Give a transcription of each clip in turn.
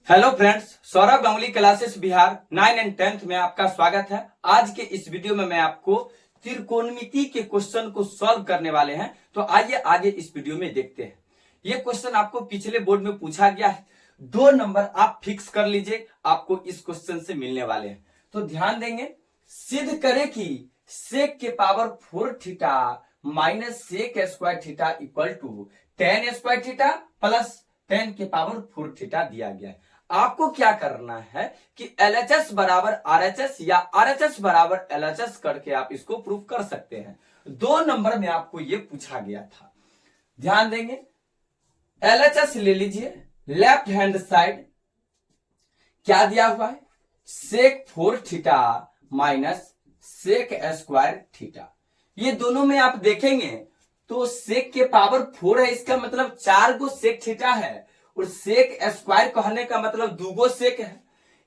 Hello friends, Saurabh Ganguly classes Bihar 9 and 10th में आपका स्वागत है। आज के इस वीडियो में मैं आपको त्रिकोणमिति के क्वेश्चन को सॉल्व करने वाले हैं। तो आइए आगे इस वीडियो में देखते हैं। ये क्वेश्चन आपको पिछले बोर्ड में पूछा गया है। 2 नंबर आप फिक्स कर लीजिए, आपको इस क्वेश्चन से मिलने वाले हैं। तो ध्यान देंगे, सिद्ध करें कि सेक के power 4 theta minus sec square theta equal to tan square theta plus tan के पावर 4 थीटा दिया गया है। आपको क्या करना है कि LHS बराबर RHS या RHS बराबर LHS करके आप इसको प्रूव कर सकते हैं। 2 नंबर में आपको ये पूछा गया था। ध्यान देंगे, LHS ले लीजिए, लेफ्ट हैंड साइड क्या दिया हुआ है, sec 4 theta minus sec square theta. ये दोनों में आप देखेंगे तो सेक के पावर 4 है, इसका मतलब 4 गो सेक थीटा है, और सेक स्क्वायर कहने का मतलब 2 गो सेक है।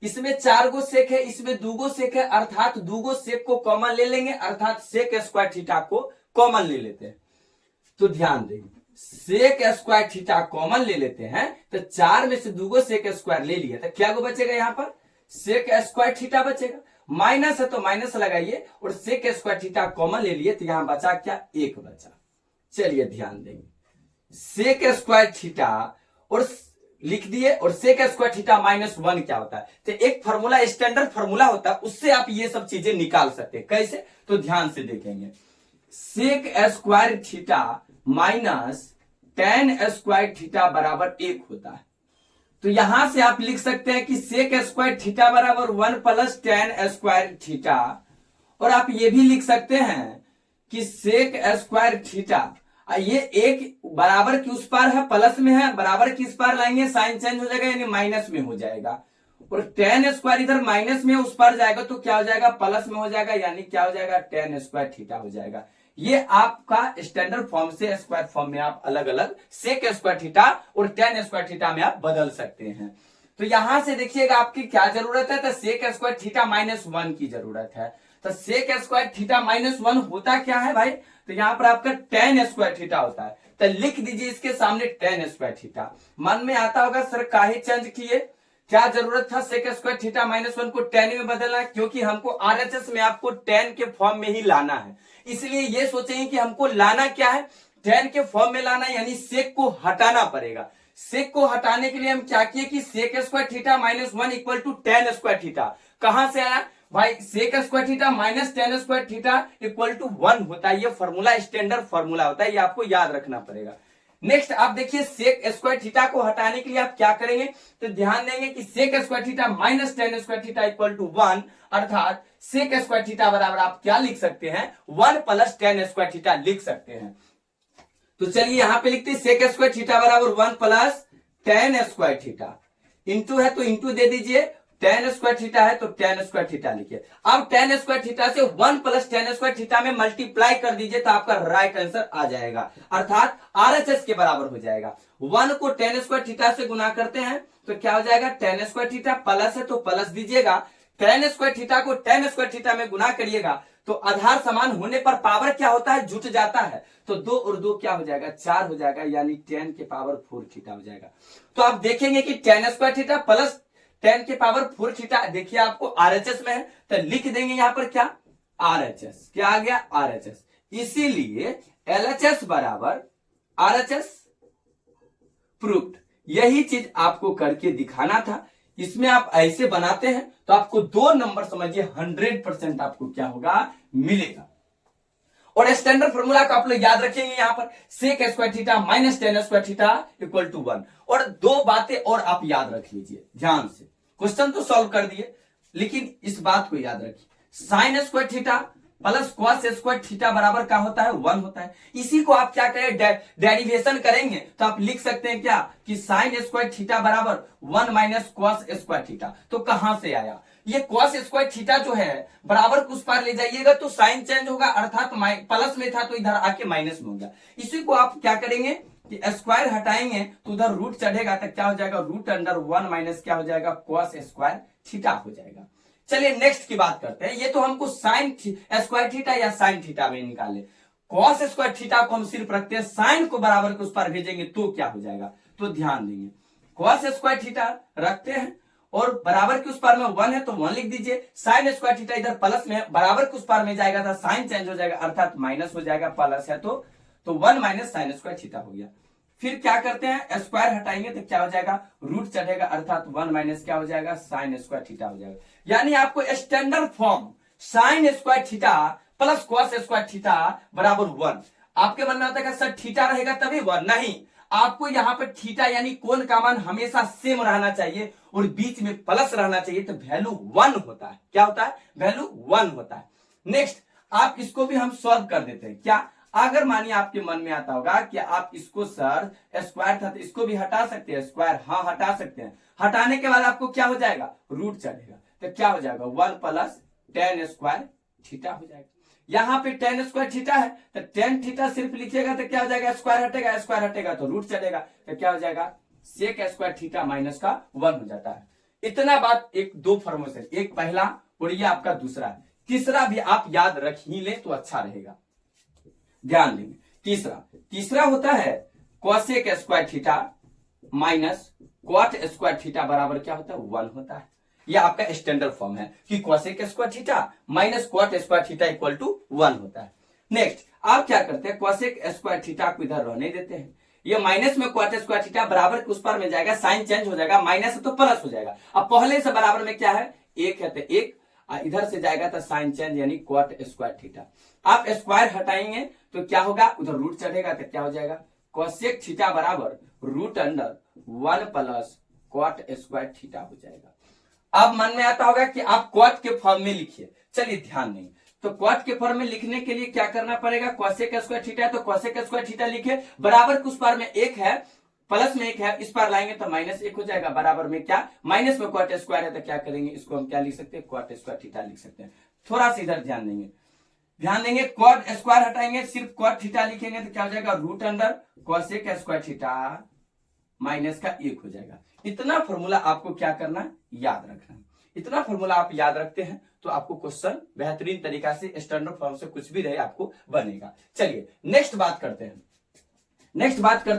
इसमें 4 गो सेक है, इसमें 2 गो सेक है, अर्थात 2 गो सेक को कॉमन ले लेंगे, अर्थात सेक स्क्वायर थीटा को कॉमन ले लेते हैं। तो ध्यान देंगे, सेक स्क्वायर थीटा कॉमन ले लेते हैं तो 4 में से 2 गो सेक स्क्वायर ले लिया तो क्या गो बचेगा, यहां पर सेक स्क्वायर थीटा बचेगा। माइनस है तो माइनस लगाइए, और सेक स्क्वायर थीटा कॉमन ले लिए तो यहां बचा क्या, 1 बचा। चलिए ध्यान देंगे, सेक स्क्वायर थीटा और लिख दिए, और सेक स्क्वायर थीटा माइनस 1 क्या होता है, तो एक फार्मूला स्टैंडर्ड फार्मूला होता है, उससे आप ये सब चीजें निकाल सकते हैं। कैसे, तो ध्यान से देखेंगे, sec square theta minus tan square theta बराबर 1 होता है। तो यहां से आप लिख सकते हैं कि सेक स्क्वायर थीटा बराबर 1 प्लस tan स्क्वायर थीटा, और आप ये भी लिख सकते हैं कि सेक स्क्वायर थीटा, ये एक बराबर की उस पार है, प्लस में है, बराबर की इस पार लाएंगे साइन चेंज हो जाएगा, यानी माइनस में हो जाएगा, और tan स्क्वायर इधर माइनस में उस पार जाएगा तो क्या हो जाएगा, प्लस में हो जाएगा, यानी क्या हो जाएगा, tan स्क्वायर थीटा हो जाएगा। ये आपका स्टैंडर्ड फॉर्म से स्क्वायर फॉर्म में आप अलग अलग सेक स्क्वायर थीटा और tan स्क्वायर थीटा में आप बदल सकते हैं। तो यहां से देखिएगा आपकी क्या जरूरत है, तो सेक स्क्वायर थीटा माइनस 1 की जरूरत है। तो सेक स्क्वायर थीटा माइनस 1 होता क्या है भाई, तो यहां पर आपका tan स्क्वायर थीटा होता है। तो लिख दीजिए इसके सामने tan स्क्वायर थीटा। मन में आता होगा सर काहे चेंज किए, क्या जरूरत था सेक स्क्वायर थीटा माइनस 1 को tan में बदलना, क्योंकि हमको RHS में आपको tan के फॉर्म में ही लाना है। इसलिए ये सोचेंगे कि हमको लाना क्या है, tan के फॉर्म में लाना, यानी सेक को हटाना पड़ेगा। सेक को हटाने के लिए हम क्या किए कि sec square theta minus 1 equal to tan square theta. कहां से आया भाई, sec square theta minus tan square theta equal to 1 होता है। ये फॉर्मूला स्टैंडर्ड फॉर्मूला होता है, ये आपको याद रखना पड़ेगा। नेक्स्ट आप देखिए, सेक स्क्वायर थीटा को हटाने के लिए आप क्या करेंगे, तो ध्यान देंगे कि sec square theta minus tan square theta equal to 1, अर्थात सेक स्क्वायर थीटा बराबर आप क्या लिख सकते हैं, 1 प्लस tan स्क्वायर थीटा लिख सकते हैं। तो चलिए यहां पे लिखते हैं सेक स्क्वायर थीटा बराबर 1 plus tan square theta, into है तो इंटू दे दीजिए, tan स्क्वायर थीटा है तो tan स्क्वायर थीटा लिखिए। अब tan स्क्वायर थीटा से 1 प्लस tan स्क्वायर थीटा में मल्टीप्लाई कर दीजिए तो आपका राइट आंसर आ जाएगा, अर्थात RHS के बराबर हो जाएगा। 1 को tan स्क्वायर थीटा से गुना करते हैं तो क्या हो जाएगा, tan स्क्वायर थीटा, प्लस है तो प्लस दीजिएगा, tan स्क्वायर थीटा को tan स्क्वायर थीटा में गुना करिएगा तो आधार समान होने पर पावर क्या होता है, जुट जाता है। तो 2 और 2 क्या हो जाएगा, 4 हो जाएगा, यानी tan के पावर 4 थीटा हो जाएगा। तो आप देखेंगे कि tan square theta plus tan के पावर 4 थीटा, देखिए आपको RHS में है तो लिख देंगे यहां पर क्या, RHS, क्या आ गया, RHS। इसीलिए LHS बराबर RHS प्रूव्ड। यही चीज आपको करके दिखाना था। इसमें आप ऐसे बनाते हैं तो आपको 2 नंबर समझिए 100% आपको क्या होगा, मिलेगा। और स्टैंडर्ड फॉर्मूला को आप लोग याद रखेंगे, यहां पर sec square theta minus tan square theta equal to 1। और 2 बातें और आप याद रख लीजिए ध्यान से, क्वेश्चन तो सॉल्व कर दिए लेकिन इस बात को याद रखिए, sign square theta plus cos square theta बराबर क्या होता है, 1 होता है। इसी को आप क्या करें, डेरिवेशन करेंगे तो आप लिख सकते हैं क्या कि साइन स्क्वायर थीटा बराबर 1 माइनस कॉस स्क्वायर थीटा। तो कहां से आया, ये कॉस स्क्वायर थीटा जो है बराबर उस पार ले जाइएगा तो साइन चेंज होगा, अर्थात प्लस में था तो इधर आके माइनस में हो गया। इसी को आप क्या करेंगे कि स्क्वायर हटाएंगे तो उधर रूट चढ़ेगा तो क्या हो जाएगा, रूट अंडर 1 माइनस क्या हो जाएगा, कॉस स्क्वायर थीटा हो जाएगा। चलिए नेक्स्ट की बात करते हैं। ये तो हमको साइन स्क्वायर थीटा या साइन थीटा में निकाले, कॉस स्क्वायर थीटा को हम सिर्फ रखते हैं, साइन को बराबर के उस पर भेजेंगे तो क्या हो जाएगा। तो ध्यान देंगे, कॉस स्क्वायर थीटा रखते हैं और बराबर के उस पार में 1 है तो 1 लिख दीजिए। साइन स्क्वायर थीटा इधर प्लस में बराबर के उस पार में जाएगा तो साइन चेंज हो जाएगा अर्थात माइनस हो जाएगा, प्लस है तो 1 माइनस साइन स्क्वायर थीटा हो गया। फिर क्या करते हैं, स्क्वायर हटाएंगे तो क्या हो जाएगा, रूट चढ़ेगा अर्थात 1 माइनस क्या हो जाएगा, साइन स्क्वायर थीटा हो जाएगा। यानी आपको standard form sign square theta plus cos square theta बराबर 1। आपके मन में आता है सर थीटा रहेगा तभी 1, नहीं, आपको यहाँ पर थीटा यानी कोण का मान हमेशा सेम रहना चाहिए और बीच में प्लस रहना चाहिए तो वैल्यू 1 होता है। क्या होता है, वैल्यू 1 होता है। नेक्स्ट आप इसको भी हम सॉल्व कर देते हैं। क्या, अगर मानिए आपके मन में आता होगा कि आप इसको सर स्क्वायर था तो इसको भी हटा सकते हैं, स्क्वायर हाँ हटा सकते हैं। हटाने के बाद आपको क्या हो जाएगा, रूट चलेगा तो क्या हो जाएगा 1 प्लस टेन स्क्वायर थीटा हो जाएगा। यहां पे टेन स्क्वायर थीटा है तो टेन थीटा सिर्फ लिखिएगा तो क्या हो जाएगा, स्क्वायर हटेगा, स्क्वायर हटेगा तो रूट चलेगा तो क्या हो जाएगा, सेक स्क्वायर थीटा माइनस का 1 हो जाता है। इतना बात, एक दो फॉर्मूले, एक पहला और ये आपका दूसरा है। तीसरा भी आप याद रख ही ले तो अच्छा रहेगा, ध्यान देंगे। तीसरा होता है cosec square theta minus cot square theta बराबर क्या होता है, 1 होता है। यह आपका स्टैंडर्ड फॉर्म है कि cosec square theta minus cot square theta equal to 1 होता है। नेक्स्ट आप क्या करते हैं, कॉसेक स्क्वायर थीटा को इधर रहने देते हैं, ये माइनस में कॉट स्क्वायर थीटा बराबर उस पर में जाएगा, साइन चेंज हो जाएगा, माइनस है तो प्लस हो जाएगा। अब पहले से बराबर में क्या है, 1 है तो 1, इधर से जाएगा तो साइन चेंज यानी कॉट स्क्वायर थीटा। आप स्क्वायर हटाएंगे तो क्या होगा, उधर रूट चढ़ेगा तो क्या हो जाएगा, कॉसेक थीटा बराबर root under 1 plus cot square theta हो जाएगा। अब मन में आता होगा कि आप कॉट के फॉर्म में लिखिए, चलिए ध्यान देंगे। तो कॉट के फॉर्म में लिखने के लिए क्या करना पड़ेगा, कॉसेक स्क्वायर थीटा है तो कॉसेक स्क्वायर थीटा लिखे, बराबर उस पार में 1 है, प्लस में 1 है, इस पार लाएंगे तो माइनस 1 हो जाएगा, बराबर में क्या, माइनस में कॉट स्क्वायर है तो क्या करेंगे, इसको हम क्या लिख सकते हैं, कॉट स्क्वायर थीटा लिख सकते हैं। थोड़ा सा इधर ध्यान देंगे, कॉट स्क्वायर हटाएंगे, सिर्फ कॉट थीटा लिखेंगे तो क्या हो जाएगा, root under cosec square theta minus का 1 हो जाएगा। इतना फॉर्मूला आपको क्या करना, याद रखना। इतना फॉर्मूला आप याद रखते हैं तो आपको क्वेश्चन बेहतरीन तरीका से स्टैंडर्ड फॉर्म से कुछ भी रहे आपको बनेगा। चलिए नेक्स्ट बात करते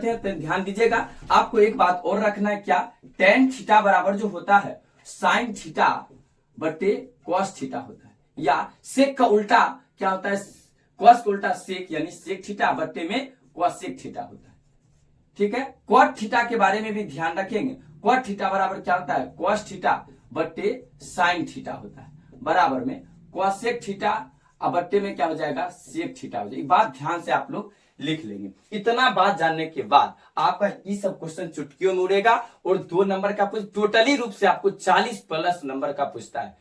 हैं तो ध्यान दीजिएगा, आपको एक बात और रखना है, क्या, टेन थीटा बराबर जो होता है साइन थीटा बटे कॉस थीटा होता है, या सेक का उल्टा क्या होता है, कॉस का उल्टा सेक यानी सेक थीटा बटे में कॉसेक थीटा होता है। ठीक है, कॉट थीटा के बारे में भी ध्यान रखेंगे। कॉट थीटा बराबर क्या होता है, कॉस थीटा बट्टे साइन थीटा होता है, बराबर में कॉसेक थीटा अब बट्टे में क्या हो जाएगा, सेक थीटा हो जाएगा। बात ध्यान से आप लोग लिख लेंगे। इतना बात जानने के बाद आपका ये सब क्वेश्चन चुटकियों में उड़ेगा और 2 नंबर का कुछ टोटली रूप से आपको 40 प्लस नंबर का पूछता है,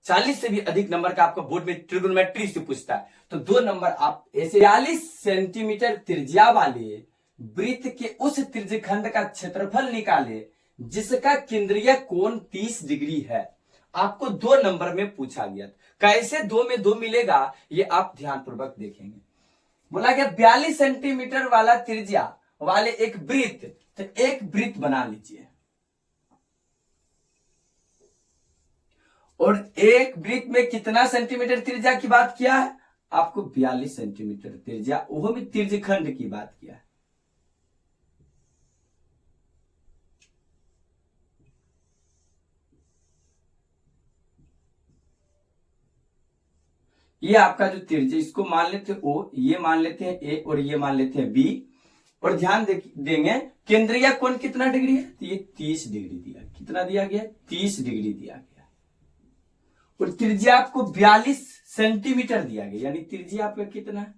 40 से भी अधिक नंबर का आपका बोर्ड में ट्रिगोनोमेट्री से पूछता है। तो 2 नंबर आप ऐसे 40 सेंटीमीटर त्रिज्या वाले वृत्त के उस त्रिज्यखंड का क्षेत्रफल निकाले जिसका केंद्रीय कोण 30 डिग्री है। आपको 2 नंबर में पूछा गया, कैसे 2 में 2 मिलेगा ये आप ध्यानपूर्वक देखेंगे। बोला गया 42 सेंटीमीटर वाला त्रिज्या वाले एक वृत्त, तो एक वृत्त बना लीजिए और एक वृत्त में कितना सेंटीमीटर त्रिज्या की बात किया है, आपको 42 सेंटीमीटर त्रिज्या, वो भी त्रिज्यखंड की बात किया है। ये आपका जो त्रिज्या, इसको मान लेते हैं O, ये मान लेते हैं A और ये मान लेते हैं B, और ध्यान देंगे केंद्रीय कोण कितना डिग्री है, तो ये 30 डिग्री दिया, कितना दिया गया, 30 डिग्री दिया गया, और त्रिज्या आपको 42 सेंटीमीटर दिया गया, यानी त्रिज्या आपका कितना है,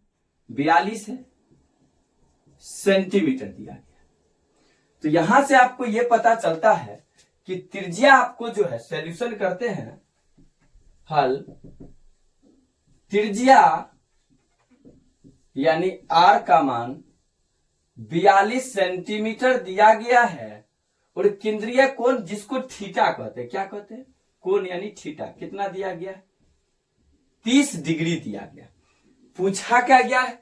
42 है सेंटीमीटर दिया गया। तो यहां से आपको यह पता चलता है कि त्रिज्या आपको जो है, सॉल्यूशन करते हैं हल, त्रिज्या यानी R का मान 42 सेंटीमीटर दिया गया है और केंद्रीय कोण जिसको थीटा कहते हैं, क्या कहते हैं, कोण यानी थीटा, कितना दिया गया, 30 डिग्री दिया गया। पूछा क्या गया है,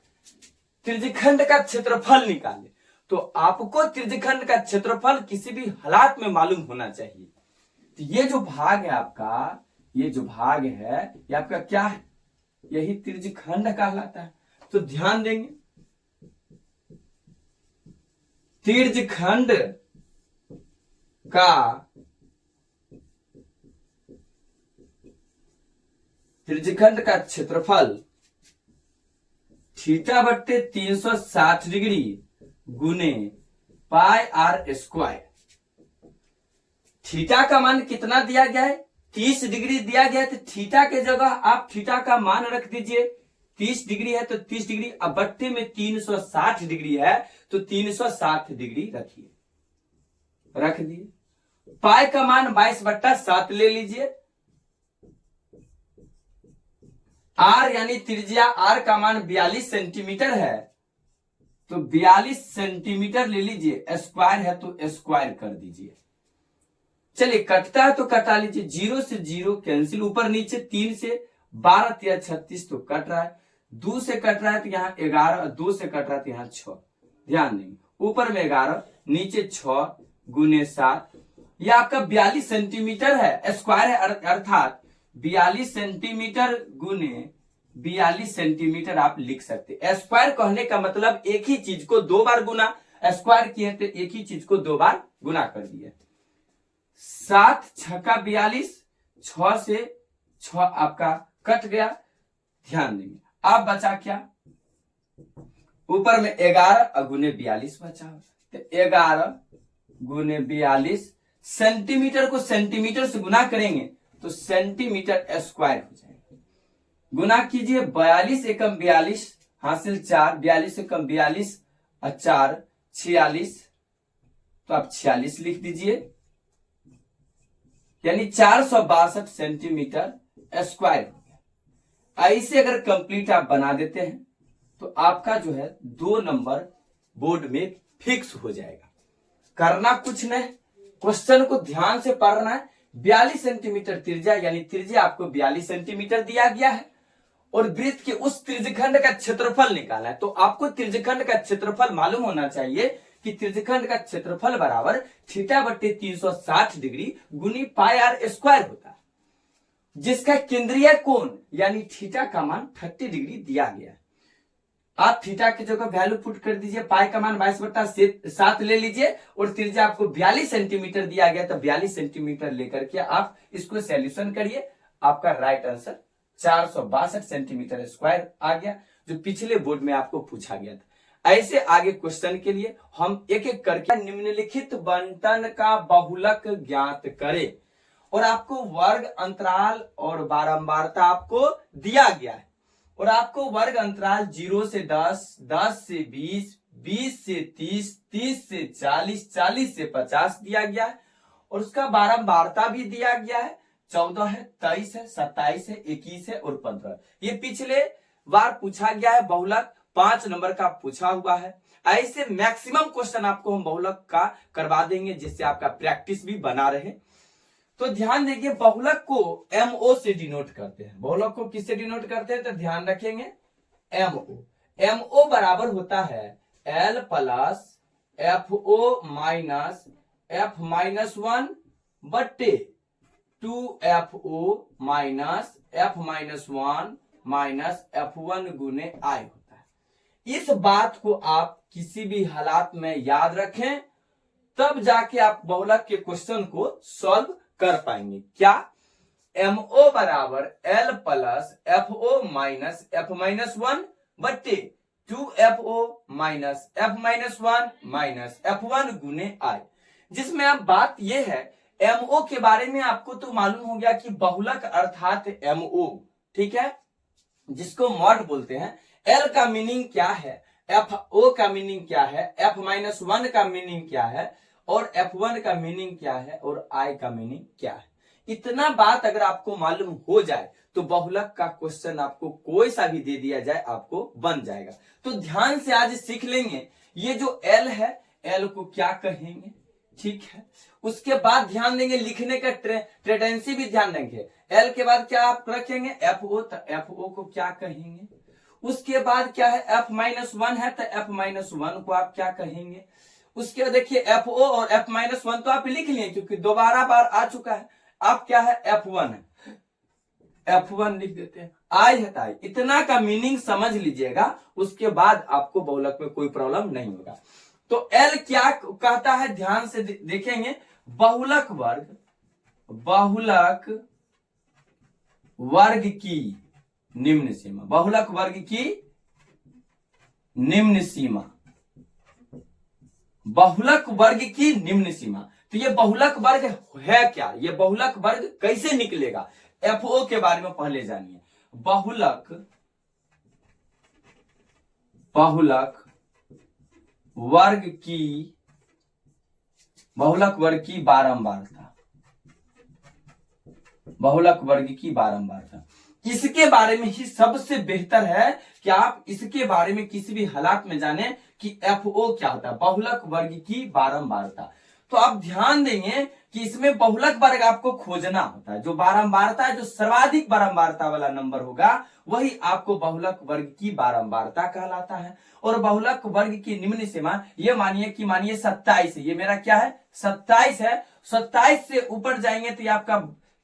त्रिज्यखंड का क्षेत्रफल निकाले। तो आपको त्रिज्यखंड का क्षेत्रफल किसी भी हालात में मालूम होना चाहिए। तो ये जो भाग है आपका, ये जो भाग है ये आपका क्या है, यही त्रिज्यखंड कहलाता है। तो ध्यान देंगे, त्रिज्यखंड का त्रिज्यखंड का क्षेत्रफल थीटा बट्टे 360 डिग्री गुने पाई आर स्क्वायर। थीटा का मान कितना दिया गया है? 30 डिग्री दिया गया है, तो थीटा के जगह आप थीटा का मान रख दीजिए। 30 डिग्री है तो 30 डिग्री, अब बट्टे में 360 डिग्री है तो 360 डिग्री रखिए, रख दिए। पाई का मान 22/7 ले लीजिए। आर यानी त्रिज्या आर का मान 42 सेंटीमीटर है, तो 42 सेंटीमीटर ले लीजिए। स्क्वायर है तो स्क्वायर कर दीजिए। चलिए कटता है तो कटा लीजिए, 0 से 0 कैंसिल, ऊपर नीचे 3 से 12 3 36 तो कट रहा है, 2 से कट रहा है तो यहाँ 11, 2 से कट रहा है तो यहाँ 6। ध्यान देंगे ऊपर में 11 नीचे 6 गुने 7, यह आपका 42 सेंटीमीटर है, स्क्वायर है अर्थात 42 सेंटीमीटर गुने 42 सेंटीमीटर आप लिख सकते। स्क्वायर कहने का मतलब एक ही चीज को 2 बार गुना, स्क्वायर किए तो एक ही चीज को 2 बार गुना कर दिए। 7 छक्का 42, 6 से 6 आपका कट गया। ध्यान देंगे अब बचा क्या? ऊपर में 11 गुने 42 बचा, तो 11 गुने 42 सेंटीमीटर को सेंटीमीटर से गुना करेंगे तो सेंटीमीटर स्क्वायर हो जाएगा। गुना कीजिए, 42 एकम 42 हासिल 4, 42 एकम 42 और 4 46, तो आप 46 लिख दीजिए, यानी 462 सेंटीमीटर स्क्वायर हो गया। ऐसे अगर कंप्लीट आप बना देते हैं तो आपका जो है 2 नंबर बोर्ड में फिक्स हो जाएगा। करना कुछ नहीं, क्वेश्चन को ध्यान से पढ़ना है। 42 सेंटीमीटर त्रिज्या, यानी त्रिज्या आपको 42 सेंटीमीटर दिया गया है और वृत्त के उस त्रिज्यखंड का क्षेत्रफल निकालना है। तो आपको त्रिज्यखंड का क्षेत्रफल मालूम होना चाहिए कि त्रिज्यखंड का क्षेत्रफल बराबर थीटा बट्टे 360 डिग्री गुनी पाई आर स्क्वायर होता है, जिसका केंद्रीय कोण यानी थीटा का मान 30 डिग्री दिया गया है। आप थीटा की जगह वैल्यू पुट कर दीजिए, पाई का मान 22/7 ले लीजिए और त्रिज्या आपको 42 सेंटीमीटर दिया गया, तो 42 सेंटीमीटर लेकर के आप इसको सॉल्यूशन करिए। आपका राइट आंसर 462 सेंटीमीटर स्क्वायर आ गया, जो पिछले बोर्ड में आपको पूछा गया था। ऐसे आगे क्वेश्चन के लिए हम एक एक करके निम्नलिखित बंटन का बहुलक ज्ञात करें, और आपको वर्ग अंतराल और बारंबारता आपको दिया गया है, और आपको वर्ग अंतराल 0 से 10, 10 से 20, 20 से 30, 30 से 40, 40 से 50 दिया गया है, और उसका बारंबारता भी दिया गया है। 14 है, 23 है, 27 है, 21 है और 15। ये पिछले बार पूछा गया है, बहुलक 5 नंबर का पूछा हुआ है। ऐसे मैक्सिमम क्वेश्चन आपको हम बहुलक का करवा देंगे, जिससे आपका प्रैक्टिस भी बना रहे। तो ध्यान देखिए, बहुलक को MO से डिनोट करते हैं। बहुलक को किससे डिनोट करते हैं? तो ध्यान रखेंगे MO। MO बराबर होता है L plus FO minus F-1 बट्टे 2FO minus F-1 minus F1 गुने I होता है। इस बात को आप किसी भी हालात में याद रखें, तब जाके आप बहुलक के क्वेश्चन को सॉल्व कर पाएंगे। क्या? MO बराबर L plus FO minus F-1 बट्टे 2FO minus F-1 minus F1 गुने I, जिसमें अब बात यह है MO के बारे में आपको तो मालूम हो गया कि बहुलक अर्थात MO, ठीक है, जिसको मॉड बोलते हैं। L का मीनिंग क्या है, FO का मीनिंग क्या है, F-1 का मीनिंग क्या है, और F1 का मीनिंग क्या है, और I का मीनिंग क्या है। इतना बात अगर आपको मालूम हो जाए तो बहुलक का क्वेश्चन आपको कोई सा भी दे दिया जाए आपको बन जाएगा। तो ध्यान से आज सीख लेंगे ये जो L है, L को क्या कहेंगे, ठीक है। उसके बाद ध्यान देंगे लिखने का टेंडेंसी भी ध्यान देंगे। L के बाद क्या आप रखेंगे, FO, तो FO को क्या कहेंगे। उसके बाद क्या है, F-1 है तो F-1 को आप क्या कहेंगे। उसके बाद देखिए FO और F-1 तो आप लिख लिए क्योंकि दोबारा बार आ चुका है। अब क्या है, F1 है, F1 लिख देते हैं। I है ताई, इतना का मीनिंग समझ लीजिएगा, उसके बाद आपको बहुलक में कोई प्रॉब्लम नहीं होगा। तो L क्या कहता है, ध्यान से देखेंगे। बहुलक वर्ग की निम्न सीमा, बहुलक वर्ग की निम्न सीमा, बहुलक वर्ग की निम्न सीमा। तो ये बहुलक वर्ग है क्या, ये बहुलक वर्ग कैसे निकलेगा, एफओ के बारे में पहले जानिए। बहुलक वर्ग की बारंबारता, बहुलक वर्ग की बारंबारता, इसके बारे में ही सबसे बेहतर है कि आप इसके बारे में किसी भी हालात में जाने कि एफओ क्या होता है, बहुलक वर्ग की बारंबारता। तो आप ध्यान देंगे कि इसमें बहुलक वर्ग आपको खोजना होता है, जो बारंबारता है, जो सर्वाधिक बारंबारता वाला नंबर होगा वही आपको बहुलक वर्ग की बारंबारता कहलाता है। और बहुलक वर्ग की निम्न सीमा, ये मानिए 27 है, ये मेरा क्या है 27 है, 27 से ऊपर जाएंगे तो ये आपका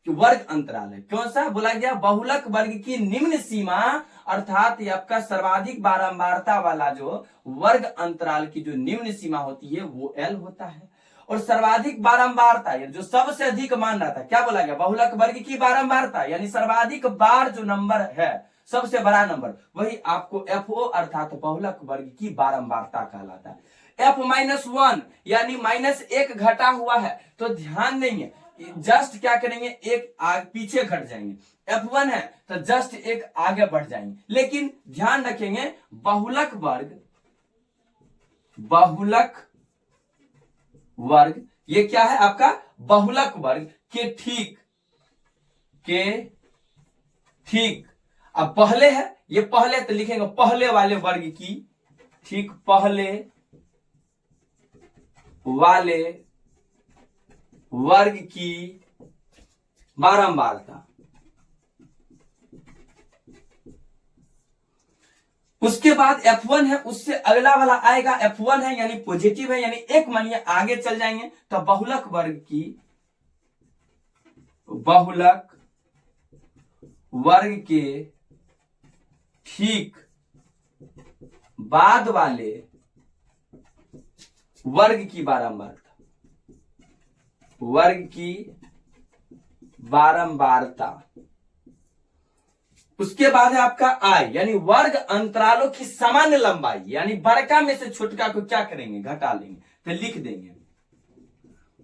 वर्ग अंतराल है। कौन सा बोला गया, बहुलक वर्ग की निम्न सीमा, अर्थात ये आपका सर्वाधिक बारंबारता वाला जो वर्ग अंतराल की जो निम्न सीमा होती है वो एल होता है। और सर्वाधिक बारंबारता जो सबसे अधिक मान रहा था, क्या बोला गया, बहुलक वर्ग की बारंबारता, यानी सर्वाधिक बार जो नंबर है, सबसे बड़ा नंबर, वही आपको एफओ अर्थात बहुलक वर्ग की बारंबारता कहलाता है। F-1 यानी -1 घटा हुआ है, तो ध्यान देंगे जस्ट क्या करेंगे, एक पीछे घट जाएंगे। F1 है तो जस्ट एक आगे बढ़ जाएंगे। लेकिन ध्यान रखेंगे बहुलक वर्ग ये क्या है आपका, बहुलक वर्ग के ठीक अब पहले है, ये पहले तो लिखेंगे पहले वाले वर्ग की, ठीक पहले वाले वर्ग की बारंबारता। उसके बाद F1 है, उससे अगला वाला आएगा F1 है यानी पॉजिटिव है, यानी एक मानिए आगे चल जाएंगे तो बहुलक वर्ग के ठीक बाद वाले वर्ग की बारंबारता। उसके बाद है आपका आई, यानी वर्ग अंतरालों की सामान्य लंबाई, यानी बड़का में से छोटका को क्या करेंगे, घटा लेंगे, तो लिख देंगे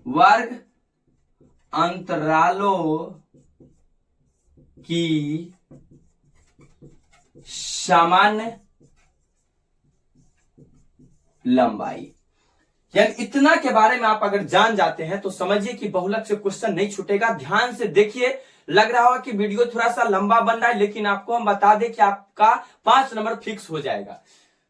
वर्ग अंतरालों की सामान्य लंबाई। यानी इतना के बारे में आप अगर जान जाते हैं तो समझिए कि बहुलक से क्वेश्चन नहीं छूटेगा। ध्यान से देखिए, लग रहा होगा कि वीडियो थोड़ा सा लंबा बन रहा है, लेकिन आपको हम बता दें कि आपका 5 नंबर फिक्स हो जाएगा।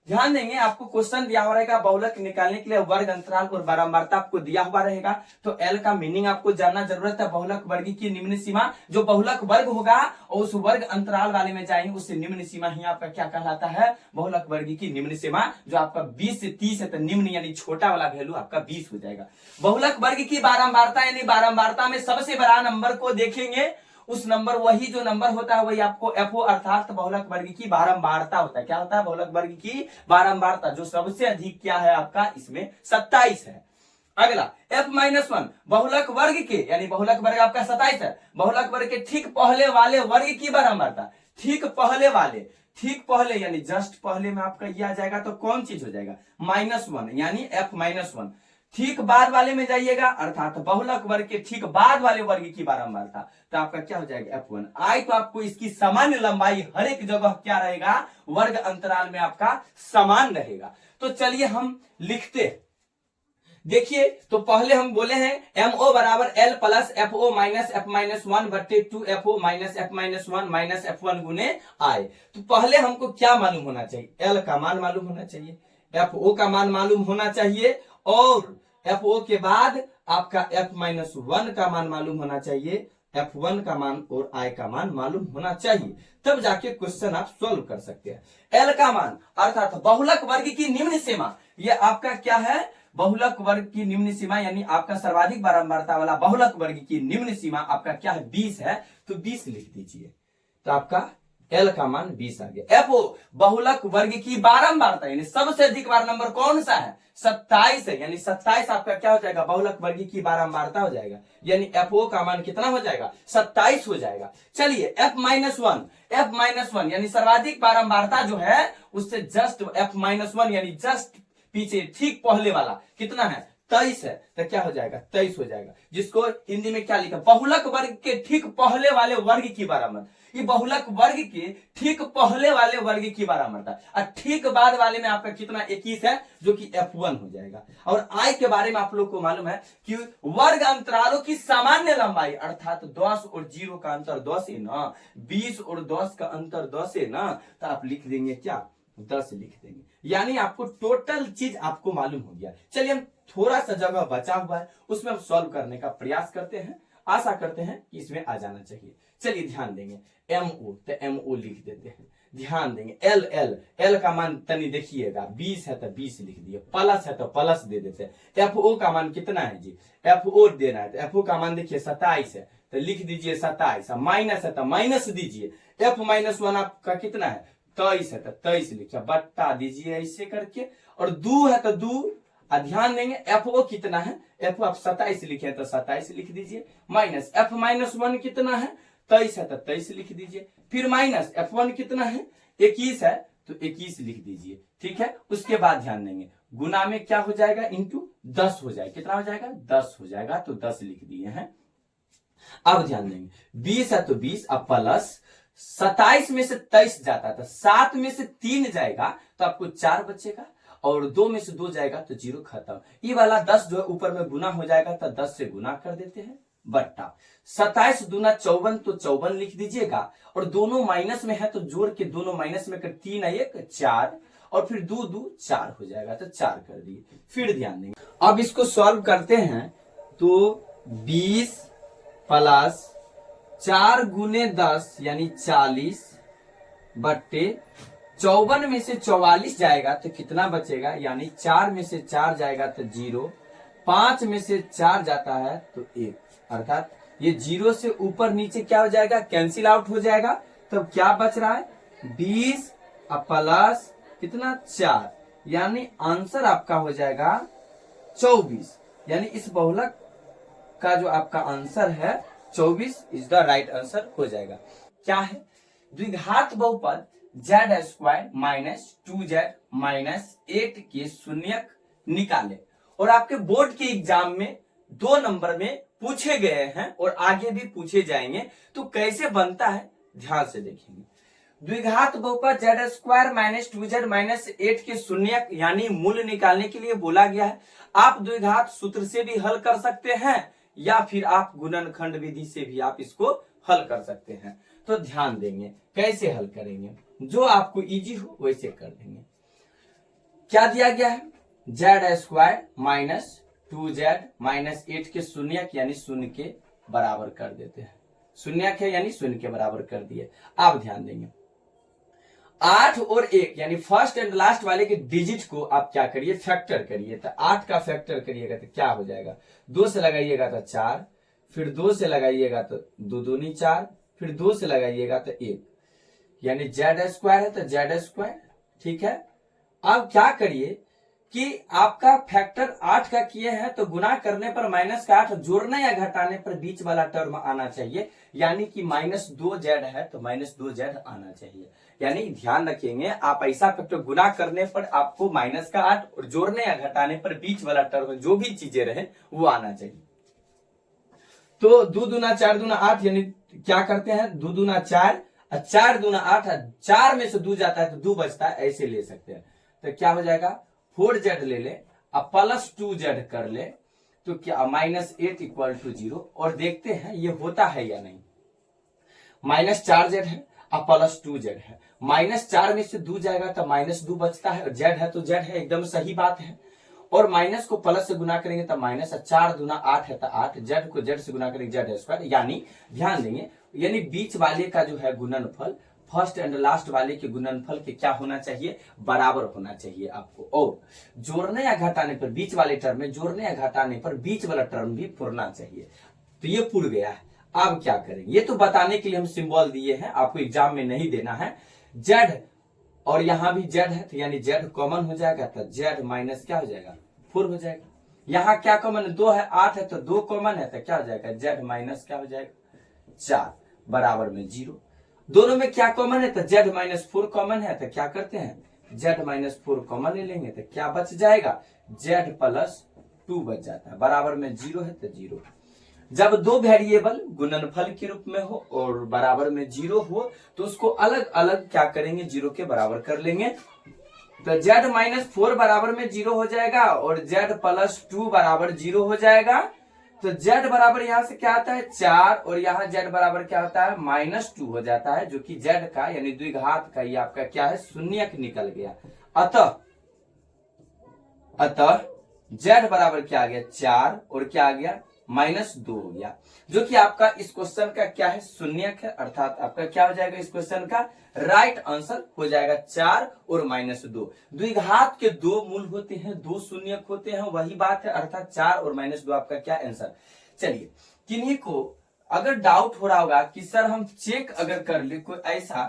ध्यान देंगे, आपको क्वेश्चन दिया हुआ रहेगा, बहुलक निकालने के लिए वर्ग अंतराल और बारंबारता आपको दिया हुआ रहेगा। तो एल का मीनिंग आपको जानना जरूरत है। बहुलक वर्ग की निम्न सीमा, जो बहुलक वर्ग होगा और उस वर्ग अंतराल वाले में जाएंगे, उससे निम्न सीमा ही आपका क्या कहलाता है, बहुलक वर्ग की निम्न सीमा। जो आपका 20 से 30 है तो निम्न यानी छोटा वाला वैल्यू आपका 20 हो जाएगा। बहुलक वर्ग की बारंबारता यानी बारंबारता में सबसे बड़ा नंबर को देखेंगे, उस नंबर, वही जो नंबर होता है वही आपको एफओ अर्थात बहुलक वर्ग की बारंबारता होता है। क्या होता है, बहुलक वर्ग की बारंबारता, जो सबसे अधिक क्या है आपका, इसमें 27 है। अगला F-1 बहुलक वर्ग के, यानी बहुलक वर्ग आपका 27 है, बहुलक वर्ग के ठीक पहले वाले वर्ग की बारंबारता, ठीक पहले यानी जस्ट पहले में आपका यह आ जाएगा तो कौन चीज हो जाएगा, -1 यानी F-1। ठीक बाद वाले में जाइएगा अर्थात बहुलक वर्ग के ठीक बाद वाले वर्ग की बारंबारता, तो आपका क्या हो जाएगा F1 आई। तो आपको इसकी सामान्य लंबाई हर एक जगह क्या रहेगा, वर्ग अंतराल में आपका समान रहेगा। तो चलिए हम लिखते हैं, देखिए। तो पहले हम बोले हैं MO बराबर L plus FO minus F-1 बट्टे 2FO minus F-1 minus F1 गुने I। तो पहले हमको क्या मालूम होना चाहिए, L का मान मालूम होना चाहिए, FO का मान मालूम होना चाहिए, और FO के बाद आपका F-1 का मान मालूम होना चाहिए, F1 का मान और I का मान मालूम होना चाहिए, तब जाके क्वेश्चन आप सॉल्व कर सकते हैं। L का मान अर्थात बहुलक वर्ग की निम्न सीमा, ये आपका क्या है, बहुलक वर्ग की निम्न सीमा, यानी आपका सर्वाधिक बारंबारता वाला बहुलक वर्ग की निम्न सीमा आपका क्या है, 20 है। तो 20 लिख दीजिए, तो आपका एल का मान 20 आ गया। एफ ओ बहुलक वर्ग की बारंबारता यानी सबसे अधिक बार नंबर कौन सा है? 27 है, यानी 27 आपका क्या हो जाएगा? बहुलक वर्ग की बारंबारता हो जाएगा, यानी एफ ओ का मान कितना हो जाएगा? 27 हो जाएगा। चलिए F-1 यानी सर्वाधिक बारंबारता जो है उससे जस्ट F-1 यानी जस्ट पीछे ठीक पहले वाला कितना है? 23 है, तो क्या हो जाएगा? 23 हो जाएगा, जिसको हिंदी में क्या लिखा? बहुलक वर्ग के ठीक पहले वाले वर्ग की बारंबारता। ये बहुलक वर्ग के ठीक पहले वाले वर्ग की बारंबारता और ठीक बाद वाले में आपका कितना? 21 है, जो कि F1 हो जाएगा। और आई के बारे में आप लोग को मालूम है कि वर्ग अंतरालों की सामान्य लंबाई अर्थात 10 और 0 का अंतर 10 है ना, 20 और 10 का अंतर 10 है ना, तो आप लिख देंगे क्या? 10 लिख देंगे, यानी आपको टोटल चीज आपको मालूम हो गया। चलिए हम थोड़ा सा जगह बचा हुआ है उसमें हम सॉल्व करने का प्रयास करते हैं, आशा करते हैं कि इसमें आ जाना चाहिए। चलिए ध्यान देंगे, MO तो MO लिख देते हैं, ध्यान देंगे। L का मान तनी देखिएगा, 20 है तो 20 लिख दिए, प्लस है तो प्लस दे देते हैं। FO का मान कितना है जी? FO देना है तो FO का मान देखिए 27 है, तो लिख दीजिए 27। माइनस है तो माइनस दीजिए, F-1 आपका कितना है? 23 है तो 23 लिखिए, बट्टा दीजिए ऐसे करके, और 2 है तो 2। ध्यान देंगे FO कितना है? FO आप 27 लिखे तो 27 लिख दीजिए, माइनस F-1 कितना है? 23 है तो 23 लिख दीजिए, फिर माइनस F1 कितना है? 21 है तो 21 लिख दीजिए, ठीक है। उसके बाद ध्यान देंगे गुना में क्या हो जाएगा? इंटू 10 हो जाएगा, कितना हो जाएगा? 10 हो जाएगा, तो 10 लिख दिए हैं। अब ध्यान देंगे 20 है तो 20, अब प्लस 27 में से 23 जाता था, 7 में से 3 जाएगा तो आपको 4 बचेगा, और 2 में से 2 जाएगा तो 0 खत्म। ये वाला 10 जो है ऊपर में गुना हो जाएगा तो 10 से गुना कर देते हैं, बट्टा 27 दूना 54 तो 54 लिख दीजिएगा, और दोनों माइनस में है तो जोड़ के दोनों माइनस में कर 3 1 4, और फिर 2 2 4 हो जाएगा, तो 4 कर दिए। फिर ध्यान देंगे अब इसको सॉल्व करते हैं, तो 20 प्लस 4 गुने 10 यानी 40 बट्टे 54 में से 44 जाएगा तो कितना बचेगा? यानी 4 में से 4 जाएगा तो 0, 5 में से 4 जाता है तो 1, अर्थात ये 0 से ऊपर नीचे क्या हो जाएगा? कैंसिल आउट हो जाएगा। तो क्या बच रहा है? 20 प्लस कितना? 4, यानी आंसर आपका हो जाएगा 24, यानी इस बहुलक का जो आपका आंसर है 24 इज द राइट आंसर हो जाएगा। क्या है? द्विघात बहुपद z² माइनस 2z माइनस 8 के शून्यक निकाले, और आपके बोर्ड के एग्जाम में 2 नंबर में पूछे गए हैं और आगे भी पूछे जाएंगे, तो कैसे बनता है ध्यान से देखेंगे। द्विघात बहुपद z² माइनस 2z माइनस 8 के शून्यक यानी मूल निकालने के लिए बोला गया है। आप द्विघात सूत्र से भी हल कर सकते हैं, या फिर आप गुणनखंड विधि से भी आप इसको हल कर सकते हैं। तो ध्यान देंगे कैसे हल करेंगे, जो आपको इजी हो वैसे कर देंगे। क्या दिया गया है? z² माइनस 2z माइनस 8 के शून्यक यानी शून्य के बराबर कर देते हैं, शून्यक है यानी शून्य के बराबर कर दिए। आप ध्यान देंगे 8 और 1 यानी फर्स्ट एंड लास्ट वाले के डिजिट को आप क्या करिए? फैक्टर करिए। तो 8 का फैक्टर करिएगा तो क्या हो जाएगा? 2 से लगाइएगा तो 4, फिर 2 से लगाइएगा तो 2 दूनी 4, फिर 2 से लगाइएगा तो 1, यानी z² है तो z², ठीक है। अब क्या करिए कि आपका फैक्टर 8 का किए हैं तो गुना करने पर माइनस का 8, जोड़ने या घटाने पर बीच वाला टर्म आना चाहिए, यानी कि माइनस 2z है तो माइनस 2z आना चाहिए। यानी ध्यान रखेंगे आप ऐसा फैक्टर गुना करने पर आपको माइनस का 8 और जोड़ने या घटाने पर बीच वाला टर्म जो भी चीजें रहे वो आना चाहिए। तो 2 दूना 4 दूना 8, यानी क्या करते हैं? 2 दूना 4 और 4 दूना 8, 4 में से 2 जाता है तो 2 बचता है, ऐसे ले सकते हैं। तो क्या हो जाएगा? 4z ले ले अब प्लस 2z कर ले तो क्या? माइनस 8 इक्वल टू 0, और देखते हैं ये होता है या नहीं। माइनस 4z है अब प्लस 2z है, माइनस 4 में से 2 जाएगा तो माइनस 2 बचता है, और z है तो z है, एकदम सही बात है। और माइनस को प्लस से गुना करेंगे तो माइनस, 4 दूना 8 है तो 8, z को z से गुना करेंगे z², यानी ध्यान देंगे यानी बीच वाले का जो है गुणनफल फर्स्ट एंड लास्ट वाले के गुणनफल के क्या होना चाहिए? बराबर होना चाहिए आपको। और जोड़ने या घटाने पर बीच वाले टर्म में जोड़ने या घटाने पर बीच वाला टर्म भी पूरना चाहिए। तो ये पूर गया है। अब क्या करेंगे, ये तो बताने के लिए हम सिंबल दिए हैं, आपको एग्जाम में नहीं देना है। जेड और यहां भी जेड है, तो यानी जेड कॉमन हो जाएगा, तो जेड माइनस क्या हो जाएगा 4 हो जाएगा। यहाँ क्या कॉमन है, 2 है, 8 है, तो 2 कॉमन है, तो क्या हो जाएगा जेड माइनस क्या हो जाएगा 4 बराबर में 0। दोनों में क्या कॉमन है, तो जेड माइनस 4 कॉमन है, तो क्या करते हैं जेड माइनस 4 कॉमन ले लेंगे, तो क्या बच जाएगा जेड प्लस 2 बच जाता है, बराबर में 0 है, तो 0। जब दो वेरिएबल गुणनफल के रूप में हो और बराबर में 0 हो, तो उसको अलग अलग क्या करेंगे 0 के बराबर कर लेंगे। तो z माइनस 4 बराबर में 0 हो जाएगा और z प्लस 2 बराबर 0 हो जाएगा। तो z बराबर यहां से क्या आता है 4 और यहाँ z बराबर क्या होता है -2 हो जाता है, जो कि z का यानी द्विघात का ये आपका क्या है शून्यक निकल गया। अतः z बराबर क्या आ गया 4 और क्या आ गया -2 हो गया, जो कि आपका इस क्वेश्चन का क्या है शून्यक है, अर्थात आपका क्या हो जाएगा इस क्वेश्चन का राइट आंसर हो जाएगा 4 और -2। द्विघात के दो मूल होते हैं, दो शून्यक होते हैं, वही बात है, अर्थात 4 और -2 आपका क्या आंसर। चलिए, किन्हीं को अगर डाउट हो रहा होगा कि सर हम चेक अगर कर ले कोई ऐसा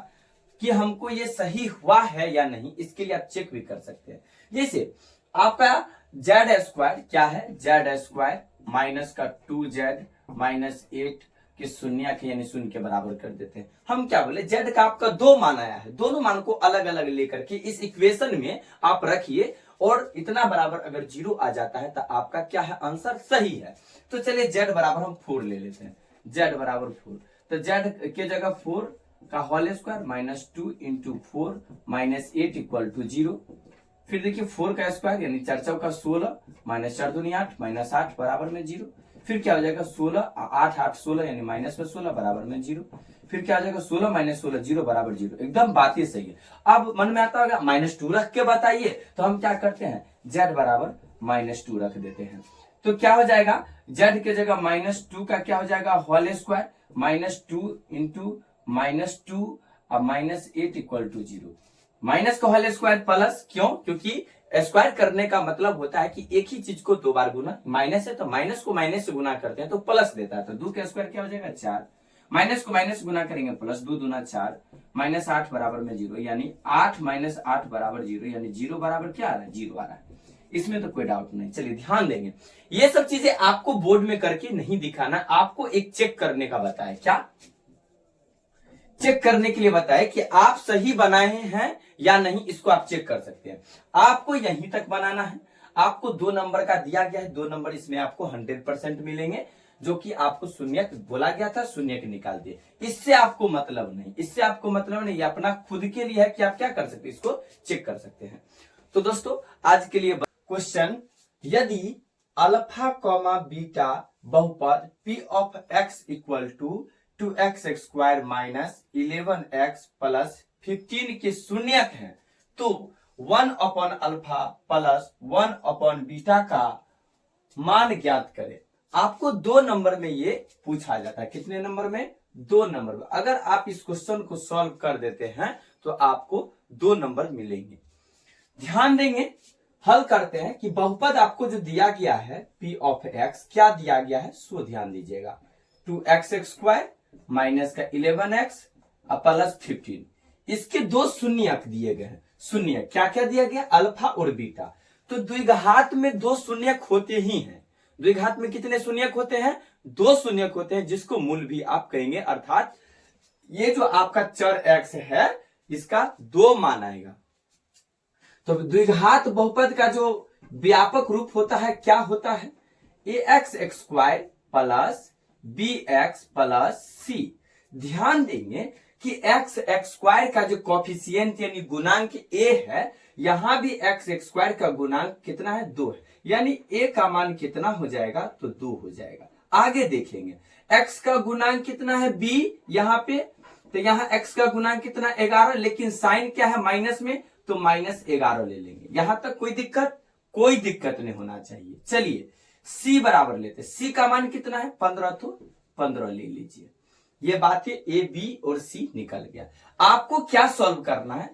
कि हमको ये सही हुआ है या नहीं, इसके लिए आप चेक भी कर सकते हैं। जैसे आपका जेड स्क्वायर क्या है, जेड स्क्वायर माइनस का 2z माइनस 8 के शून्य के यानी शून्य के बराबर कर देते हैं। हम क्या बोले जेड का आपका दो मान आया है, दोनों मान को अलग अलग लेकर के इस इक्वेशन में आप रखिए और इतना बराबर अगर 0 आ जाता है तो आपका क्या है आंसर सही है। तो चलिए जेड बराबर हम 4 ले लेते हैं, जेड बराबर 4, तो जेड के जगह 4 का whole square -2 into 4 -8 equal to 0। फिर देखिए 4 का स्क्वायर यानी 4 चौका 16 -4 दूनी 8 -8 बराबर में 0। फिर क्या हो जाएगा 16 8 8 16 यानी माइनस में 16 बराबर में 0। फिर क्या हो जाएगा 16 -16 0 बराबर 0। एकदम बात ही सही है। अब मन में आता होगा -2 रख के बताइए, तो हम क्या करते हैं z बराबर -2 रख देते हैं। तो क्या हो जाएगा z के जगह -2 का क्या हो जाएगा होल स्क्वायर -2 इंटू -2 और -8 इक्वल टू 0। माइनस का होल स्क्वायर प्लस, क्यों, क्योंकि स्क्वायर करने का मतलब होता है कि एक ही चीज को दो बार गुना, माइनस है तो माइनस को माइनस से गुना करते हैं तो प्लस देता है, तो 2 का स्क्वायर क्या हो जाएगा 4, माइनस को माइनस गुना करेंगे प्लस 2 दूना 4 -8 बराबर में 0, यानी 8 -8 बराबर 0, यानी 0 बराबर क्या आ रहा है 0 आ रहा है। इसमें तो कोई डाउट नहीं। चलिए ध्यान देंगे, ये सब चीजें आपको बोर्ड में करके नहीं दिखाना, आपको एक चेक करने का बताया, क्या चेक करने के लिए बताए कि आप सही बनाए हैं या नहीं, इसको आप चेक कर सकते हैं। आपको यहीं तक बनाना है, आपको 2 नंबर का दिया गया है, 2 नंबर इसमें आपको 100% मिलेंगे, जो कि आपको शून्यक बोला गया था शून्यक निकाल दिए। इससे आपको मतलब नहीं, इससे आपको मतलब नहीं, ये अपना खुद के लिए है कि आप क्या कर सकते हैं इसको चेक कर सकते हैं। तो दोस्तों आज के लिए क्वेश्चन, यदि अल्फा कॉमा बीटा बहुपद p of x equal to 2x square minus 11x plus 15 के शून्यक है, तो 1 upon alpha plus 1 upon beta का मान ज्ञात करें। आपको 2 नंबर में ये पूछा जाता है, कितने नंबर में 2 नंबर में। अगर आप इस क्वेश्चन को सॉल्व कर देते हैं तो आपको 2 नंबर मिलेंगे। ध्यान देंगे, हल करते हैं कि बहुपद आपको जो दिया गया है p ऑफ x क्या दिया गया है, सो ध्यान दीजिएगा 2x स्क्वायर माइनस का 11x प्लस 15, इसके 2 शून्यक दिए गए हैं। शून्यक क्या क्या दिया गया अल्फा और बीटा, तो द्विघात में 2 शून्यक होते ही हैं। द्विघात में कितने शून्यक होते हैं 2 शून्यक होते हैं, जिसको मूल भी आप कहेंगे, अर्थात ये जो आपका चर x है इसका 2 मान आएगा। तो द्विघात बहुपद का जो व्यापक रूप होता है क्या होता है ax square plus bx plus c। ध्यान देंगे कि x स्क्वायर का जो कॉफिशिएंट यानी गुणांक a है, यहां भी x स्क्वायर का गुणांक कितना है 2 है, यानी a का मान कितना हो जाएगा तो 2 हो जाएगा। आगे देखेंगे x का गुणांक कितना है b यहां पे, तो यहां x का गुणांक कितना 11, लेकिन साइन क्या है माइनस में, तो -11 ले लेंगे। यहां तक कोई दिक्कत नहीं होना चाहिए। चलिए c बराबर लेते, c का मान कितना है 15, तो 15 ले लीजिए। ये बातें a b और c निकल गया। आपको क्या सॉल्व करना है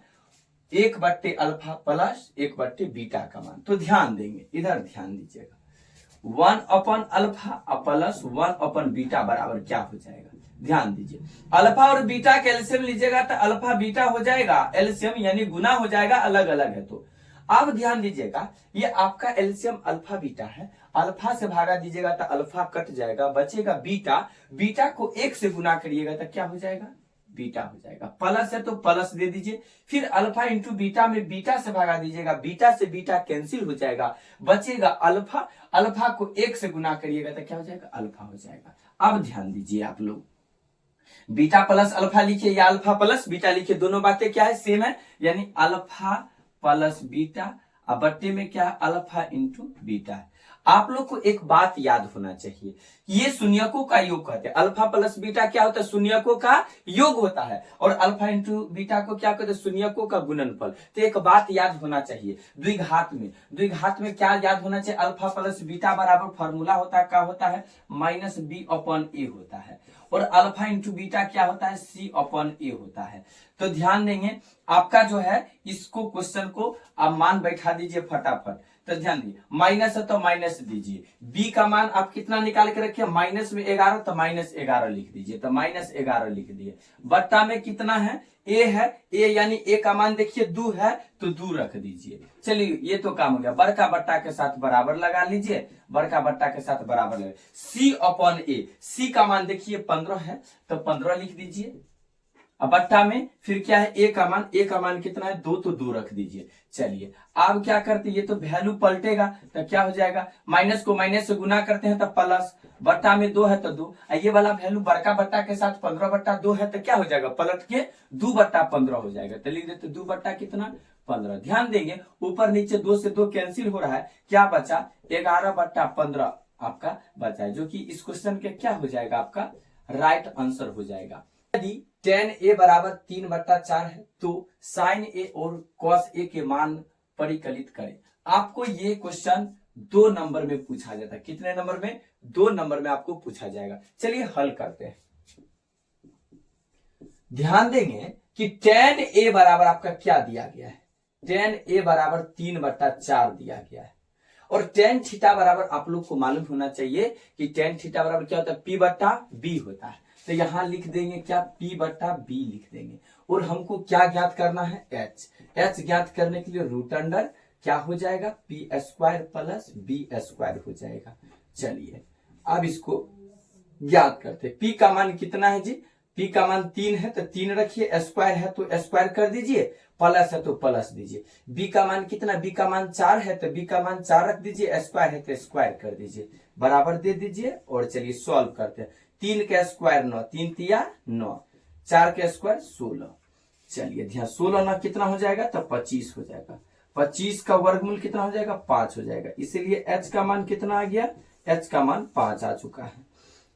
1/अल्फा प्लस 1/बीटा का मान, तो ध्यान देंगे, इधर ध्यान दीजिएगा। 1 अपन अल्फा प्लस 1 अपन बीटा बराबर क्या हो जाएगा। ध्यान दीजिए, अल्फा और बीटा का एलसीएम लीजिएगा तो अल्फा बीटा हो जाएगा, एलसीएम यानी गुना हो जाएगा, अलग अलग है तो। अब ध्यान दीजिएगा, ये आपका एलसीएम अल्फा बीटा है, अल्फा से भागा दीजिएगा तो अल्फा कट जाएगा, बचेगा बीटा, बीटा को 1 से गुना करिएगा तो क्या हो जाएगा, बीटा हो जाएगा। प्लस है तो प्लस दे दीजिए, फिर अल्फा इंटू बीटा में बीटा से भागा दीजिएगा, बीटा से बीटा कैंसिल हो जाएगा, बचेगा अल्फा, अल्फा को 1 से गुना करिएगा तो क्या हो जाएगा, अल्फा हो जाएगा। अब ध्यान दीजिए आप लोग, बीटा प्लस अल्फा लिखिए या अल्फा प्लस बीटा लिखिए, दोनों बातें क्या है, सेम है, यानी अल्फा प्लस बीटा, अब बट्टे में क्या है, अल्फा इंटू बीटा है। आप लोग को एक बात याद होना चाहिए, ये शून्यकों का योग कहते हैं, अल्फा प्लस बीटा क्या होता है, शून्यकों का योग होता है, और अल्फा इंटू बीटा को क्या कहते हैं, शून्यकों का गुणनफल। तो एक बात याद होना चाहिए, द्विघात में क्या याद होना चाहिए, अल्फा प्लस बीटा बराबर फॉर्मूला होता है, क्या होता है, माइनस बी अपॉन ए होता है, और अल्फा इंटू बीटा क्या होता है, सी अपॉन ए होता है। तो ध्यान देंगे, आपका जो है इसको क्वेश्चन को आप मान बैठा दीजिए फटाफट। तो ध्यान दीजिए, माइनस है तो माइनस दीजिए, बी का मान आप कितना निकाल के रखिए, माइनस में 11 तो माइनस 11 लिख दीजिए, तो माइनस 11 लिख दिए। बट्टा में कितना है, ए है, ए यानी ए का मान देखिए 2 है तो 2 रख दीजिए। चलिए ये तो काम हो गया, बड़का बट्टा के साथ बराबर लगा लीजिए, बड़का बट्टा के साथ बराबर लगा, सी अपॉन ए, सी का मान देखिए 15 है तो 15 लिख दीजिए। अब बट्टा में फिर क्या है, ए का मान कितना है, 2 तो 2 रख दीजिए। चलिए अब क्या करते हैं, ये तो वैल्यू पलटेगा तो क्या हो जाएगा, माइनस को माइनस से गुना करते हैं तो प्लस, बट्टा में 2 है तो 2, ये वाला वैल्यू बड़का बट्टा के साथ 15/2 है तो क्या हो जाएगा, पलट के 2/15 हो जाएगा। तो लिख देते 2 बट्टा कितना, 15। ध्यान देंगे ऊपर नीचे 2 से 2 कैंसिल हो रहा है, क्या बचा, 11/15 आपका बचा है, जो कि इस क्वेश्चन के क्या हो जाएगा, आपका राइट आंसर हो जाएगा। यदि tan a बराबर 3/4 है तो sin a और cos a के मान परिकलित करें। आपको ये क्वेश्चन 2 नंबर में पूछा जाता है, कितने नंबर में, 2 नंबर में आपको पूछा जाएगा। चलिए हल करते हैं। ध्यान देंगे कि tan a बराबर आपका क्या दिया गया है, tan a बराबर 3/4 दिया गया है, और tan थीटा बराबर आप लोग को मालूम होना चाहिए कि tan थीटा बराबर क्या होता है, p/b होता है। तो यहां लिख देंगे क्या, p/b लिख देंगे, और हमको क्या ज्ञात करना है, h ज्ञात करने के लिए रूट अंडर क्या हो जाएगा, p² प्लस b² हो जाएगा। चलिए अब इसको ज्ञात करते हैं, p का मान कितना है जी, p का मान 3 है तो 3 रखिए, स्क्वायर है तो स्क्वायर कर दीजिए, प्लस है तो प्लस दीजिए। b का मान कितना, b का मान 4 है तो b का मान 4 रख दीजिए, स्क्वायर है तो स्क्वायर कर दीजिए, बराबर दे दीजिए। और चलिए सॉल्व करते हैं, 3 का स्क्वायर 9, 3 तिया 9, 4 का स्क्वायर 16। चलिए ध्यान, 16 9 कितना हो जाएगा, तो 25 हो जाएगा, 25 का वर्गमूल कितना हो जाएगा, 5 हो जाएगा, इसीलिए h का मान कितना आ गया, h का मान 5 आ चुका है।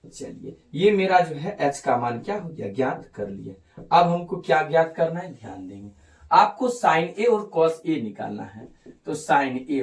चलिए ये मेरा जो है h का मान क्या हो गया, ज्ञात कर लिए। अब हमको क्या ज्ञात करना है, ध्यान देंगे, आपको साइन ए और कॉस ए निकालना है। तो साइन ए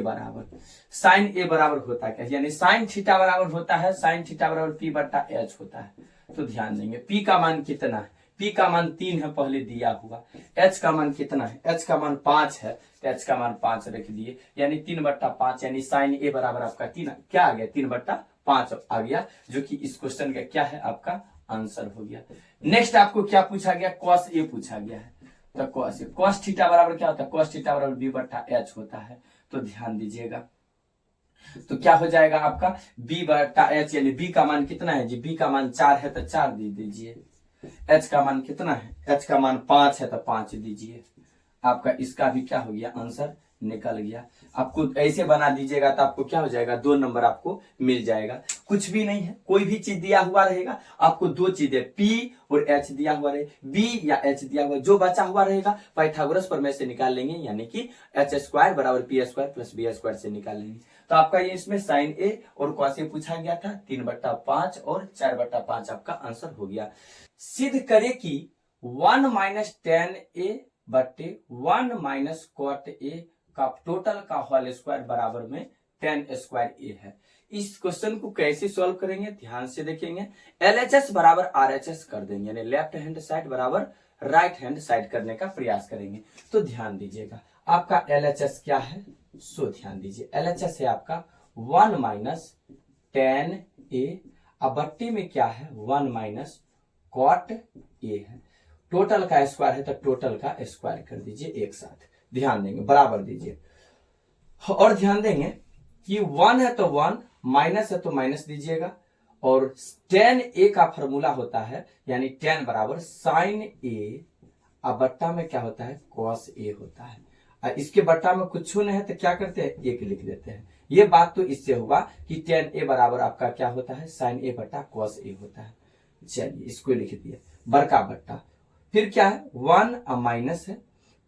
बराबर होता है क्या, यानी साइन थीटा बराबर होता है, साइन थीटा बराबर p/h होता है। तो ध्यान देंगे p का मान कितना है, p का मान 3 है पहले दिया हुआ, h का मान कितना है, h का मान 5 है तो h का मान 5 रख दिए, यानी 3/5, यानी साइन ए बराबर आपका 3 क्या आ गया, 3/5 आ गया, जो कि इस क्वेश्चन का क्या है, आपका आंसर हो गया। नेक्स्ट आपको क्या पूछा गया, कॉस ए पूछा गया है। तो कॉस थीटा बराबर क्या होता है, कॉस थीटा बराबर b/h होता है। तो ध्यान दीजिएगा, तो क्या हो जाएगा आपका b/h, यानी b का मान कितना है जी, b का मान 4 है तो 4 दे दीजिए, h का मान कितना है, h का मान 5 है तो 5 दीजिए। आपका इसका भी क्या हो गया, आंसर निकल गया। आपको ऐसे बना दीजिएगा तो आपको क्या हो जाएगा, 2 नंबर आपको मिल जाएगा। कुछ भी नहीं है, कोई भी चीज दिया हुआ रहेगा, आपको 2 चीजें p और h दिया हुआ रहे, b या h दिया हुआ, जो बचा हुआ रहेगा पाइथागोरस प्रमेय से निकाल लेंगे, यानी कि h² बराबर p² प्लस b² से निकाल लेंगे। तो आपका ये इसमें साइन ए और कॉस ए पूछा गया था, 3/5 और 4/5 आपका आंसर हो गया। सिद्ध करे कि 1 - tan a बट्टे 1 - cot a का टोटल का होल स्क्वायर बराबर में tan² a है। इस क्वेश्चन को कैसे सॉल्व करेंगे, ध्यान से देखेंगे। LHS बराबर RHS कर देंगे, यानी लेफ्ट हैंड साइड बराबर राइट हैंड साइड करने का प्रयास करेंगे। तो ध्यान दीजिएगा, आपका LHS क्या है, सो ध्यान दीजिए, LHS है आपका 1 माइनस टेन ए, अब बट्टे में क्या है 1 माइनस कॉट ए है। टोटल का स्क्वायर है तो टोटल का स्क्वायर कर दीजिए एक साथ, ध्यान देंगे बराबर दीजिए। और ध्यान देंगे कि 1 है तो 1, माइनस है तो माइनस दीजिएगा, और टेन ए का फॉर्मूला होता है यानी टेन बराबर साइन ए, अब बट्टा में क्या होता है कॉस ए होता है। इसके बट्टा में कुछ नहीं है तो क्या करते हैं एक लिख देते हैं। ये बात तो इससे हुआ कि टेन ए बराबर आपका क्या होता है साइन ए बट्टा कॉस ए होता है। चलिए इसको लिख दिए बड़का बट्टा, फिर क्या है 1 माइनस है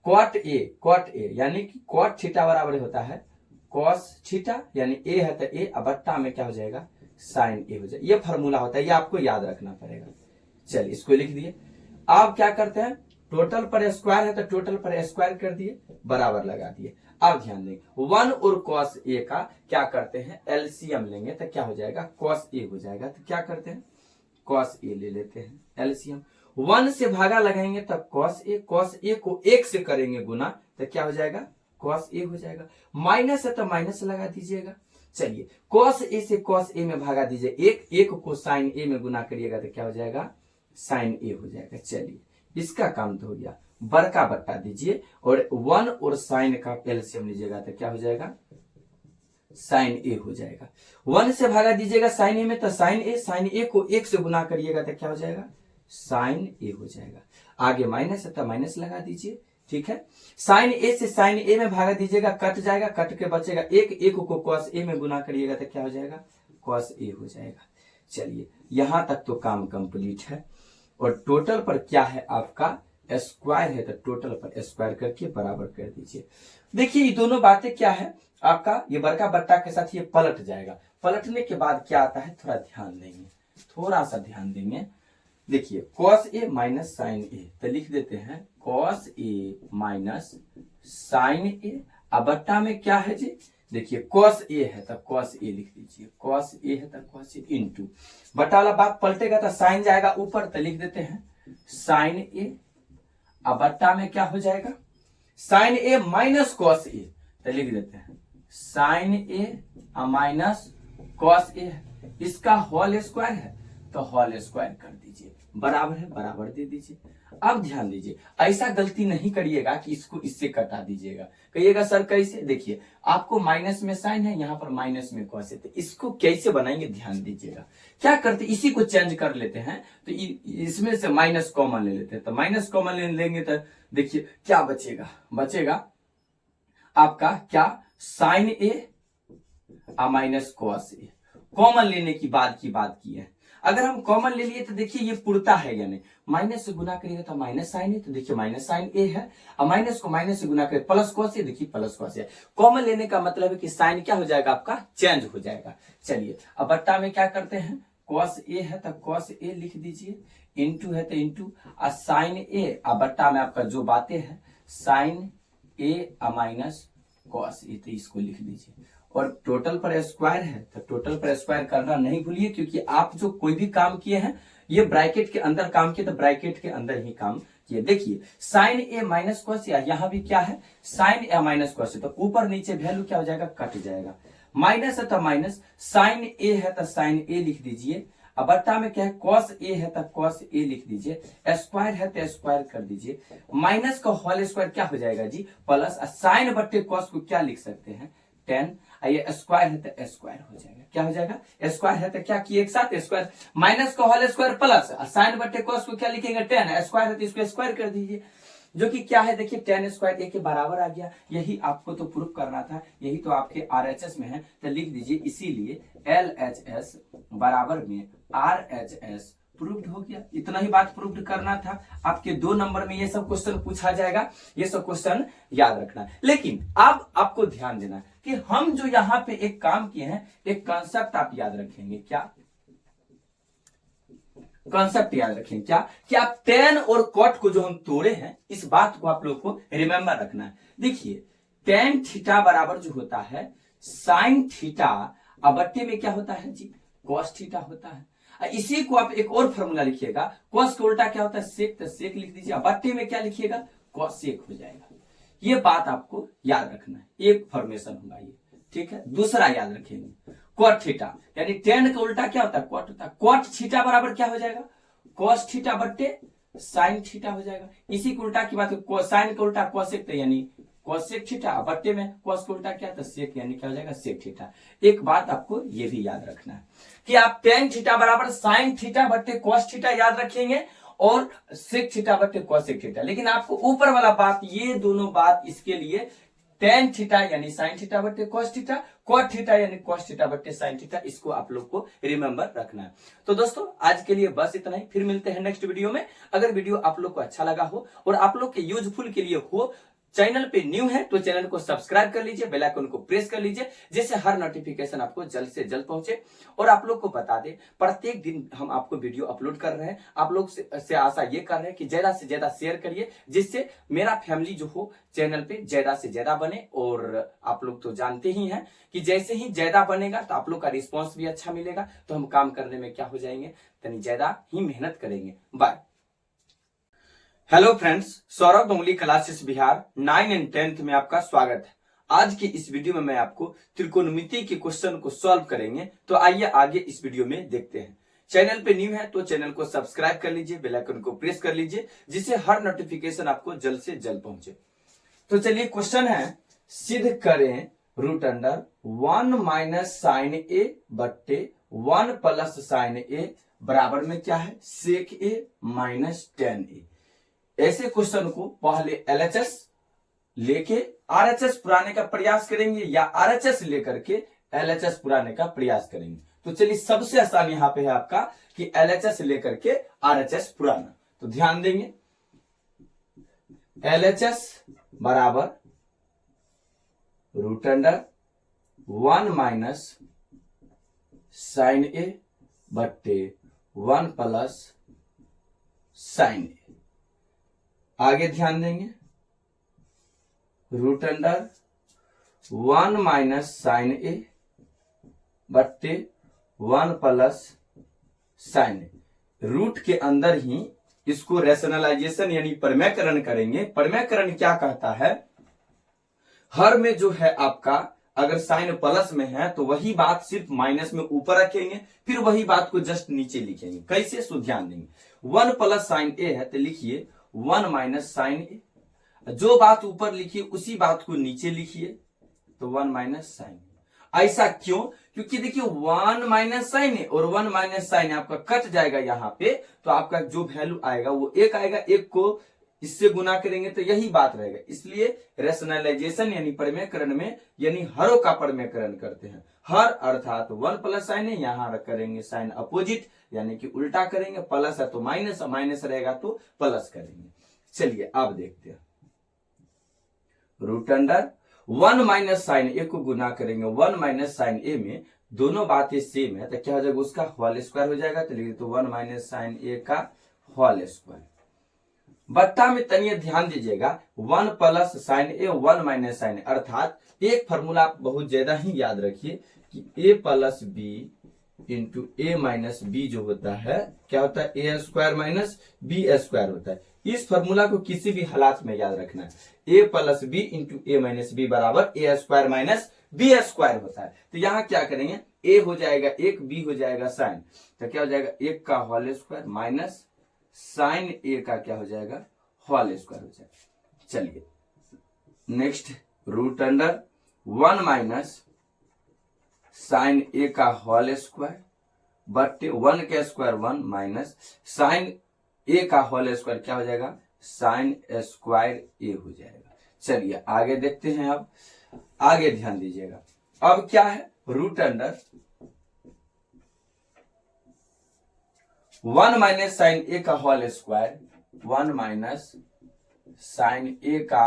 कॉट ए यानी कि कॉट थीटा बराबर होता है कॉस थीटा, यानी ए है तो ए, अब बट्टा में क्या हो जाएगा साइन ए हो जाएगा। ये फॉर्मूला होता है, ये आपको याद रखना पड़ेगा। चलिए इसको लिख दिए। अब क्या करते हैं टोटल पर स्क्वायर है तो टोटल पर स्क्वायर कर दिए, बराबर लगा दिए। अब ध्यान देंगे 1 और कॉस ए का क्या करते हैं एलसीएम लेंगे तो क्या हो जाएगा कॉस ए हो जाएगा, तो क्या करते हैं कॉस ए ले लेते हैं एलसीएम। 1 से भागा लगाएंगे तब कॉस ए को 1 से करेंगे गुना तो क्या हो जाएगा कॉस ए हो जाएगा। माइनस है तो माइनस लगा दीजिएगा। चलिए कॉस ए से कॉस ए में भागा दीजिए, एक को साइन ए में गुना करिएगा तो क्या हो जाएगा साइन ए हो जाएगा। चलिए इसका काम तो हो गया, बड़का बट्टा दीजिए और 1 और साइन का एलसीएम लीजिएगा तो क्या हो जाएगा साइन ए हो जाएगा। 1 से भागा दीजिएगा साइन ए में तो साइन ए को 1 से गुना करिएगा तो क्या हो जाएगा साइन ए हो जाएगा। आगे माइनस है तो माइनस लगा दीजिए, ठीक है। साइन ए से साइन ए में भागा दीजिएगा, कट जाएगा, कट के बचेगा एक को कॉस ए में गुना करिएगा तो क्या हो जाएगा कॉस ए हो जाएगा। चलिए यहां तक तो काम कंप्लीट है। और टोटल पर क्या है आपका स्क्वायर है तो टोटल पर स्क्वायर करके बराबर कर दीजिए। देखिए ये दोनों बातें क्या है आपका, ये बड़का बट्टा के साथ ये पलट जाएगा। पलटने के बाद क्या आता है थोड़ा ध्यान देंगे, थोड़ा सा ध्यान देंगे। देखिए कॉस ए माइनस साइन ए तो लिख देते हैं कॉस ए माइनस साइन ए, अब बट्टा में क्या है जी देखिए कॉस ए है तो कॉस ए लिख दीजिए, कॉस ए है तो कॉस ए इंटू बट्टा वाला बात पलटेगा तो साइन जाएगा ऊपर तो लिख देते हैं साइन ए, अब बट्टा में क्या हो जाएगा साइन ए माइनस कॉस ए तो लिख देते हैं साइन ए माइनस कॉस ए, इसका होल स्क्वायर है तो होल स्क्वायर कर दीजिए, बराबर है बराबर दे दीजिए। अब ध्यान दीजिए ऐसा गलती नहीं करिएगा कि इसको इससे कटा दीजिएगा, कहिएगा सर कैसे। देखिए आपको माइनस में साइन है, यहाँ पर माइनस में कॉस है, तो इसको कैसे बनाएंगे ध्यान दीजिएगा। क्या करते इसी को चेंज कर लेते हैं तो इसमें से माइनस कॉमन ले लेते हैं, तो माइनस कॉमन ले लेंगे तो देखिए क्या बचेगा आपका क्या साइन ए माइनस कॉस ए। कॉमन लेने की बात की है, अगर हम कॉमन ले लिए तो देखिए ये पुरता है यानी माइनस से गुना करिएगा तो माइनस साइन ए, तो देखिए माइनस साइन ए है, अब माइनस को माइनस से गुना करें प्लस कॉस ए, देखिए प्लस कॉस ए। कॉमन लेने का मतलब है कि साइन क्या हो जाएगा आपका चेंज हो जाएगा। चलिए अब बट्टा में क्या करते हैं कॉस ए है तो कॉस ए लिख दीजिए, इंटू है तो इंटू और साइन ए, अब बट्टा में आपका जो बातें है साइन ए माइनस कॉस ए, तो इसको लिख दीजिए। और टोटल पर स्क्वायर है तो टोटल पर स्क्वायर करना नहीं भूलिए, क्योंकि आप जो कोई भी काम किए हैं ये ब्रैकेट के अंदर काम किए तो ब्रैकेट के अंदर ही काम किए। देखिए साइन ए माइनस कॉस ए, यहाँ भी क्या है साइन ए माइनस कॉस ए, तो ऊपर नीचे वैल्यू क्या हो जाएगा कट जाएगा। माइनस है तो माइनस, साइन ए है तो साइन ए लिख दीजिए, अब बट्टा में क्या है कॉस ए है तो कॉस ए लिख दीजिए, स्क्वायर है तो स्क्वायर कर दीजिए। माइनस का होल स्क्वायर क्या हो जाएगा जी प्लस, साइन बट्टे कॉस को क्या लिख सकते हैं 10, ये स्क्वायर है तो स्क्वायर हो जाएगा, क्या हो जाएगा स्क्वायर है तो क्या किए एक साथ स्क्वायर, माइनस का होल स्क्वायर प्लस साइन बट्टे कॉस को क्या लिखेंगे 10, स्क्वायर है तो इसको स्क्वायर कर दीजिए, जो कि क्या है देखिए 10 स्क्वायर ए के बराबर आ गया। यही आपको तो प्रूफ करना था, यही तो आपके आरएचएस में है, तो लिख दीजिए इसीलिए एलएचएस बराबर में आरएचएस प्रूव्ड हो गया। इतना ही बात प्रूव्ड करना था। आपके 2 नंबर में ये सब क्वेश्चन पूछा जाएगा, ये सब क्वेश्चन याद रखना। लेकिन अब आपको ध्यान देना कि हम जो यहाँ पे एक काम किए हैं, एक कॉन्सेप्ट आप याद रखेंगे। क्या कॉन्सेप्ट याद रखेंगे क्या कि आप टेन और कॉट को जो हम तोड़े हैं, इस बात को आप लोग को रिमेंबर रखना है। देखिए टेन थीटा बराबर जो होता है साइन थीटा, अब बट्टे में क्या होता है जी कॉस थीटा होता है। इसी को आप एक और फॉर्मूला लिखिएगा, कॉस का उल्टा क्या होता है सेक, तो सेक लिख दीजिए, बट्टे में क्या लिखिएगा कॉस सेक हो जाएगा। ये बात आपको याद रखना है, एक फॉर्मेशन होगा ये, ठीक है। दूसरा याद रखेंगे कॉट थीटा, यानी टेन का उल्टा क्या होता है, कॉट होता है। कॉट थीटा बराबर क्या हो जाएगा, कॉस थीटा बट्टे साइन थीटा हो जाएगा। इसी को उल्टा की बात है, साइन का उल्टा कॉसेक, यानी कॉसेक थीटा बट्टे में कॉस का उल्टा क्या था, सेक, यानी क्या हो जाएगा सेक थीटा। एक बात आपको ये भी याद रखना है कि आप टेन थीटा बराबर साइन थीटा बट्टे कॉस थीटा याद रखेंगे और सेक थीटा बट्टे कॉसेक थीटा, लेकिन आपको ऊपर वाला बात, ये दोनों बात इसके लिए टेन थीटा यानी साइन थीटा बट्टे कॉस थीटा, कॉट थीटा यानी कॉस थीटा बट्टे साइन थीटा, इसको आप लोग को रिमेंबर रखना है। तो दोस्तों आज के लिए बस इतना ही, फिर मिलते हैं नेक्स्ट वीडियो में। अगर वीडियो आप लोग को अच्छा लगा हो और आप लोग के यूजफुल के लिए हो, चैनल पे न्यू है तो चैनल को सब्सक्राइब कर लीजिए, बेल आइकन को प्रेस कर लीजिए, जिससे हर नोटिफिकेशन आपको जल्द से जल्द पहुंचे। और आप लोग को बता दें, प्रत्येक दिन हम आपको वीडियो अपलोड कर रहे हैं। आप लोग से आशा ये कर रहे हैं कि ज्यादा से ज्यादा शेयर करिए, जिससे मेरा फैमिली जो हो चैनल पे ज्यादा से ज्यादा बने। और आप लोग तो जानते ही हैं कि जैसे ही ज्यादा बनेगा तो आप लोग का रिस्पॉन्स भी अच्छा मिलेगा, तो हम काम करने में क्या हो जाएंगे, तनी ज्यादा ही मेहनत करेंगे। Bye. Hello friends, Saurabh Ganguly classes Bihar 9 and 10th में आपका स्वागत है। आज की इस वीडियो में मैं आपको त्रिकोणमिति के क्वेश्चन को सॉल्व करेंगे, तो आइए आगे इस वीडियो में देखते हैं। चैनल पे न्यू है तो चैनल को सब्सक्राइब कर लीजिए, बेल आइकन को प्रेस कर लीजिए, जिससे हर नोटिफिकेशन आपको जल्द से जल्द पहुंचे। तो चलिए क्वेश्चन है, सिद्ध करें रूट अंडर 1 माइनस साइन ए बट्टे 1 प्लस साइन ए बराबर में क्या है, सेक ए माइनस टेन ए। ऐसे क्वेश्चन को पहले एलएचएस लेके आरएचएस पुराने का प्रयास करेंगे या आरएचएस लेकर के एलएचएस पुराने का प्रयास करेंगे। तो चलिए सबसे आसान यहां पे है आपका कि एलएचएस लेकर के आरएचएस पुराना। तो ध्यान देंगे, एलएचएस बराबर रूट अंडर 1 माइनस साइन ए बट्टे 1 प्लस साइन ए। आगे ध्यान देंगे, रूट अंडर 1 माइनस साइन ए बट्टे 1 प्लस साइन ए। रूट के अंदर ही इसको रैशनलाइजेशन यानी परमेयकरण करेंगे। परमेयकरण क्या कहता है, हर में जो है आपका अगर साइन प्लस में है तो वही बात सिर्फ माइनस में ऊपर रखेंगे, फिर वही बात को जस्ट नीचे लिखेंगे। कैसे, सो ध्यान देंगे, 1 प्लस साइन ए है तो लिखिए 1 माइनस साइन ए, जो बात ऊपर लिखिए उसी बात को नीचे लिखिए, तो 1 माइनस साइन। ऐसा क्यों, क्योंकि देखिए 1 माइनस साइन ए और 1 माइनस साइन आपका कट जाएगा यहाँ पे, तो आपका जो वैल्यू आएगा वो एक आएगा, एक को इससे गुना करेंगे तो यही बात रहेगा। इसलिए रैशनलाइजेशन यानी परमेयकरण में यानी हरों का परमेयकरण करते हैं। हर अर्थात 1 प्लस साइन है, यहां करेंगे साइन अपोजिट यानी कि उल्टा करेंगे, प्लस है तो माइनस, माइनस रहेगा तो प्लस करेंगे। चलिए अब देखते हैं, रूट अंडर 1 माइनस साइन ए को गुना करेंगे 1 माइनस साइन ए में, दोनों बातें सेम है तो क्या हो जाएगा, उसका होल स्क्वायर हो जाएगा। तो लिखिए तो 1 माइनस साइन ए का होल स्क्वायर बट्टा में तनिए ध्यान दीजिएगा 1 प्लस साइन ए 1 माइनस साइन ए, अर्थात एक फॉर्मूला आप बहुत ज्यादा ही याद रखिए कि ए plus B into A minus B जो होता है क्या होता है, ए स्क्वायर माइनस बी स्क्वायर होता है। इस फॉर्मूला को किसी भी हालात में याद रखना है, ए plus B into A minus B बराबर ए स्क्वायर माइनस बी स्क्वायर होता है। तो यहाँ क्या करेंगे, ए हो जाएगा 1, बी हो जाएगा साइन, तो क्या हो जाएगा 1 का whole square minus sine A का क्या हो जाएगा, होल स्क्वायर हो जाएगा। चलिए next, root under 1 minus sine A का होल स्क्वायर बट्टे 1 का स्क्वायर 1 माइनस साइन ए का होल स्क्वायर क्या हो जाएगा, साइन स्क्वायर ए हो जाएगा। चलिए आगे देखते हैं। अब आगे ध्यान दीजिएगा, अब क्या है, root under 1 minus sine A का whole square 1 minus sine A का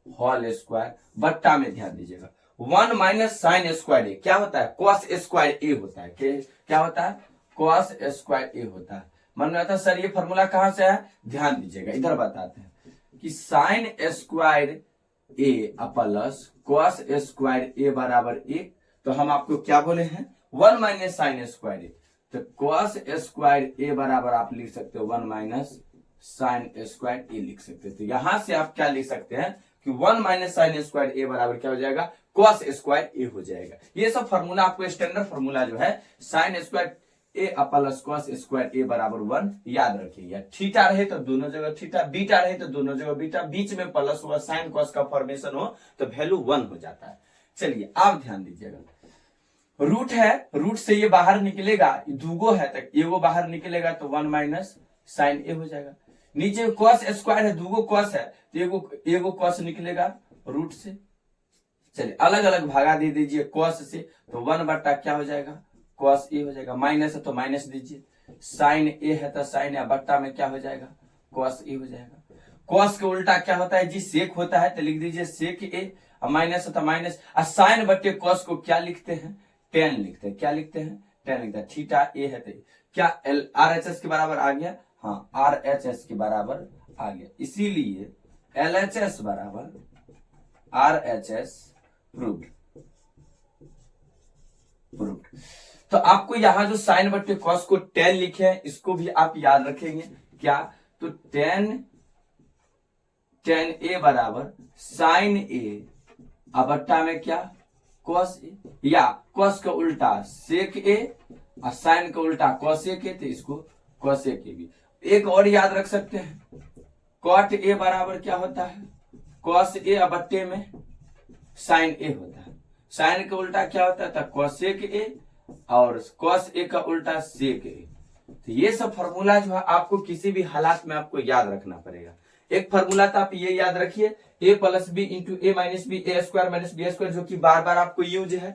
होल स्क्वायर बट्टा में ध्यान दीजिएगा 1 माइनस साइन स्क्वायर ए क्या होता है, कॉस स्क्वायर ए होता है। क्या होता है, कॉस स्क्वायर ए होता है। मन में आता है सर ये फॉर्मूला कहां से है, ध्यान दीजिएगा, इधर बताते हैं कि साइन स्क्वायर ए प्लस कॉस स्क्वायर ए बराबर 1। तो हम आपको क्या बोले हैं, 1 माइनस साइन स्क्वायर ए, तो कॉस स्क्वायर ए बराबर आप लिख सकते हो 1 माइनस साइन स्क्वायर ए लिख सकते हैं। तो यहां से आप क्या लिख सकते हैं कि 1 माइनस साइन स्क्वायर ए बराबर क्या हो जाएगा, कॉस स्क्वायर ए हो जाएगा। ये सब फॉर्मूला आपको स्टैंडर्ड फॉर्मूला जो है साइन स्क्वायर ए प्लस कॉस स्क्वायर ए बराबर 1 याद रखिएगा। थीटा रहे तो दोनों जगह थीटा, बीटा रहे तो दोनों जगह बीटा, बीच में प्लस हुआ साइन कॉस का फॉर्मेशन हो तो वैल्यू 1 हो जाता है। चलिए आप ध्यान दीजिएगा, रूट है, रूट से ये बाहर निकलेगा, दूगो है तक एगो बाहर निकलेगा तो 1 माइनस साइन ए हो जाएगा। नीचे कॉस स्क्वायर है, दूगो कॉस है तो एगो कॉस निकलेगा रूट से। चलिए अलग अलग भागा दे दीजिए कॉस से, तो 1 बट्टा क्या हो जाएगा कॉस ए हो जाएगा। माइनस है तो माइनस दीजिए, साइन ए है तो साइन ए बट्टा में क्या हो जाएगा कॉस ए हो जाएगा। कॉस के उल्टा क्या होता है जी सेक होता है, तो लिख दीजिए सेक ए, माइनस है तो माइनस, साइन बट्टे कॉस को क्या लिखते हैं टेन लिखते हैं। क्या लिखते हैं टेन लिखते हैं। थीटा ए है तो क्या आर एच एस के बराबर आ गया, हाँ आर एच एस के बराबर आ गया, इसीलिए एल एच एस बराबर आर एच एस प्रूव्ड। तो आपको यहां जो साइन बट्टे कॉस को टेन लिखे हैं इसको भी आप याद रखेंगे। क्या तो टेन ए बराबर साइन ए बट्टा में क्या कॉस ए, या कॉस का उल्टा सेक ए और साइन का उल्टा कॉस ए के, तो इसको कॉस ए के भी। एक और याद रख सकते हैं, कॉट ए बराबर क्या होता है कॉस ए बट्टे में साइन ए होता है। साइन का उल्टा क्या होता था कॉसेक ए और कॉस ए का उल्टा सेक ए। तो ये सब फॉर्मूला जो है आपको किसी भी हालात में आपको याद रखना पड़ेगा। एक फॉर्मूला तो आप ये याद रखिए ए plus B into A minus B A square minus B square, जो कि बार बार आपको यूज है।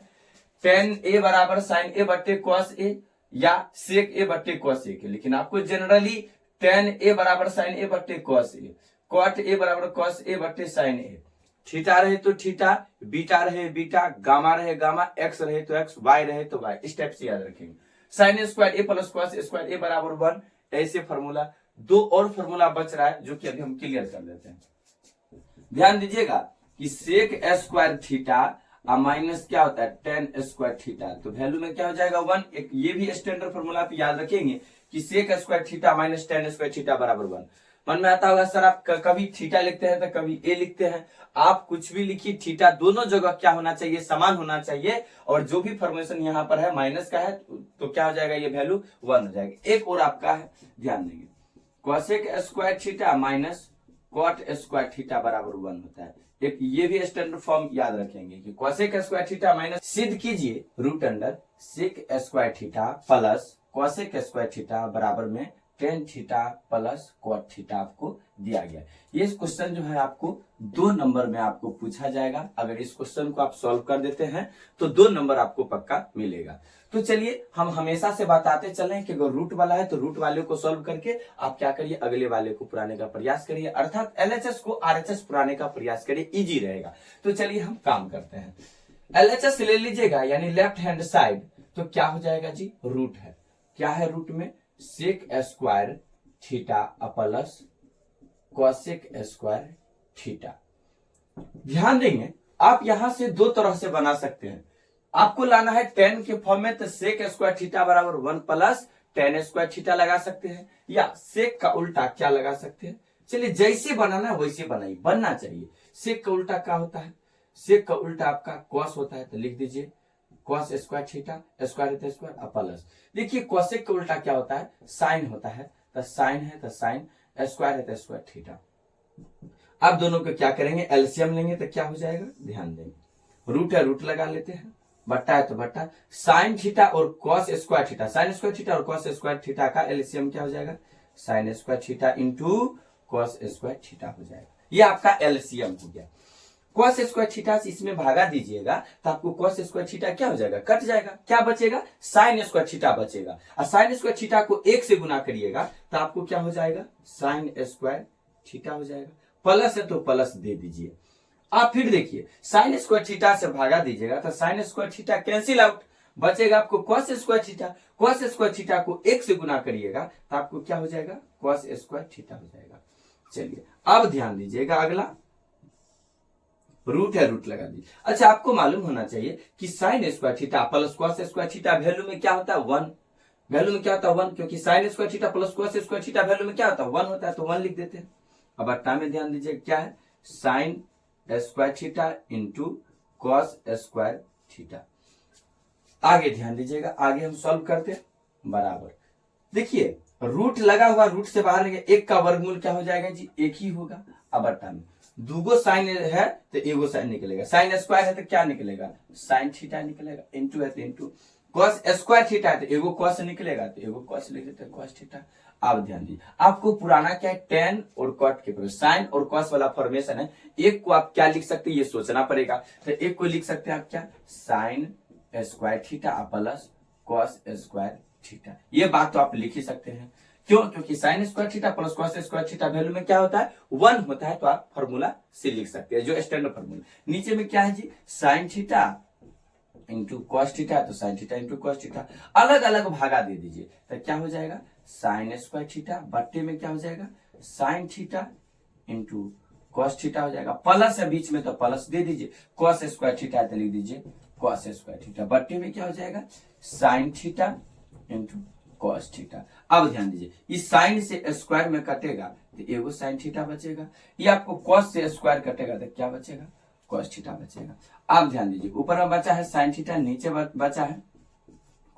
टेन ए बराबर साइन ए बट्टे कॉस ए या सेक ए बट्टे कॉस ए के, लेकिन आपको जनरली टेन ए बराबर साइन ए बट्टे कॉस ए, कॉट ए बराबर कॉस ए बट्टे साइन ए, थीटा रहे तो थीटा, बीटा रहे बीटा, गामा रहे गामा, एक्स रहे तो एक्स, वाई रहे तो वाई, इस टाइप से याद रखेंगे। साइन स्क्वायर ए प्लस कॉस स्क्वायर ए बराबर 1, ऐसे फॉर्मूला। दो और फॉर्मूला बच रहा है जो कि अभी हम क्लियर कर देते हैं। ध्यान दीजिएगा कि सेक स्क्वायर थीटा माइनस क्या होता है टेन स्क्वायर थीटा, तो वैल्यू में क्या हो जाएगा 1। एक ये भी स्टैंडर्ड फॉर्मूला आप याद रखेंगे कि sec square theta minus tan square theta बराबर 1। मन में आता होगा सर आप कभी थीटा लिखते हैं तो कभी ए लिखते हैं, आप कुछ भी लिखिए, थीटा दोनों जगह क्या होना चाहिए समान होना चाहिए, और जो भी फॉर्मेशन यहाँ पर है माइनस का है तो क्या हो जाएगा ये वैल्यू 1 हो जाएगी। एक और आपका है, ध्यान देंगे, cosec square theta minus cot square theta बराबर 1 होता है। एक ये भी स्टैंडर्ड फॉर्म याद रखेंगे कि कॉसेक स्क्वायर थीटा माइनस, सिद्ध कीजिए root under sec square theta plus cosec square theta बराबर में tan theta plus cot theta आपको दिया गया। ये क्वेश्चन जो है आपको 2 नंबर में आपको पूछा जाएगा। अगर इस क्वेश्चन को आप सॉल्व कर देते हैं तो 2 नंबर आपको पक्का मिलेगा। तो चलिए हम हमेशा से बताते चलें कि अगर रूट वाला है तो रूट वाले को सॉल्व करके आप क्या करिए अगले वाले को पुराने का प्रयास करिए, अर्थात एलएचएस को आरएचएस पुराने का प्रयास करिए, इजी रहेगा। तो चलिए हम काम करते हैं। एलएचएस ले लीजिएगा यानी लेफ्ट हैंड साइड, तो क्या हो जाएगा जी रूट है, क्या है रूट में sec square theta plus cosec square theta. ध्यान देंगे आप यहां से 2 तरह से बना सकते हैं। आपको लाना है टेन के फॉर्म में तो सेक स्क्वायर थीटा बराबर 1 प्लस टेन स्क्वायर थीटा लगा सकते हैं, या सेक का उल्टा क्या लगा सकते हैं। चलिए जैसे बनाना है वैसे बनाइए, बनना चाहिए। सेक का उल्टा क्या होता है, सेक का उल्टा आपका कॉस होता है, तो लिख दीजिए कॉस स्क्वायर थीटा, स्क्वायर है तो स्क्वायर प्लस, देखिए कॉसेक का उल्टा क्या होता है साइन होता है, तो साइन है तो साइन, स्क्वायर है तो स्क्वायर थीटा। अब दोनों को क्या करेंगे एलसीएम लेंगे तो क्या हो जाएगा, ध्यान देंगे रूट है रूट लगा लेते हैं, बट्टा है तो बट्टा, साइन थीटा और cos square theta, sign square theta और कॉस स्क्वायर थीटा का एलसीएम क्या हो जाएगा sign square theta into cos square theta हो जाएगा। ये आपका एलसीएम हो गया। कॉस स्क्वायर थीटा से इसमें भागा दीजिएगा तो आपको कॉस स्क्वायर थीटा क्या हो जाएगा कट जाएगा, क्या बचेगा साइन स्क्वायर थीटा बचेगा, और साइन स्क्वायर थीटा को 1 से गुना करिएगा तो आपको क्या हो जाएगा साइन स्क्वायर थीटा हो जाएगा। प्लस है तो प्लस दे दीजिए। आप फिर देखिए साइन स्क्वायर थीटा से भागा दीजिएगा तो sign square theta cancel out, बचेगा आपको cos square theta. Cos square theta को 1 से गुना करिएगा तो आपको क्या हो जाएगा कॉस स्क्वायर थीटा हो जाएगा। चलिए अब ध्यान दीजिएगा, अगला रूट है रूट लगा दीजिए। अच्छा आपको मालूम होना चाहिए कि sign square theta plus cos square theta value में क्या होता है 1, वैल्यू में क्या होता है 1, क्योंकि sign square theta plus cos square theta value में क्या होता है 1 होता है, तो 1 लिख देते हैं। अब अट्टा में ध्यान दीजिए क्या है sign square theta into cos square theta. आगे ध्यान दीजिएगा, आगे हम सॉल्व करते हैं। बराबर देखिए रूट लगा हुआ, रूट से बाहर निकले, एक का वर्गमूल क्या हो जाएगा जी, एक ही होगा। अब बट्टा में दूगो साइन है तो एगो साइन निकलेगा, साइन स्क्वायर है तो क्या निकलेगा, साइन थीटा निकलेगा। इंटू है तो इंटू, कॉस स्क्वायर थीटा है तो एगो कॉस निकलेगा तो एगो कॉस लिख देते हैं, कॉस थीटा। अब ध्यान दीजिए, आपको पुराना क्या है, टेन और कॉट के साइन और कॉस वाला फॉर्मेशन है। एक को आप क्या लिख सकते हैं ये सोचना पड़ेगा, तो एक को लिख सकते हैं आप क्या, sign square theta plus cos square theta. ये बात तो आप लिख ही सकते हैं, क्यों, क्योंकि sign square theta plus cos square theta value में क्या होता है, 1 होता है, तो आप फॉर्मूला से लिख सकते हैं, जो स्टैंडर्ड फॉर्मूला। नीचे में क्या है जी, sine theta into cos theta, तो sine theta into cos theta, अलग अलग भागा दे दीजिए तो क्या हो जाएगा, साइन स्क्वायर थीटा बट्टे में क्या हो जाएगा, sign theta into cos theta हो जाएगा। प्लस है बीच में तो प्लस दे दीजिए, कॉस स्क्वायर थीटा तो लिख दीजिए कॉस स्क्वायर थीटा, बट्टे में क्या हो जाएगा, sign theta into cos theta. अब ध्यान दीजिए, इस साइन से स्क्वायर में कटेगा तो एगो साइन थीटा बचेगा, ये आपको कॉस से स्क्वायर कटेगा तो क्या बचेगा, कॉस थीटा बचेगा। अब ध्यान दीजिए, ऊपर में बचा है साइन थीटा, नीचे बचा है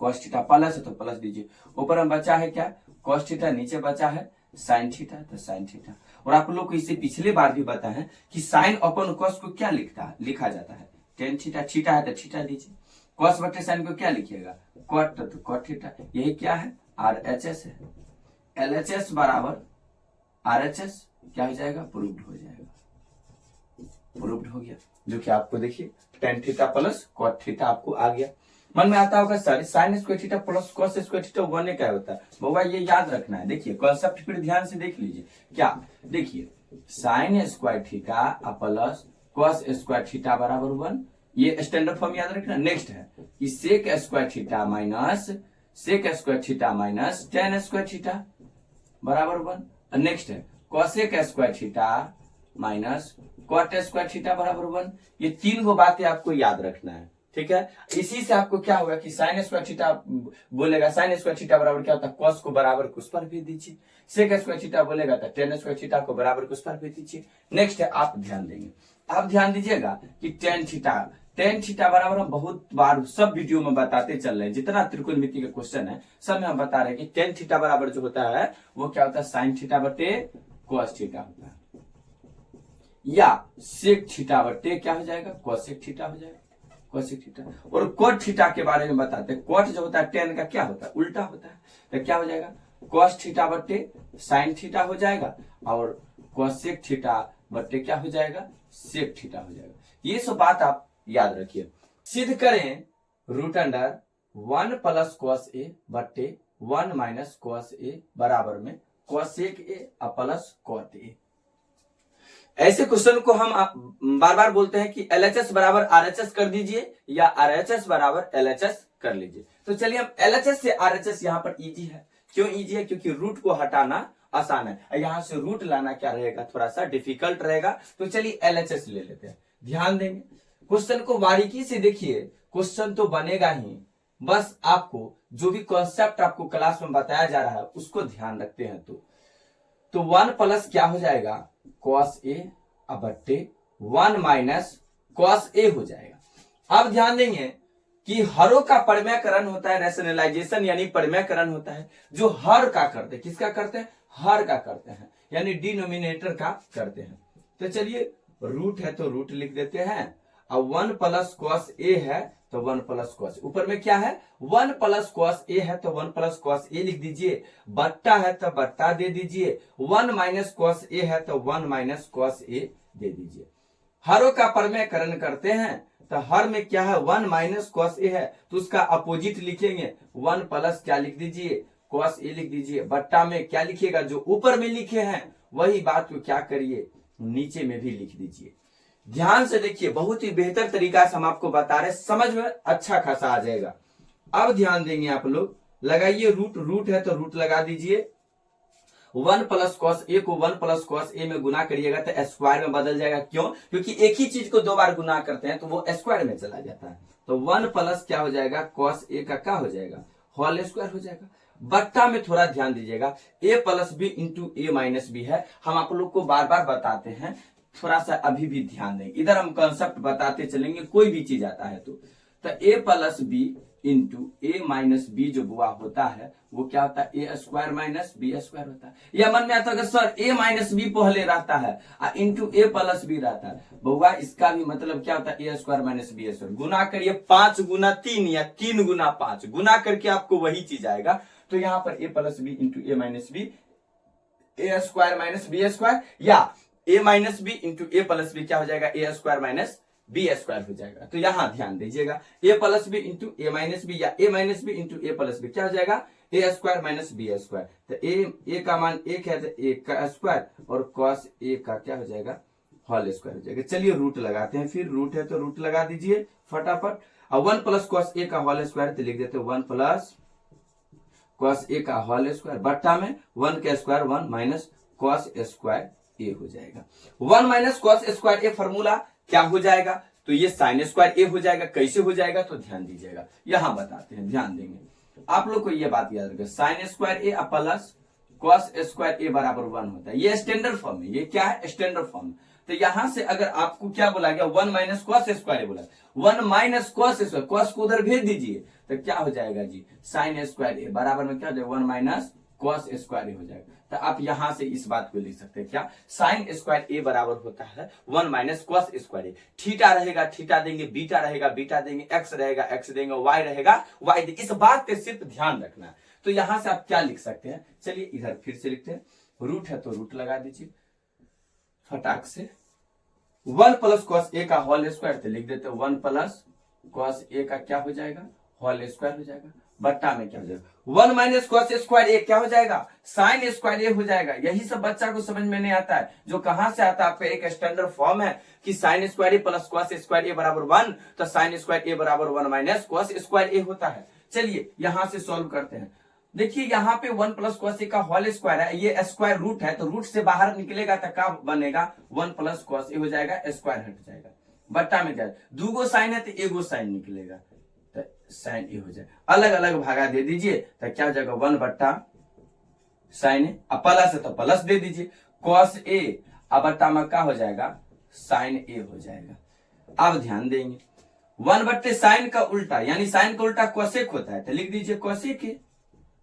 कॉस थीटा, प्लस है तो प्लस दीजिए। ऊपर में बचा है क्या, कॉस थीटा, नीचे बचा है साइन थीटा, तो साइन थीटा। और आप लोग को इससे पिछले बार भी बताया है कि साइन अपन कॉस को क्या लिखा जाता है, टेन थीटा, थीटा है तो थीटा दीजिए। कॉस बटे साइन को क्या लिखिएगा, कॉट, तो कॉट थीटा। यही क्या है, RHS है, LHS बराबर RHS क्या हो जाएगा, प्रूव्ड हो जाएगा, प्रूव्ड हो गया। जो कि आपको देखिए tan theta plus cot theta आपको आ गया। मन में आता होगा sir sine square theta plus cos square theta 1 क्या होता है, बाबा ये याद रखना है। देखिए कॉन्सेप्ट फिर ध्यान से देख लीजिए, क्या देखिए, sign square theta plus cos square theta बराबर 1, ये स्टैंडर्ड फॉर्म याद रखना। नेक्स्ट है कि sec square theta minus sec square theta minus tan square theta बराबर 1। नेक्स्ट है cosec square theta minus cot square theta बराबर 1। ये तीन गो बातें आपको याद रखना है, ठीक है। इसी से आपको क्या होगा कि साइन स्क्वायर थीटा बोलेगा, साइन स्क्वायर थीटा बराबर क्या होता है, कॉस को बराबर कुछ पर भेज दीजिए। सेक स्क्वायर थीटा बोलेगा तो टेन स्क्वायर थीटा को बराबर कुछ पर भेज दीजिए। नेक्स्ट है आप ध्यान देंगे, आप ध्यान दीजिएगा कि टेन थीटा बराबर हम बहुत बार सब वीडियो में बताते चल रहे हैं, जितना त्रिकोणमिति के क्वेश्चन है सब में हम बता रहे हैं कि टेन थीटा बराबर जो होता है वो क्या होता है, साइन थीटा बटे कॉस थीटा होता है, या सेक थीटा बटे क्या हो जाएगा, कॉसेक थीटा हो जाएगा, कॉसेक थीटा। और कॉट थीटा के बारे में बताते हैं, कॉट जो होता है टेन का क्या होता है, उल्टा होता है, तो क्या हो जाएगा, कॉस थीटा बटे साइन थीटा हो जाएगा, और कॉसेक थीटा बटे क्या हो जाएगा, सेक थीटा हो जाएगा। ये सब बात आप याद रखिए। सिद्ध करें रूट अंडर 1 प्लस कॉस ए बटे 1 माइनस कॉस ए बराबर में cosec A plus cot A. ऐसे क्वेश्चन को हम बार बार बोलते हैं कि LHS बराबर RHS कर दीजिए या RHS बराबर LHS कर लीजिए। तो चलिए हम LHS से RHS यहाँ पर इजी है। क्यों इजी है, क्योंकि रूट को हटाना आसान है, यहाँ से रूट लाना क्या रहेगा, थोड़ा सा डिफिकल्ट रहेगा। तो चलिए LHS ले लेते हैं। ध्यान देंगे, क्वेश्चन को बारीकी से देखिए, क्वेश्चन तो बनेगा ही, बस आपको जो भी कॉन्सेप्ट आपको क्लास में बताया जा रहा है उसको ध्यान रखते हैं तो 1 प्लस क्या हो जाएगा, कॉस ए बट्टे 1 माइनस कॉस ए हो जाएगा। अब ध्यान देंगे कि हरों का परमेयकरण होता है, रैशनलाइजेशन यानी परमेयकरण होता है, जो हर का करते हैं, किसका करते हैं, हर का करते हैं, यानी डिनोमिनेटर का करते हैं। तो चलिए रूट है तो रूट लिख देते हैं, अब 1 प्लस कॉस ए है तो 1 प्लस कॉस, ऊपर में क्या है 1 प्लस कॉस ए है तो 1 प्लस कॉस ए लिख दीजिए, बट्टा है तो बट्टा दे दीजिए, 1 माइनस कॉस ए है तो 1 माइनस कॉस ए दे दीजिए। हरों का परमेयकरण करते हैं तो हर में क्या है 1 माइनस कॉस ए है तो उसका अपोजिट लिखेंगे, 1 प्लस क्या लिख दीजिए, कॉस ए लिख दीजिए। बट्टा में क्या लिखिएगा, जो ऊपर में लिखे हैं वही बात को क्या करिए, नीचे में भी लिख दीजिए। ध्यान से देखिए, बहुत ही बेहतर तरीका से हम आपको बता रहे, समझ में अच्छा खासा आ जाएगा। अब ध्यान देंगे आप लोग, लगाइए रूट है तो रूट लगा दीजिए, 1 प्लस कॉस ए को 1 प्लस कॉस ए में गुना करिएगा तो स्क्वायर में बदल जाएगा। क्यों, क्योंकि एक ही चीज को दो बार गुना करते हैं तो वो स्क्वायर में चला जाता है। तो 1 प्लस क्या हो जाएगा, कॉस ए का क्या हो जाएगा, होल स्क्वायर हो जाएगा। बट्टा में थोड़ा ध्यान दीजिएगा, ए plus B into A minus B है, हम आप लोग को बार बार बताते हैं थोड़ा सा अभी भी ध्यान देंगे, इधर हम कंसेप्ट बताते चलेंगे, कोई भी चीज आता है तो ए plus B into A minus B जो बुआ होता है वो क्या होता है, ए स्क्वायर माइनस बी स्क्वायर होता है। यह मन में आता है सर ए माइनस बी पहले रहता है इंटू ए प्लस बी रहता है, बुआ इसका भी मतलब क्या होता है, ए स्क्वायर माइनस बी स्क्वायर। गुना करिए 5 गुना 3 या 3 गुना 5, गुना करके आपको वही चीज आएगा। तो यहाँ पर ए plus B into A minus B, A square minus B square, या ए माइनस बी इंटू ए प्लस बी क्या हो जाएगा, ए स्क्वायर माइनस बी स्क्वायर हो जाएगा। तो यहां ध्यान दीजिएगा, ए plus B into A minus B या ए माइनस बी इंटू ए प्लस बी क्या हो जाएगा, ए स्क्वायर माइनस बी स्क्वायर। तो ए का मान एक है तो ए का स्क्वायर और कॉस ए का क्या हो जाएगा, होल स्क्वायर हो जाएगा। चलिए रूट लगाते हैं, फिर रूट है तो रूट लगा दीजिए फटाफट। और 1 प्लस कॉस ए का होल स्क्वायर तो लिख देते 1 प्लस कॉस ए का होल स्क्वायर बट्टा में 1 का स्क्वायर 1 माइनस कॉस स्क्वायर ए हो जाएगा। 1 minus cos square a formula क्या हो जाएगा, तो ये साइन स्क्वायर ए हो जाएगा। कैसे हो जाएगा तो ध्यान दीजिएगा, यहां बताते हैं, ध्यान देंगे आप लोग को ये बात याद रखें, साइन स्क्वायर ए प्लस कॉस स्क्वायर ए बराबर 1 होता है। ये स्टैंडर्ड फॉर्म है, ये क्या है, स्टैंडर्ड फॉर्म। तो यहां से अगर आपको क्या बोला गया 1 माइनस कॉस स्क्वायर बोला, 1 माइनस कॉस स्क्वायर, कॉस को उधर भेज दीजिए तो क्या हो जाएगा जी, साइन स्क्वायर ए बराबर में क्या हो जाएगा 1 माइनस कॉस स्क्वायर ए हो जाएगा। तो आप यहां से इस बात को लिख सकते हैं, क्या, साइन स्क्वायर ए बराबर होता है 1 माइनस कॉस स्क्वायर ए। थीटा रहेगा थीटा देंगे, बीटा रहेगा बीटा देंगे, एक्स रहेगा एक्स देंगे, वाई रहेगा वाई देंगे। इस बात पे सिर्फ ध्यान रखना है। तो यहां से आप क्या लिख सकते हैं, चलिए इधर फिर से लिखते हैं, रूट है तो रूट लगा दीजिए फटाक से। 1 प्लस कॉस ए का होल स्क्वायर तो लिख देते 1 प्लस कॉस ए का क्या हो जाएगा, होल स्क्वायर हो जाएगा, बट्टा में क्या हो जाएगा 1 माइनस कॉस स्क्वायर ए क्या हो जाएगा, साइन स्क्वायर ए हो जाएगा। यही सब बच्चा को समझ में नहीं आता है, जो कहां से आता है, आपका एक स्टैंडर्ड फॉर्म है कि साइन स्क्वायर ए प्लस कॉस स्क्वायर ए बराबर 1, तो साइन स्क्वायर ए बराबर 1 माइनस कॉस स्क्वायर ए होता है। चलिए यहां से सॉल्व करते हैं। देखिए यहाँ पे 1 प्लस कॉस ए का होल स्क्वायर है, ये स्क्वायर रूट है तो रूट से बाहर निकलेगा तो क्या बनेगा, 1 प्लस कॉस ए हो जाएगा, स्क्वायर हट जाएगा, बट्टा में जाएगा, 2 गो साइन है तो 1 गो साइन निकलेगा तो साइन ए हो जाएगा। अलग अलग भागा दे दीजिए तो क्या हो जाएगा 1 बट्टा साइन ए, अब प्लस है तो प्लस दे दीजिए, कॉस ए अब बट्टा में क्या हो जाएगा, साइन ए हो जाएगा। अब ध्यान देंगे 1 बट्टे साइन का उल्टा, यानी साइन का उल्टा कोसेक होता है तो लिख दीजिए कोसेक ए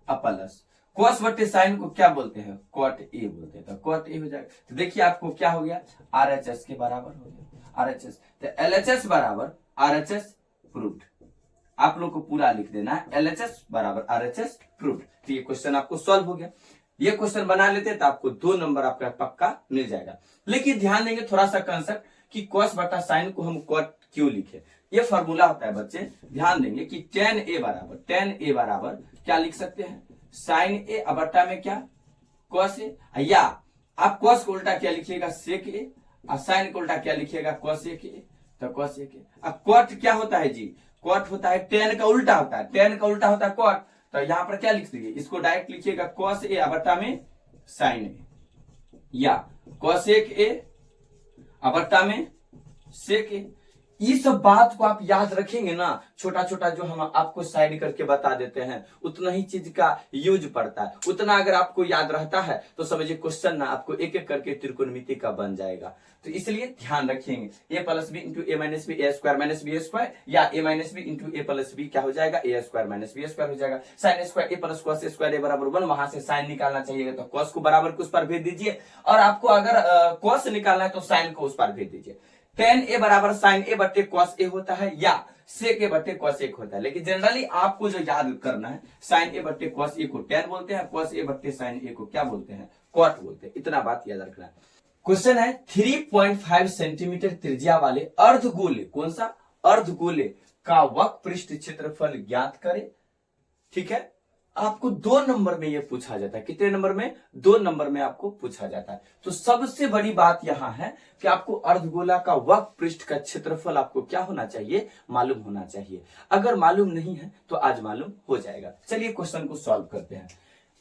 प्लस कॉस बट्टे साइन को क्या बोलते हैं, कॉट ए बोलते हैं, तो कॉट ए हो जाएगा। तो देखिए आपको क्या हो गया, आरएचएस के बराबर हो गया, आरएचएस। तो एलएचएस बराबर आरएचएस प्रूव्ड, आप लोग को पूरा लिख देना है, एलएचएस बराबर आरएचएस प्रूव्ड। तो ये क्वेश्चन आपको सॉल्व हो गया। ये क्वेश्चन बना लेते तो आपको 2 नंबर आपका पक्का मिल जाएगा। लेकिन ध्यान देंगे थोड़ा सा कंसेप्ट कि कॉस बटा साइन को हम कॉट क्यों लिखे, ये फॉर्मूला होता है बच्चे, ध्यान देंगे कि tan ए बराबर क्या लिख सकते हैं, साइन ए बट्टा में क्या, कॉस ए, या आप कॉस को उल्टा क्या लिखिएगा, सेक ए, और साइन को उल्टा क्या लिखिएगा, कॉसेक ए, तो कॉसेक ए। अब कॉट क्या होता है जी, कॉट होता है tan का उल्टा होता है, tan का उल्टा होता है कॉट। तो यहां पर क्या लिख दीजिए, इसको डायरेक्ट लिखिएगा कॉस ए बट्टा में साइन ए, या कॉसेक ए बट्टा में सेक ए। ये सब बात को आप याद रखेंगे ना, छोटा छोटा जो हम आपको साइड करके बता देते हैं उतना ही चीज का यूज पड़ता है। उतना अगर आपको याद रहता है तो समझिए क्वेश्चन ना आपको एक एक करके त्रिकोणमिति का बन जाएगा। तो इसलिए ध्यान रखेंगे, ए plus B into A minus B, A square minus B square, या ए माइनस बी इंटू ए प्लस बी क्या हो जाएगा, ए स्क्वायर माइनस बी स्क्वायर हो जाएगा। साइन स्क्वायर ए प्लस कॉस स्क्वायर ए बराबर 1, वहां से साइन निकालना चाहिए तो कॉस को बराबर को उस पर भेज दीजिए, और आपको अगर कॉस निकालना है तो साइन को उस पर भेज दीजिए। tan ए बराबर साइन ए बट्टे कॉस ए होता है, या सेक ए बट्टे कॉस ए होता है। लेकिन जनरली आपको जो याद करना है, साइन ए बट्टे कॉस ए को tan बोलते हैं, कॉस ए बट्टे साइन ए को क्या बोलते हैं, कॉट बोलते हैं। इतना बात याद रखना है। क्वेश्चन है 3.5 सेंटीमीटर त्रिज्या वाले अर्धगोले, कौन सा, अर्धगोले का वक्र पृष्ठ क्षेत्रफल ज्ञात करे। ठीक है, आपको 2 नंबर में ये पूछा जाता है। कितने नंबर में, 2 नंबर में आपको पूछा जाता है। तो सबसे बड़ी बात यहां है कि आपको अर्धगोला का वक्र पृष्ठ का क्षेत्रफल आपको क्या होना चाहिए, मालूम होना चाहिए। अगर मालूम नहीं है तो आज मालूम हो जाएगा। चलिए क्वेश्चन को सॉल्व करते हैं।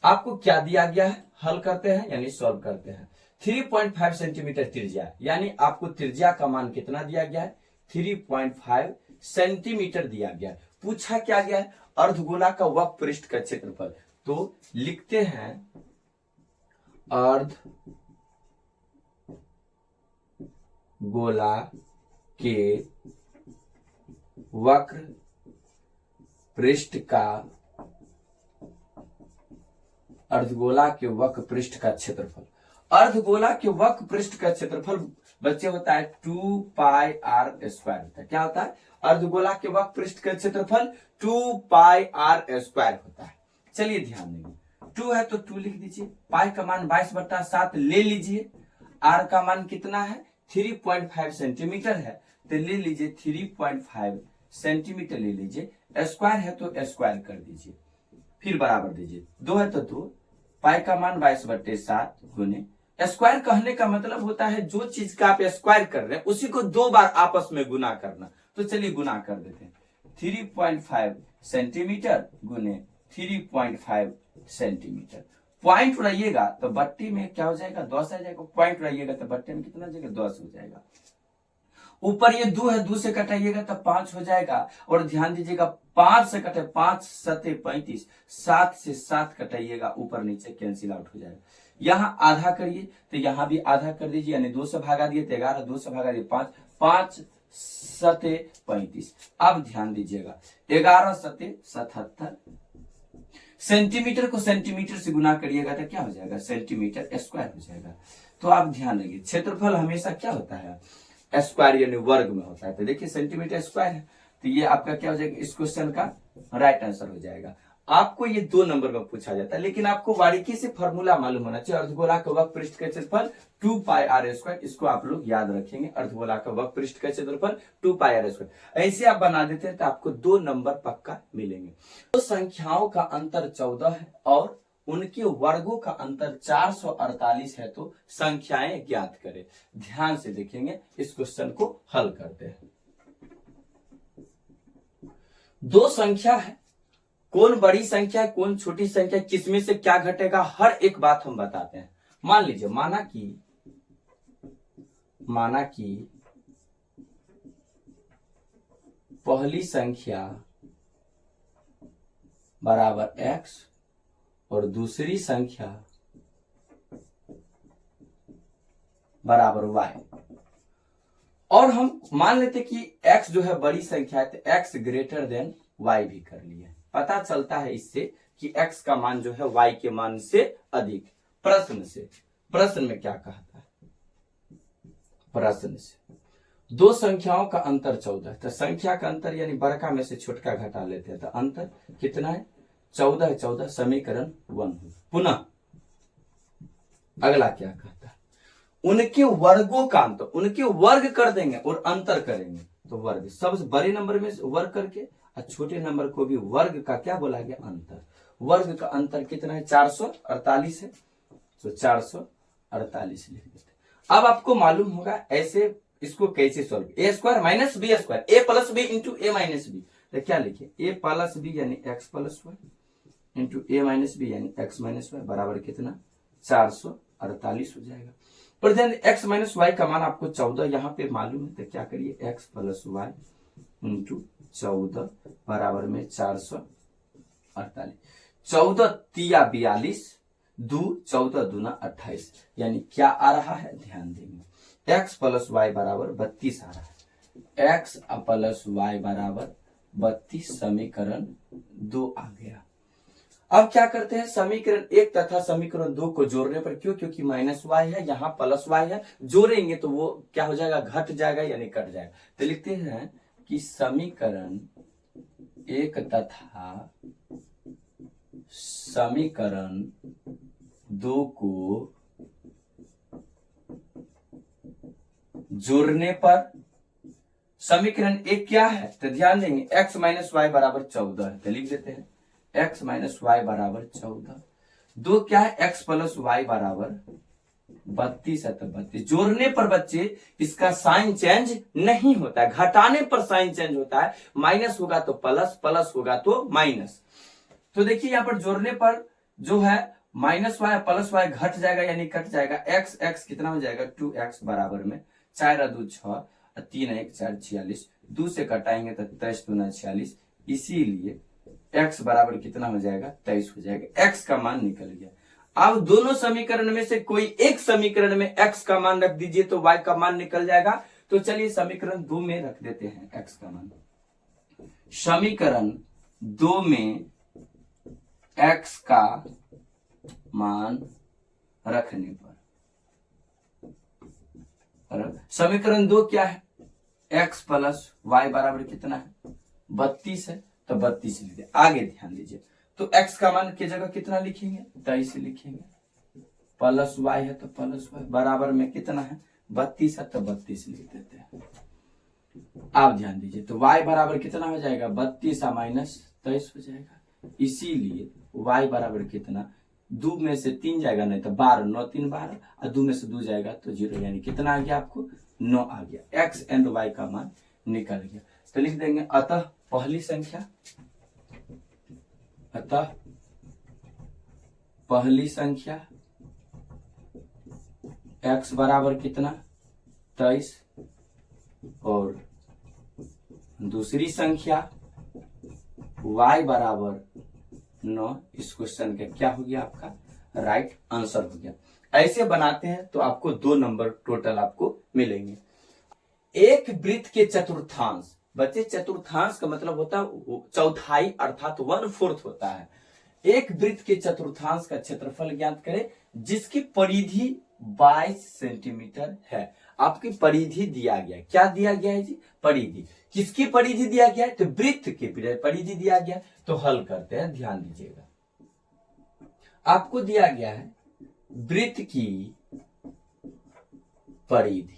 आपको क्या दिया गया है, हल करते हैं यानी सॉल्व करते हैं। 3.5 सेंटीमीटर त्रिज्या, यानी आपको त्रिज्या का मान कितना दिया गया है, 3.5 सेंटीमीटर दिया गया है। पूछा क्या गया है, अर्धगोला का वक्र पृष्ठ का क्षेत्रफल। तो लिखते हैं गोला के वक्र पृष्ठ का अर्धगोला के वक्र पृष्ठ का क्षेत्रफल। अर्धगोला के वक्र पृष्ठ का क्षेत्रफल बच्चे होता है 2 पाई आर स्क्वायर होता है। क्या होता है? अर्धगोला के वक्र पृष्ठ का क्षेत्रफल 2 पाई आर स्क्वायर होता है। चलिए ध्यान देंगे, 2 है तो 2 लिख दीजिए, पाई का मान 22/7 ले लीजिए, आर का मान कितना है 3.5 सेंटीमीटर है तो ले लीजिए 3.5 सेंटीमीटर ले लीजिए, स्क्वायर है तो स्क्वायर कर दीजिए, फिर बराबर दीजिए, 2 है तो 2, पाई का मान 22/7 गुने, स्क्वायर कहने का मतलब होता है जो चीज का आप स्क्वायर कर रहे हैं उसी को 2 बार आपस में गुना करना। तो चलिए गुना कर देते हैं, 3.5 सेंटीमीटर गुने 3.5 सेंटीमीटर। पॉइंट उड़ाइएगा तो बट्टी में क्या हो जाएगा 10 आ जाएगा, पॉइंट उड़ाइएगा तो बट्टे में कितना हो जाएगा 10 हो जाएगा। ऊपर ये 2 है, 2 से कटाइएगा तो 5 हो जाएगा, और ध्यान दीजिएगा 5 से कटे 5 7 35, 7 से 7 कटाइएगा ऊपर नीचे कैंसिल आउट हो जाएगा। यहाँ आधा करिए तो यहाँ भी आधा कर दीजिए, यानी 2 से भागा दिए तो 11, 2 से भागा दिए 5, 5 7 35। अब ध्यान दीजिएगा 11 7 77, सेंटीमीटर को सेंटीमीटर से गुना करिएगा तो क्या हो जाएगा सेंटीमीटर स्क्वायर हो जाएगा। तो आप ध्यान रखिए क्षेत्रफल हमेशा क्या होता है स्क्वायर यानी वर्ग में होता है। तो देखिए सेंटीमीटर स्क्वायर है तो ये आपका क्या हो जाएगा इस क्वेश्चन का राइट आंसर हो जाएगा। आपको ये 2 नंबर में पूछा जाता है, लेकिन आपको बारीकी से फॉर्मूला मालूम होना चाहिए। अर्धगोला का वक्र पृष्ठ का क्षेत्रफल 2 पाई आर स्क्वायर, इसको आप लोग याद रखेंगे। अर्धगोला का वक्र पृष्ठ का क्षेत्रफल 2 पाई आर स्क्वायर, ऐसे आप बना देते हैं तो आपको 2 नंबर पक्का मिलेंगे। तो संख्याओं का अंतर 14 है और उनके वर्गों का अंतर 448 है, तो संख्याएं ज्ञात करें। ध्यान से देखेंगे, इस क्वेश्चन को हल करते हैं। 2 संख्या है, कौन बड़ी संख्या है कौन छोटी संख्या, किसमें से क्या घटेगा, हर एक बात हम बताते हैं। मान लीजिए माना कि पहली संख्या बराबर x और दूसरी संख्या बराबर y, और हम मान लेते कि x जो है बड़ी संख्या है तो x ग्रेटर देन y भी कर लिए। पता चलता है इससे कि x का मान जो है y के मान से अधिक। प्रश्न में क्या कहता है, प्रश्न से 2 संख्याओं का अंतर 14 है, तो संख्या का अंतर यानी बड़का में से छोटका घटा लेते हैं तो अंतर कितना है 14 14, समीकरण 1। पुनः अगला क्या कहता है, उनके वर्गों का अंतर, उनके वर्ग कर देंगे और अंतर करेंगे तो वर्ग, सबसे बड़े नंबर में वर्ग करके और छोटे नंबर को भी वर्ग का क्या बोला गया अंतर। वर्ग का अंतर कितना है 448 है, तो 448 लिख देते। अब आपको मालूम होगा ऐसे इसको कैसे solve, A square minus B square, A plus B into A minus B, तो क्या लिखे ए प्लस बी यानी x plus Y into A minus B यानी एक्स माइनस वाई बराबर कितना 448 हो जाएगा। पर ध्यान एक्स माइनस वाई का मान आपको 14 यहाँ पे मालूम है, तो क्या करिए एक्स प्लस वाई इंटू 14 बराबर में 448, 14 तिया 42, 2 14 दूना 28, यानी क्या आ रहा है ध्यान देंगे एक्स प्लस वाई बराबर 32 आ रहा है। एक्स प्लस वाई बराबर 32 समीकरण 2 आ गया। अब क्या करते हैं समीकरण 1 तथा समीकरण 2 को जोड़ने पर, क्यों, क्योंकि माइनस वाई है यहाँ प्लस वाई है, जोड़ेंगे तो वो क्या हो जाएगा घट जाएगा यानी कट जाएगा। तो लिखते हैं कि समीकरण 1 तथा समीकरण 2 को जोड़ने पर समीकरण 1 क्या है, तो ध्यान देंगे x माइनस वाई बराबर 14 है, तो लिख देते हैं x माइनस वाई बराबर 14। 2 क्या है x प्लस वाई बराबर 32 है, तो 32 जोड़ने पर बच्चे इसका साइन चेंज नहीं होता है, घटाने पर साइन चेंज होता है, माइनस होगा तो प्लस, प्लस होगा तो माइनस। तो देखिए यहाँ पर जोड़ने पर जो है माइनस वाई प्लस वाई घट जाएगा यानी कट जाएगा, x x कितना हो जाएगा 2x बराबर में 4 2 6 3 1 4 46, 2 से कटाएंगे तो 23 दूना 46, इसीलिए x बराबर कितना हो जाएगा 23 हो जाएगा। x का मान निकल गया। अब दोनों समीकरण में से कोई एक समीकरण में x का मान रख दीजिए तो y का मान निकल जाएगा। तो चलिए समीकरण 2 में रख देते हैं x का मान। समीकरण 2 में x का मान रखने पर समीकरण 2 क्या है, x प्लस वाई बराबर कितना है 32 है, तो 32 लिख दिया। आगे ध्यान दीजिए, तो x का मान की जगह कितना लिखेंगे 23 लिखेंगे, प्लस y है तो प्लस y बराबर में कितना है 32 है, तो 32 लिख देते हैं। आप ध्यान दीजिए, तो y बराबर कितना हो जाएगा 32 माइनस 23 हो जाएगा। इसीलिए y बराबर कितना, 2 में से 3 जाएगा नहीं तो 12, 9 3 12, और 2 में से 2 जाएगा तो 0, यानी कितना आ गया आपको 9 आ गया। x एंड y का मान निकल गया। तो लिख देंगे अतः पहली संख्या x बराबर कितना 23 और दूसरी संख्या y बराबर 9। इस क्वेश्चन का क्या हो गया आपका राइट आंसर हो गया। ऐसे बनाते हैं तो आपको 2 नंबर टोटल आपको मिलेंगे। एक वृत्त के चतुर्थांश, बच्चे चतुर्थांश का मतलब होता है चौथाई अर्थात 1/4 होता है। एक वृत्त के चतुर्थांश का क्षेत्रफल ज्ञात करें जिसकी परिधि 22 सेंटीमीटर है। आपकी परिधि दिया गया, क्या दिया गया है जी परिधि। किसकी परिधि दिया गया है, तो वृत्त की परिधि दिया गया। तो हल करते हैं, ध्यान दीजिएगा। आपको दिया गया है वृत्त की परिधि।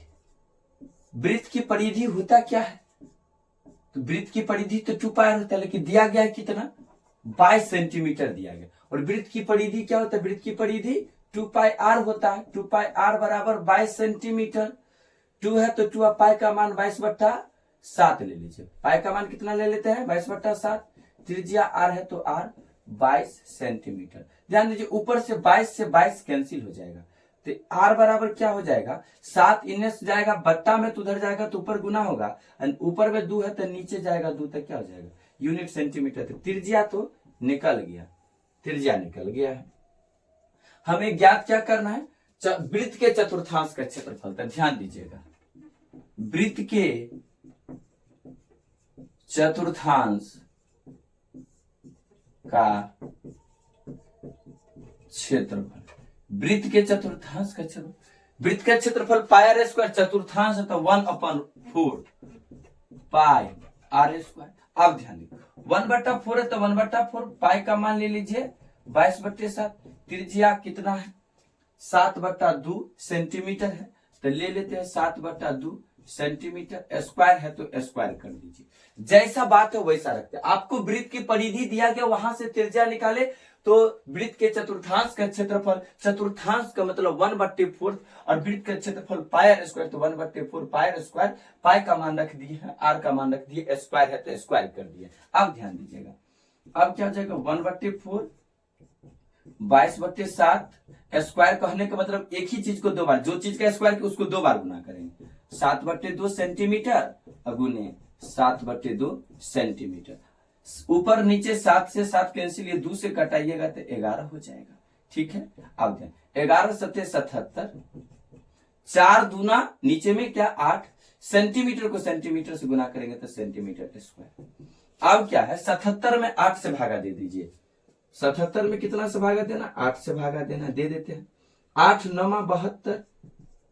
वृत्त की परिधि होता क्या है, तो वृत्त की परिधि तो 2 पाई होता है, लेकिन दिया गया है कितना 22 सेंटीमीटर दिया गया। और वृत्त की परिधि क्या होता है, वृत्त की परिधि 2 पाई r होता है। 2 पाई r बराबर 22 सेंटीमीटर। 2 है तो 2 पाई का मान 22/7 ले लीजिए। पाई का मान कितना ले लेते हैं 22/7। त्रिज्या r है तो r 22 सेंटीमीटर। ध्यान दीजिए, ऊपर से 22 कैंसिल हो जाएगा, तो r बराबर क्या हो जाएगा 7 इन्हें से जाएगा बट्टा में, तो उधर जाएगा तो ऊपर गुना होगा, ऊपर में 2 है तो नीचे जाएगा 2, तक क्या हो जाएगा यूनिट सेंटीमीटर। तो त्रिज्या तो निकल गया, त्रिज्या निकल गया है। हमें ज्ञात क्या करना है, वृत्त के चतुर्थांश का क्षेत्रफल। तो ध्यान दीजिएगा, वृत्त के चतुर्थांश का क्षेत्रफल, वृत्त के चतुर्थांश का क्षेत्रफल, वृत्त का क्षेत्रफल पाई r स्क्वायर, चतुर्थांश है तो 1/4 पाई r स्क्वायर। अब ध्यान दीजिए 1/4 है तो 1/4 पाई का मान ले लीजिए 22/7। त्रिज्या कितना है 7/2 सेंटीमीटर है, तो ले लेते हैं 7/2 सेंटीमीटर। स्क्वायर है तो स्क्वायर कर दीजिए। जैसा बात है वैसा रखते हैं। आपको वृत्त की परिधि दिया गया, वहां से त्रिज्या निकाले तो वृत्त के चतुर्थांश का क्षेत्रफल, चतुर्थांश का मतलब 1/4 और वृत्त का क्षेत्रफल पाई r स्क्वायर, तो 1/4 पाई r स्क्वायर। पाई का मान रख दिए हैं, r का मान रख दिए, स्क्वायर है तो स्क्वायर कर दिए। अब ध्यान दीजिएगा, अब क्या हो जाएगा 1/4 22/7। स्क्वायर कहने का मतलब एक ही चीज को 2 बार, जो चीज का स्क्वायर उसको 2 बार गुना करेंगे। 7/2 सेंटीमीटर गुने 7/2 सेंटीमीटर। ऊपर नीचे 7 से 7 कैंसिल, ये 2 से कटाइएगा तो 11 हो जाएगा। ठीक है, अब 11 7 77, 4 दूना नीचे में क्या 8, सेंटीमीटर को सेंटीमीटर से गुना करेंगे तो सेंटीमीटर स्क्वायर। अब क्या है 77 में 8 से भागा दे दीजिए। 77 में कितना से भागा देना 8 से भागा देना, दे देते हैं। 8 9 72,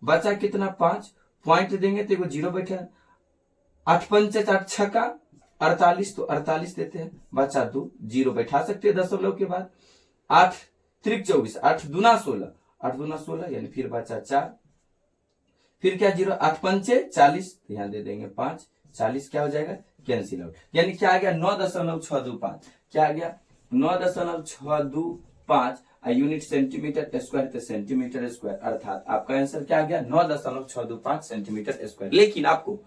बचा कितना 5, पॉइंट देंगे तो 0 बैठा। 8 5 8 6 48, तो 48 देते हैं, बचा 2, 0 बैठा सकते हैं दशमलव के बाद। 8 3 24, 8 दूना 16, 8 दूना 16, यानी फिर बचा 4, फिर क्या 0, 8 5 40, ध्यान दे देंगे 5, 40 क्या हो जाएगा कैंसिल आउट, यानी क्या आ गया 9.625। क्या आ गया 9.625, यूनिट सेंटीमीटर स्क्वायर तो सेंटीमीटर स्क्वायर, अर्थात आपका आंसर क्या आ गया 9.625 सेंटीमीटर स्क्वायर। लेकिन आपको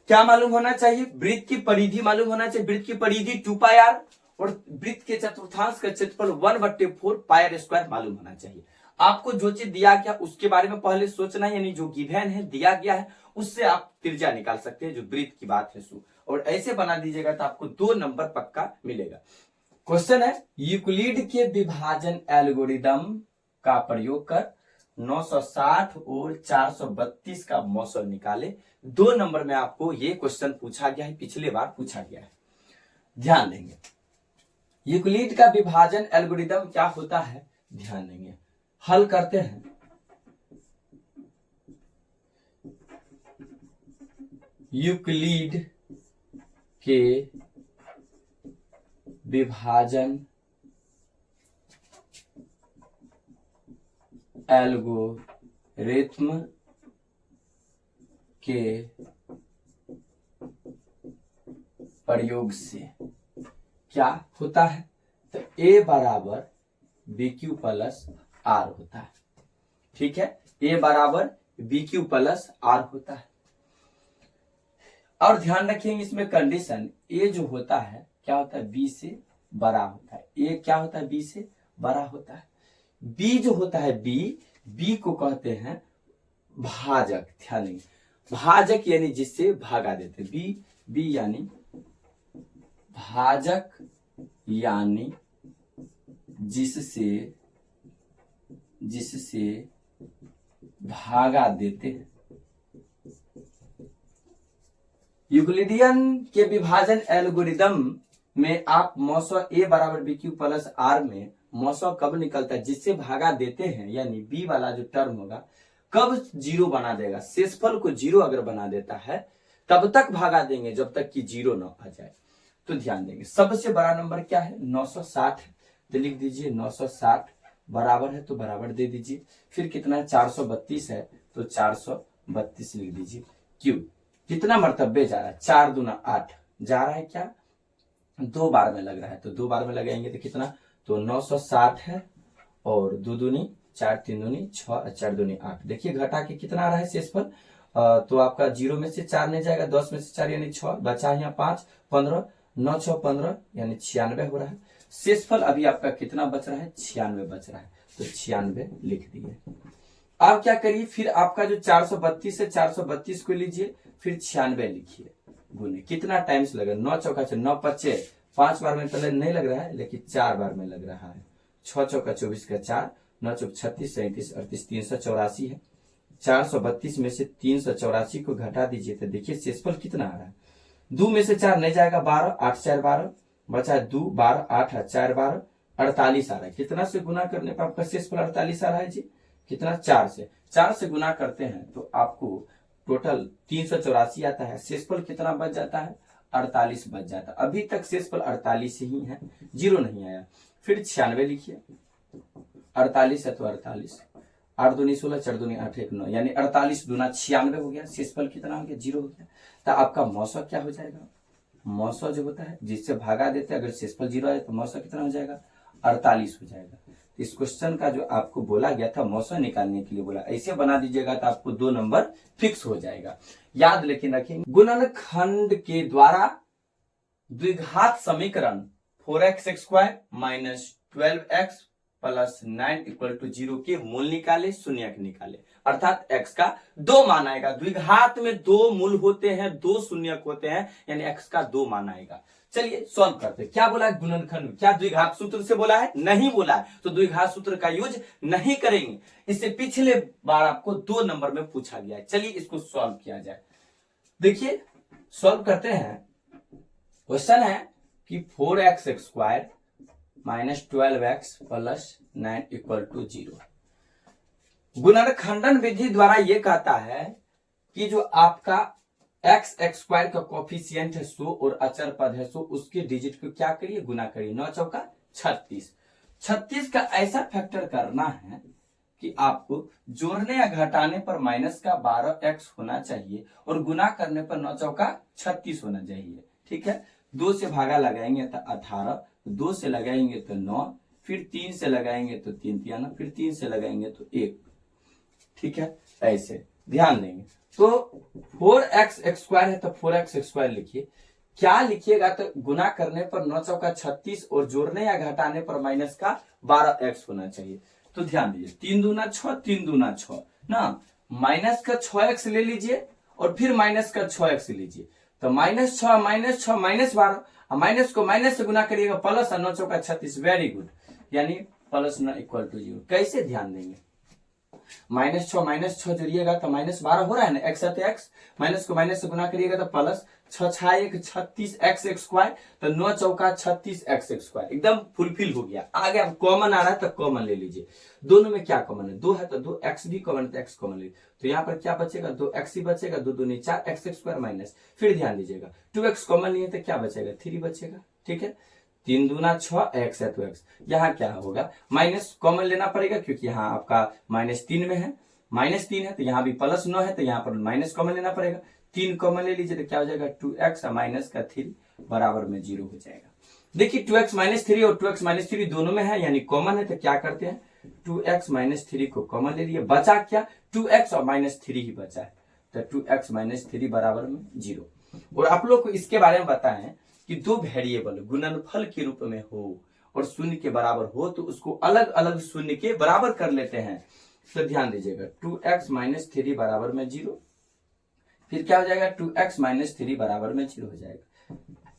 क्या मालूम होना चाहिए, वृत्त की परिधि मालूम होना चाहिए। वृत्त की परिधि 2 पाई r और वृत्त के चतुर्थांश का क्षेत्रफल 1/4 पाई r स्क्वायर मालूम होना चाहिए। आपको जो चीज दिया गया उसके बारे में पहले सोचना है, यानी जो गिवन है दिया गया है उससे आप त्रिज्या निकाल सकते हैं, जो वृत्त की बात है सो, और ऐसे बना दीजिएगा तो आपको 2 नंबर पक्का मिलेगा। क्वेश्चन है, यूक्लिड के विभाजन एल्गोरिदम का प्रयोग कर 960 और 432 का मौसल निकाले। 2 नंबर में आपको ये क्वेश्चन पूछा गया है, पिछले बार पूछा गया है। ध्यान देंगे, यूक्लिड का विभाजन एल्गोरिदम क्या होता है, ध्यान देंगे। हल करते हैं। यूक्लिड के विभाजन एल्गोरिथम के प्रयोग से क्या होता है, तो A बराबर BQ प्लस R होता है। ठीक है, A बराबर BQ प्लस R होता है। और ध्यान रखेंगे इसमें कंडीशन, A जो होता है क्या होता है, B से बड़ा होता है। A क्या होता है, B से बड़ा होता है। B जो होता है B को कहते हैं भाजक। ध्यान देंगे, भाजक यानी जिससे भागा देते, B यानी भाजक यानी जिससे भागा देते हैं। यूक्लिडियन के विभाजन एल्गोरिदम में आप मौसो A बराबर BQ प्लस R में मौसो कब निकलता है, जिससे भागा देते हैं, यानी B वाला जो टर्म होगा कब 0 बना देगा। शेषफल को 0 अगर बना देता है तब तक भागा देंगे जब तक कि 0 न आ जाए। तो ध्यान देंगे, सबसे बड़ा नंबर क्या है, 960 है, तो लिख दीजिए 960 बराबर है तो बराबर दे दीजिए। फिर कितना है, 432 है तो 432 लिख दीजिए। क्यों, कितना मर्तबे जा रहा है, 4 दूना 8 जा रहा है, क्या 2 बार में लग रहा है, तो 2 बार में लगाएंगे तो कितना, तो 960 है और 2 दूनी 4, 3 दूनी 6, 4 दूनी 8। देखिए घटा के कितना आ रहा है शेषफल, तो आपका 0 में से 4 नहीं जाएगा, 10 में से 4 यानी 6 बचा है, यहाँ 5, 15, 9 6 15 यानी 96 हो रहा है। शेषफल अभी आपका कितना बच रहा है, 96 बच रहा है, तो 96 लिख दिए। अब क्या करिए, फिर आपका जो 432 है 432 को लीजिए, फिर 96 लिखिए, गुने कितना टाइम्स लगा, 9 चौका 9 पच्चे 5 बार में पहले नहीं लग रहा है लेकिन 4 बार में लग रहा है। 6 चौका 24 का 4, 9 चौक 36, 37, 38, 384 है। 432 में से 384 को घटा दीजिए तो देखिए शेषफल कितना आ रहा है, 2 में से 4 नहीं जाएगा, 12, 8 4 12 बचा है 2, 12 8 4 12 48 आ रहा है। कितना से गुना करने पर आपका शेषफल 48 आ रहा है जी, कितना, 4 से गुना करते हैं तो आपको टोटल 384 आता है। शेषफल कितना बच जाता है, 48 बच जाता है। अभी तक शेषफल 48 ही है, 0 नहीं आया। फिर 96 लिखिए, 48 है तो 48, 8 दूनी 16, 4 दूनी 8, 1 9 यानी 48 दूना 96 हो गया। शेषफल कितना हो गया, 0 हो गया। तो आपका मौसो क्या हो जाएगा, मौसो जो होता है जिससे भागा देते हैं, अगर शेषफल 0 आए तो मौसो कितना हो जाएगा, 48 हो जाएगा। इस क्वेश्चन का जो आपको बोला गया था मौसो निकालने के लिए बोला, ऐसे बना दीजिएगा तो आपको 2 नंबर फिक्स हो जाएगा। याद लेकिन रखेंगे, गुणनखंड के द्वारा द्विघात समीकरण 4x² minus 12x plus 9 equal to 0 के मूल निकाले, शून्यक निकाले, अर्थात x का 2 मान आएगा। द्विघात में 2 मूल होते हैं, 2 शून्यक होते हैं, यानी x का 2 मान आएगा। चलिए सॉल्व करते हैं। क्या बोला है गुणनखंड, क्या द्विघात सूत्र से बोला है, नहीं बोला है, तो द्विघात सूत्र का यूज नहीं करेंगे। इससे पिछले बार आपको 2 नंबर में पूछा गया है। चलिए इसको सॉल्व किया जाए। देखिए सॉल्व करते हैं। क्वेश्चन है कि 4x² minus 12x plus 9 equal to 0। गुणनखंडन विधि द्वारा यह कहता है कि जो आपका x² का कोफिशिएंट है 100 और अचर पद है 100, उसके डिजिट को क्या करिए, गुना करिए। 9 चौका 36, 36 का ऐसा फैक्टर करना है कि आपको जोड़ने या घटाने पर माइनस का 12x होना चाहिए और गुना करने पर 9 चौका 36 होना चाहिए। ठीक है, 2 से भागा लगाएंगे तो 18, 2 से लगाएंगे तो 9, फिर 3 से लगाएंगे तो 3 तियाना, फिर 3 से लगाएंगे तो 1। ठीक है, ऐसे ध्यान देंगे। तो 4x² है तो 4x² लिखिए। क्या लिखिएगा, तो गुना करने पर 9 चौका 36 और जोड़ने या घटाने पर माइनस का 12x होना चाहिए। तो ध्यान दीजिए, 3 दूना 6, 3 दूना 6 ना, माइनस का 6x ले लीजिए और फिर माइनस का 6x लीजिए, तो -6 -6 -12, माइनस को माइनस से गुना करिएगा प्लस और 9 चौका 36, वेरी गुड, यानी प्लस 9 इक्वल टू 0। कैसे ध्यान देंगे, -6 जोड़िएगा तो -12 हो रहा है ना, एक्स है तो एक्स, माइनस को माइनस से गुना करिएगा तो प्लस 6 6 1 36 x स्क्वायर, तो 9 चौका 36 x स्क्वायर, एकदम फुलफिल हो गया। आगे अब कॉमन आ रहा है तो कॉमन ले लीजिए, दोनों में क्या कॉमन है, 2 है तो 2, x भी कॉमन है तो x कॉमन ले, तो यहाँ पर क्या बचेगा, 2x ही बचेगा, 2 दूनी 4 x स्क्वायर माइनस, फिर ध्यान दीजिएगा 2x कॉमन लिए तो क्या बचेगा, 3 बचेगा, ठीक है, 3 दूना 6, x है तो x, यहाँ क्या होगा, माइनस कॉमन लेना पड़ेगा क्योंकि यहाँ आपका -3 में है, -3 है तो यहाँ भी +9 है तो यहाँ पर माइनस कॉमन लेना पड़ेगा, 3 कॉमन ले लीजिए तो क्या हो जाएगा 2x और माइनस का 3 बराबर में 0 हो जाएगा। देखिए 2x - 3 और 2x - 3 दोनों में है यानी कॉमन है, तो क्या करते हैं 2x - 3 को कॉमन ले लिए, बचा क्या 2x और -3 ही बचा है, तो 2x - 3 बराबर में 0। और आप लोग को इसके बारे में बताएं कि दो वेरिएबल गुणनफल के रूप में हो और शून्य के बराबर हो तो उसको अलग अलग शून्य के बराबर कर लेते हैं, तो ध्यान दीजिएगा 2x - 3 बराबर में 0, फिर क्या हो जाएगा 2x - 3 बराबर में 0 हो जाएगा,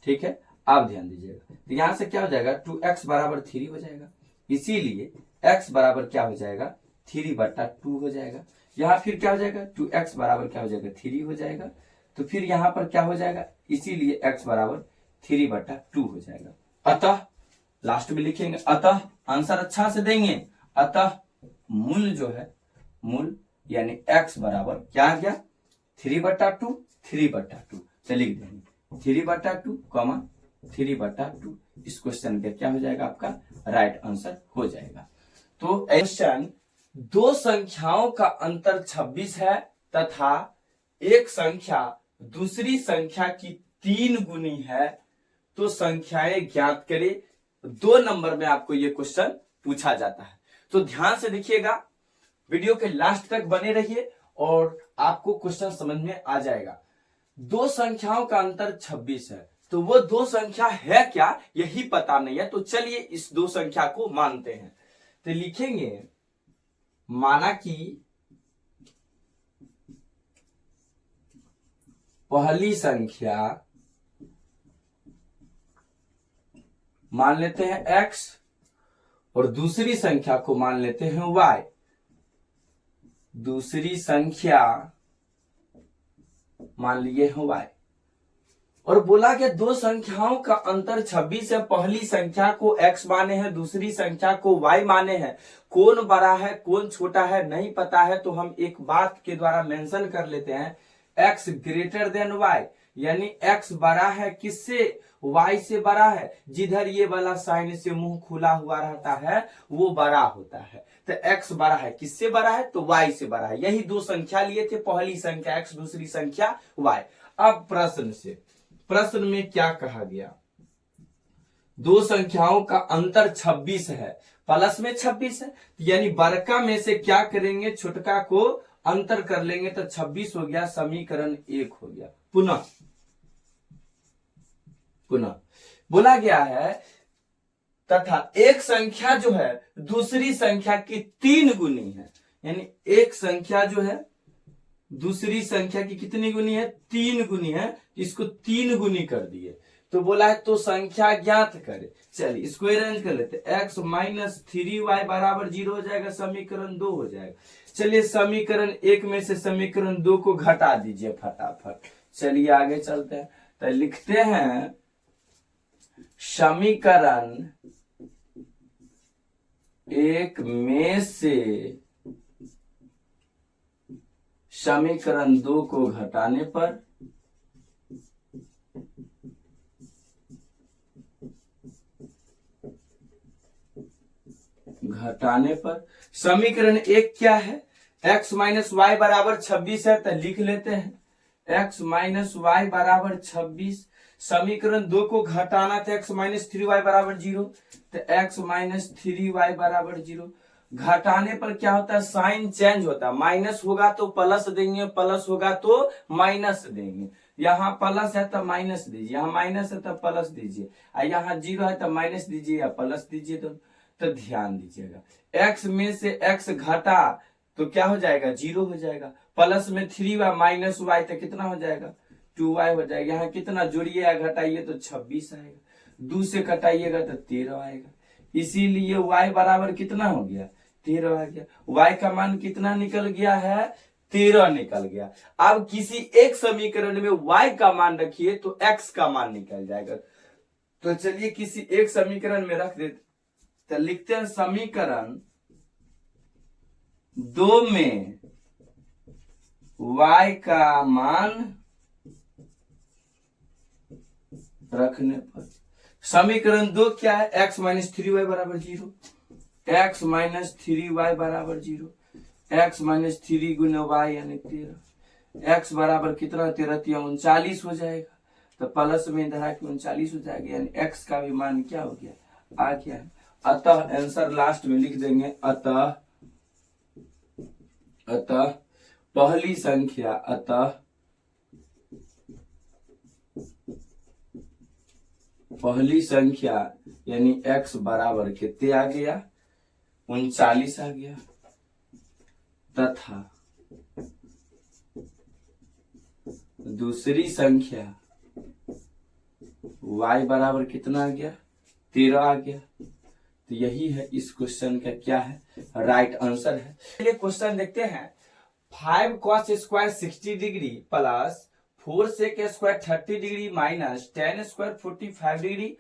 ठीक है। आप ध्यान दीजिएगा तो यहां से क्या हो जाएगा 2x बराबर 3 हो जाएगा, इसीलिए x बराबर क्या हो जाएगा 3/2 हो जाएगा, यहाँ फिर क्या हो जाएगा 2x बराबर क्या हो जाएगा 3 हो जाएगा, तो फिर यहाँ पर क्या हो जाएगा, इसीलिए x बराबर 3/2 हो जाएगा। अतः लास्ट में लिखेंगे, अतः आंसर अच्छा से देंगे, अतः मूल जो है मूल यानी x बराबर क्या आ गया 3/2, 3/2 से लिख देंगे 3/2, 3/2, इस क्वेश्चन का क्या हो जाएगा आपका राइट आंसर हो जाएगा। तो क्वेश्चन दो संख्याओं का अंतर 26 है तथा एक संख्या दूसरी संख्या की 3 गुनी है, तो संख्याएं ज्ञात करें। 2 नंबर में आपको यह क्वेश्चन पूछा जाता है, तो ध्यान से देखिएगा, वीडियो के लास्ट तक बने रहिए और आपको क्वेश्चन समझ में आ जाएगा। दो संख्याओं का अंतर 26 है, तो वो दो संख्या है क्या यही पता नहीं है, तो चलिए इस दो संख्या को मानते हैं। तो लिखेंगे माना कि पहली संख्या मान लेते हैं x और दूसरी संख्या को मान लेते हैं y, दूसरी संख्या मान लिए हैं y, और बोला कि दो संख्याओं का अंतर 26 है, पहली संख्या को x माने हैं दूसरी संख्या को y माने हैं, कौन बड़ा है कौन छोटा है नहीं पता है, तो हम एक बात के द्वारा मेंशन कर लेते हैं x ग्रेटर देन y, यानी x बड़ा है किससे y से बड़ा है, जिधर ये वाला साइन से मुंह खुला हुआ रहता है वो बड़ा होता है, तो x बड़ा है किससे बड़ा है तो y से बड़ा है। यही दो संख्या लिए थे, पहली संख्या x दूसरी संख्या y। अब प्रश्न में क्या कहा गया, दो संख्याओं का अंतर 26 है, प्लस में 26 है, यानी बड़का में से क्या करेंगे छोटका को अंतर कर लेंगे तो 26 हो गया, समीकरण 1 हो गया। पुनः बोला गया है तथा एक संख्या जो है दूसरी संख्या की 3 गुनी है, यानी एक संख्या जो है दूसरी संख्या की कितनी गुनी है 3 गुनी है, इसको 3 गुनी कर दिए, तो बोला है तो संख्या ज्ञात करे। चलिए इसको अरेंज कर लेते, x - 3y बराबर 0 हो जाएगा, समीकरण 2 हो जाएगा। चलिए समीकरण 1 में से समीकरण 2 को घटा दीजिए फटाफट। चलिए आगे चलते हैं, तो लिखते हैं समीकरण 1 में से समीकरण 2 को घटाने पर समीकरण 1 क्या है, x - y बराबर 26 है, तो लिख लेते हैं x - y बराबर 26, समीकरण 2 को घटाना था x - 3y बराबर 0, तो x - 3y बराबर 0, घटाने पर क्या होता है साइन चेंज होता है, माइनस होगा तो प्लस देंगे, प्लस होगा तो माइनस देंगे, यहाँ प्लस है तो माइनस दीजिए, यहाँ माइनस है तो प्लस दीजिए, यहाँ 0 है तो माइनस दीजिए या प्लस दीजिए। तो ध्यान दीजिएगा x में से x घटा तो क्या हो जाएगा 0 हो जाएगा, प्लस में 3y - y तो कितना हो जाएगा 2y हो जाएगा, यहाँ कितना जोड़िए या घटाइए तो 26 आएगा। 2 से कटाइएगा तो 13 आएगा। इसीलिए y बराबर कितना हो गया, 13 आ गया। y का मान कितना निकल गया है, 13 निकल गया। अब किसी एक समीकरण में y का मान रखिए तो x का मान निकल जाएगा। तो चलिए किसी एक समीकरण में रख देते, तो लिखते हैं समीकरण 2 में y का मान रखने पर समीकरण 2 क्या है, x माइनस 3y बराबर 0, x माइनस 3y बराबर 0, x माइनस 3 गुना y यानी 13, x बराबर कितना 13 39 हो जाएगा। तो प्लस में इधर आके 39 हो जाएगा, यानी x का भी मान क्या हो गया, आ गया है। अतः आंसर लास्ट में लिख देंगे, अतः पहली संख्या, पहली संख्या यानी x बराबर कितने आ गया, 39 आ गया, तथा दूसरी संख्या y बराबर कितना आ गया, 13 आ गया। तो यही है इस क्वेश्चन का क्या है, राइट आंसर है। चलिए क्वेश्चन देखते हैं। 5 cos square 60 degree plus 4 sec square 30 degree minus 10 square 45 degree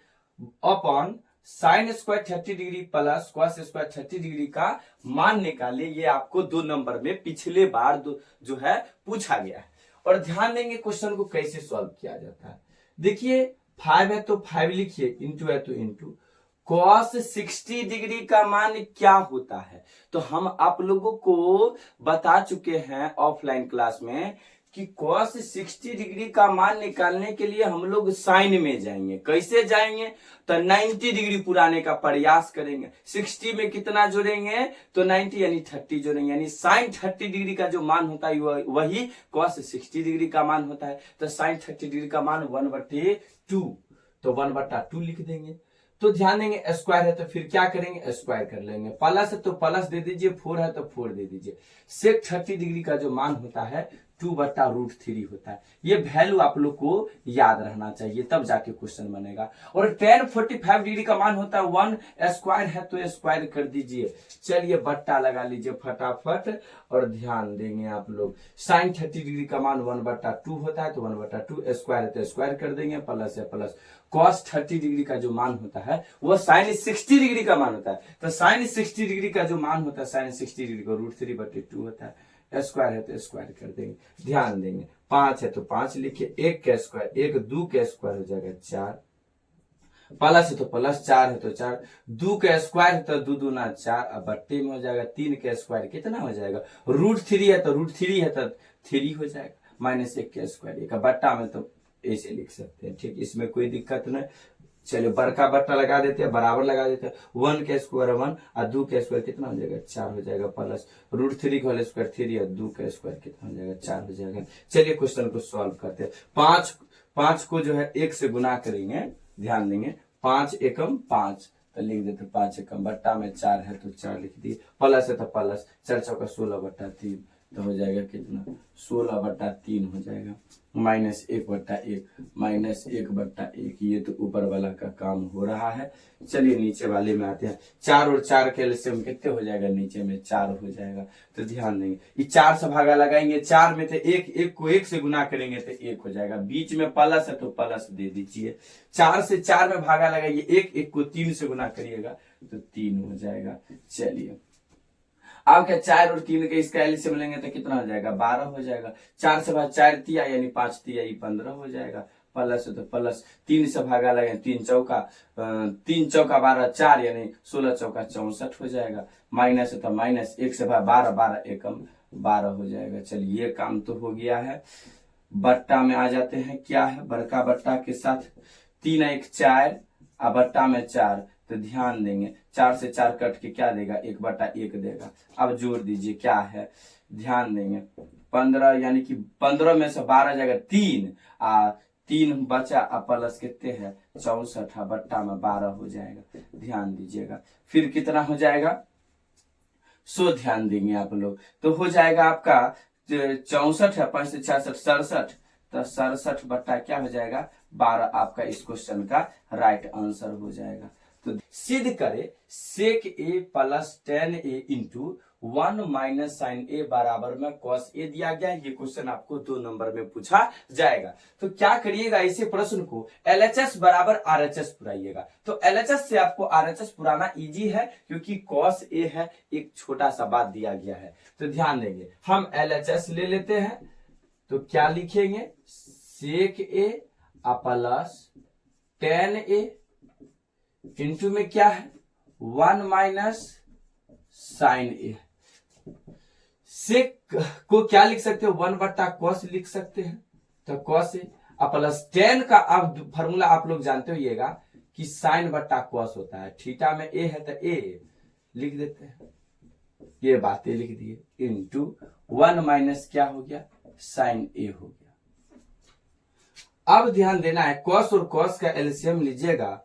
upon sine square 30 degree plus cos square 30 degree का मान निकालिए। ये आपको 2 नंबर में पिछले बार जो है पूछा गया है। और ध्यान देंगे क्वेश्चन को कैसे सॉल्व किया जाता है। देखिए 5 है तो 5 लिखिए, इंटू है तो इंटू। cos 60 डिग्री का मान क्या होता है, तो हम आप लोगों को बता चुके हैं ऑफलाइन क्लास में कि cos 60 डिग्री का मान निकालने के लिए हम लोग साइन में जाएंगे। कैसे जाएंगे, तो 90 डिग्री पुराने का प्रयास करेंगे। 60 में कितना जोड़ेंगे, तो 90 यानी 30 जोड़ेंगे, यानी साइन 30 डिग्री का जो मान होता है वही cos 60 डिग्री का मान होता है। तो साइन 30 डिग्री का मान 1/2, तो 1/2 लिख देंगे। तो ध्यान देंगे स्क्वायर है तो फिर क्या करेंगे, स्क्वायर कर लेंगे। प्लस है तो प्लस दे दीजिए, 4 है तो 4 दे दीजिए। सेक 30 डिग्री का जो मान होता है 2/√3 होता है। ये वैल्यू आप लोग को याद रहना चाहिए, तब जाके क्वेश्चन बनेगा। और tan 45 डिग्री का मान होता है 1, स्क्वायर है तो स्क्वायर कर दीजिए। चलिए बट्टा लगा लीजिए फटाफट। और ध्यान देंगे आप लोग, साइन 30 डिग्री का मान 1/2 होता है, तो 1/2, स्क्वायर है तो स्क्वायर कर देंगे, प्लस है प्लस। cos 30 डिग्री का जो मान होता है वो साइन 60 डिग्री का मान होता है। तो साइन 60 डिग्री का जो मान होता है साइन 60 डिग्री को √3/2 होता है। स्क्वायर है तो स्क्वायर कर देंगे। ध्यान देंगे 5 है तो 5 लिखिए, 1 का स्क्वायर 1, 2 का स्क्वायर हो जाएगा 4, प्लस है तो प्लस, 4 है तो 4, 2 का स्क्वायर है तो 2 दूना 4, अब बट्टे में हो जाएगा। 3 का स्क्वायर कितना हो जाएगा, √3 है तो √3 है तो 3 हो जाएगा, माइनस 1 का स्क्वायर। एक बट्टा में तो ऐसे लिख सकते हैं, ठीक, इसमें कोई दिक्कत नहीं। चलिए बड़का बट्टा लगा देते हैं, बराबर लगा देते हैं। 1 का स्क्वायर 1 और 2 का स्क्वायर कितना हो जाएगा, 4 हो जाएगा, प्लस √3 का होल स्क्वायर 3 और 2 का स्क्वायर कितना हो जाएगा, 4 हो जाएगा। चलिए क्वेश्चन को सॉल्व करते हैं। 5 को जो है 1 से गुना करेंगे। ध्यान देंगे 5 एकम 5, तो लिख देते 5 एकम, बट्टा में 4 है तो 4 लिख दिए, प्लस है तो प्लस, 4 चौका 16/3, तो हो जाएगा कितना, 16/3 हो जाएगा, माइनस 1/1, माइनस 1/1। ये तो ऊपर वाला का काम हो रहा है। चलिए नीचे वाले में आते हैं। 4 और 4 के एलसीएम कितने हो जाएगा, नीचे में 4 हो जाएगा। तो ध्यान देंगे ये 4 से भागा लगाएंगे, 4 में तो 1 को 1 से गुना करेंगे तो 1 हो जाएगा, बीच में प्लस है तो प्लस दे दीजिए। 4 से 4 में भागा लगाइए, 1 को 3 से गुना करिएगा तो 3 हो जाएगा। चलिए अब क्या 4 और 3 के इसका एलसीएम लेंगे तो कितना हो जाएगा, 12 हो जाएगा। 4 से भाग 4 तिया यानी 5 तिया 15 हो जाएगा, प्लस है तो प्लस, 3 से भागा लगे 3 चौका 12, 4 यानी 16 चौका 64 हो जाएगा, माइनस है तो माइनस, 1 से भाग 12, 12 एकम 12 हो जाएगा। चलिए ये काम तो हो गया है। बट्टा में आ जाते हैं, क्या है बड़का बट्टा के साथ 3 1 4 और बट्टा में 4, तो ध्यान देंगे 4 से 4 कट के क्या देगा, 1/1 देगा। अब जोड़ दीजिए क्या है, ध्यान देंगे 15 यानी कि 15 में से 12 जाएगा 3 और 3 बचा और प्लस कितने है 64, बट्टा में 12 हो जाएगा। ध्यान दीजिएगा फिर कितना हो जाएगा, सो ध्यान देंगे आप लोग, तो हो जाएगा आपका 64 है, 5 से 66 67, तो 67 बट्टा क्या हो जाएगा 12 आपका इस क्वेश्चन का राइट आंसर हो जाएगा। तो सिद्ध करे सेक ए प्लस टेन ए इंटू 1 माइनस साइन ए बराबर में कॉस ए दिया गया है। ये क्वेश्चन आपको 2 नंबर में पूछा जाएगा। तो क्या करिएगा, इसे प्रश्न को एलएचएस बराबर आरएचएस पुराइएगा। तो एलएचएस से आपको आरएचएस पुराना इजी है, क्योंकि कॉस ए है, एक छोटा सा बात दिया गया है। तो ध्यान देंगे, हम एलएचएस ले लेते हैं। तो क्या लिखेंगे, सेक ए प्लस टेन ए इंटू में क्या है 1 माइनस साइन ए। सेक को क्या लिख सकते हो, 1 बट्टा कॉस लिख सकते हैं। तो कॉस ए प्लस टेन का अब फॉर्मूला आप लोग जानते होइएगा कि साइन बट्टा कॉस होता है। थीटा में ए है तो ए लिख देते हैं, ये बातें लिख दिए, इंटू 1 माइनस क्या हो गया, साइन ए हो गया। अब ध्यान देना है, कॉस और कॉस का एलसीएम लीजिएगा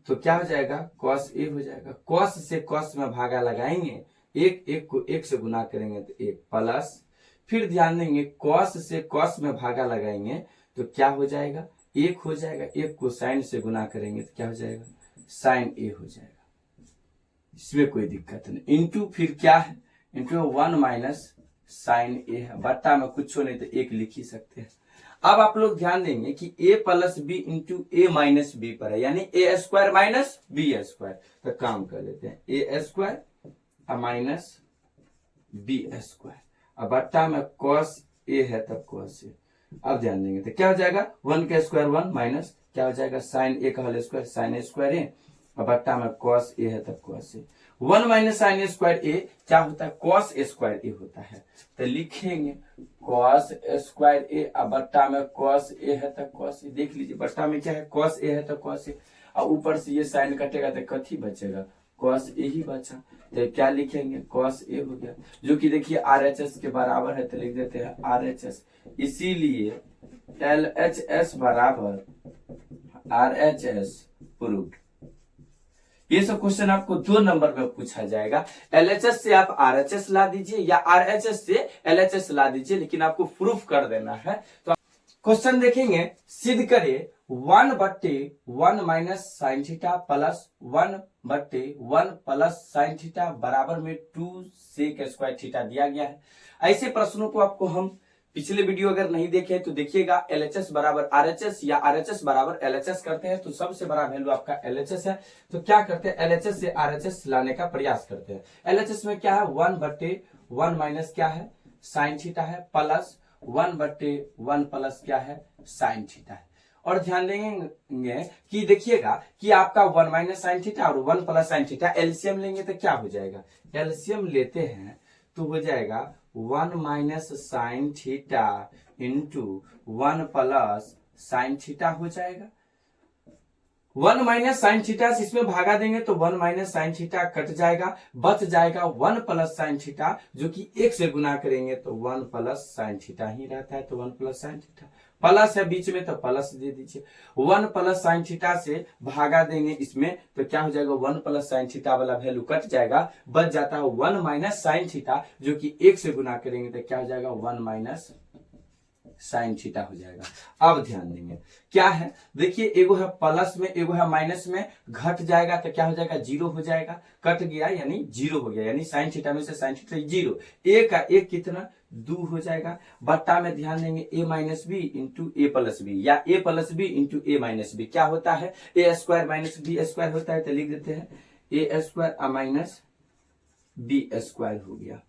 तो क्या हो जाएगा, कॉस ए हो जाएगा। कॉस से कॉस में भागा लगाएंगे, एक को एक से गुना करेंगे तो एक प्लस, फिर ध्यान देंगे कॉस से कॉस में भागा लगाएंगे तो क्या हो जाएगा, एक हो जाएगा। एक को साइन से गुना करेंगे तो क्या हो जाएगा, साइन ए हो जाएगा। इसमें कोई दिक्कत नहीं। इंटू फिर क्या है, इंटू 1 माइनस साइन ए है, बट्टा में कुछ नहीं तो एक लिख ही सकते हैं। अब आप लोग ध्यान देंगे कि a plus B into A minus B पर है, यानी A square minus B square. तो काम कर लेते हैं, A square minus B square, अब बट्टा में कॉस ए है तब कॉस ए। अब ध्यान देंगे तो क्या हो जाएगा, 1 का स्क्वायर 1 माइनस क्या हो जाएगा, साइन ए का होल स्क्वायर साइन स्क्वायर ए, और बट्टा में कॉस ए है तब cos A. 1 minus sine square ए क्या होता है, कॉस स्क्वायर ए होता है। तो लिखेंगे कॉस स्क्वायर ए, अब बट्टा में कॉस ए है तो कॉस ए। देख लीजिए बट्टा में क्या है, कॉस ए है तो कॉस ए, और ऊपर से ये साइन कटेगा तो कथी बचेगा, कॉस ए ही बचा। तो क्या लिखेंगे, कॉस ए हो गया, जो कि देखिए आरएचएस के बराबर है। तो लिख देते हैं आरएचएस, इसीलिए एलएचएस बराबर आरएचएस प्रूव्ड। ये सब क्वेश्चन आपको 2 नंबर में पूछा जाएगा। एलएचएस से आप आरएचएस ला दीजिए या आरएचएस से एलएचएस ला दीजिए, लेकिन आपको प्रूफ कर देना है। तो क्वेश्चन देखेंगे, सिद्ध करे 1/1 minus sine theta plus 1/1 plus sine theta बराबर में 2 सेक स्क्वायर थीटा दिया गया है। ऐसे प्रश्नों को आपको हम पिछले वीडियो अगर नहीं देखे तो देखिएगा, एलएचएस बराबर आरएचएस या आरएचएस बराबर एलएचएस करते हैं तो सबसे बड़ा वैल्यू आपका एलएचएस है। तो क्या करते हैं, एलएचएस से आरएचएस लाने का प्रयास करते हैं। एलएचएस में क्या है, 1/1 माइनस क्या है, साइन थीटा है, प्लस 1/1 प्लस क्या है, साइन थीटा है। और ध्यान देंगे कि देखिएगा कि आपका 1 माइनस साइन थीटा और 1 प्लस साइन थीटा एलसीएम लेंगे तो क्या हो जाएगा, एलसीएम लेते हैं तो हो जाएगा 1 minus sign theta into 1 plus sine theta हो जाएगा। 1 माइनस साइन थीटा से इसमें भागा देंगे तो 1 माइनस साइन थीटा कट जाएगा, बच जाएगा 1 प्लस साइन थीटा, जो कि 1 से गुना करेंगे तो 1 प्लस साइन थीटा ही रहता है। तो 1 प्लस साइन थीटा, प्लस है बीच में तो प्लस दे दीजिए। 1 प्लस साइन थीटा से भागा देंगे इसमें तो क्या हो जाएगा, 1 प्लस साइन थीटा वाला वैल्यू कट जाएगा, बच जाता है 1 माइनस साइन थीटा, जो कि 1 से गुना करेंगे तो क्या हो जाएगा, 1 माइनस साइन थीटा हो जाएगा। अब ध्यान देंगे क्या है, देखिए एगो है प्लस में एगो है माइनस में, घट जाएगा तो क्या हो जाएगा, 0 हो जाएगा, कट गया यानी 0 हो गया, यानी साइन थीटा में से साइन थीटा 0, एक का एक कितना 2 हो जाएगा। बट्टा में ध्यान देंगे ए माइनस बी इंटू ए प्लस बी या ए plus B into A minus B क्या होता है, ए स्क्वायर माइनस बी स्क्वायर होता है। तो लिख देते हैं A square minus B square हो गया।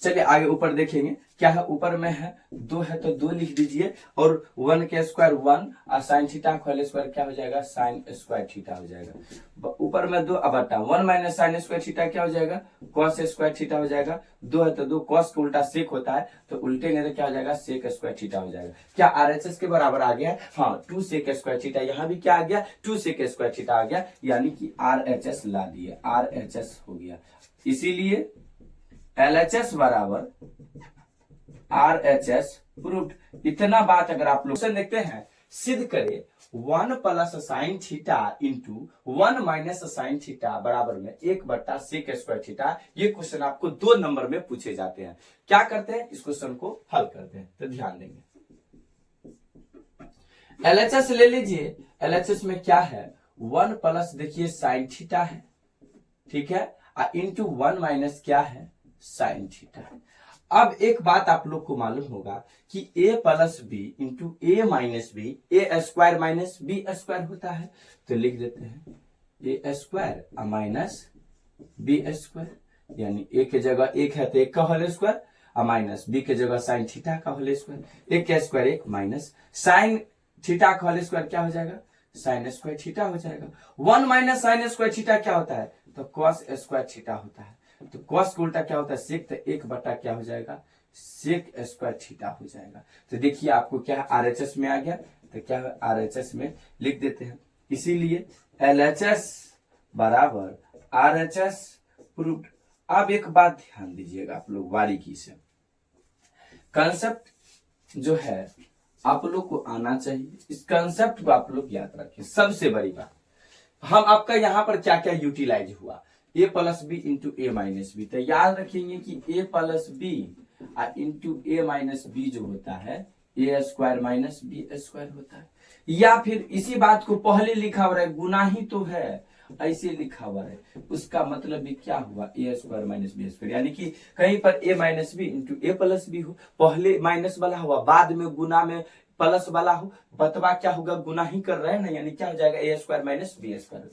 चलिए आगे ऊपर देखेंगे क्या है, ऊपर में है 2 है तो 2 लिख दीजिए, और 1 के स्क्वायर 1 और साइन थीटा का स्क्वायर क्या हो जाएगा, साइन स्क्वायर थीटा हो जाएगा। ऊपर में 2 अब बटा 1 माइनस साइन स्क्वायर थीटा क्या हो जाएगा, कॉस स्क्वायर थीटा हो जाएगा। 2 है तो 2, कॉस का उल्टा सेक होता है तो उल्टे तो क्या हो जाएगा, सेक स्क्वायर थीटा हो जाएगा। क्या आरएचएस के बराबर आ गया, हाँ 2 सेक स्क्वायर थीटा, यहाँ भी क्या आ गया, 2 सेक स्क्वायर थीटा आ गया, यानी कि आरएचएस ला दिए, आरएचएस हो गया। इसीलिए एलएचएस बराबर आरएचएस प्रूव्ड। इतना बात अगर आप लोग देखते हैं, सिद्ध करे 1 plus sign theta into 1 minus sine theta बराबर में 1 बट्टा सेक स्क्वायर थीटा। ये क्वेश्चन आपको 2 नंबर में पूछे जाते हैं। क्या करते हैं, इस क्वेश्चन को हल करते हैं। तो ध्यान देंगे, LHS ले लीजिए। LHS में क्या है, 1 प्लस देखिए साइन थीटा है, ठीक है, इंटू 1 माइनस क्या है, साइन थीटा है। अब एक बात आप लोग को मालूम होगा कि a plus B into A minus B, A square minus B square होता है। तो लिख देते हैं A square minus B square, यानी ए के जगह एक है तो एक का होल स्क्वायर माइनस बी के जगह साइन थीटा का होल स्क्वायर। एक का स्क्वायर एक माइनस साइन थीटा का होल स्क्वायर क्या हो जाएगा, साइन स्क्वायर थीटा हो जाएगा। 1 माइनस साइन स्क्वायर थीटा क्या होता है, तो कॉस स्क्वायर थीटा होता है। तो कॉस का उल्टा क्या होता है, सेक, तो एक बटा क्या हो जाएगा, सेक स्क्वायर थीटा हो जाएगा। तो देखिए आपको क्या है, आरएचएस में आ गया, तो क्या है आरएचएस में लिख देते हैं। इसीलिए एलएचएस बराबर आरएचएस प्रूव्ड। अब एक बात ध्यान दीजिएगा आप लोग बारीकी से, कंसेप्ट जो है आप लोग को आना चाहिए, इस कंसेप्ट को आप लोग याद रखें। सबसे बड़ी बात, हम आपका यहां पर क्या क्या यूटिलाइज हुआ, ए plus B into A minus B. तो याद रखेंगे कि ए plus B into A minus B जो होता है ए स्क्वायर माइनस बी स्क्वायर होता है। या फिर इसी बात को पहले लिखा हुआ है, गुना ही तो है, ऐसे लिखा हुआ है, उसका मतलब भी क्या हुआ, ए स्क्वायर माइनस बी स्क्वायर, यानी कि कहीं पर ए माइनस बी इंटू ए प्लस बी हो, पहले माइनस वाला हुआ, बाद में गुना में प्लस वाला हो, बतवा क्या होगा, गुना ही कर रहे हैं ना, यानी क्या हो जाएगा, ए स्क्वायर माइनस बी स्क्वायर।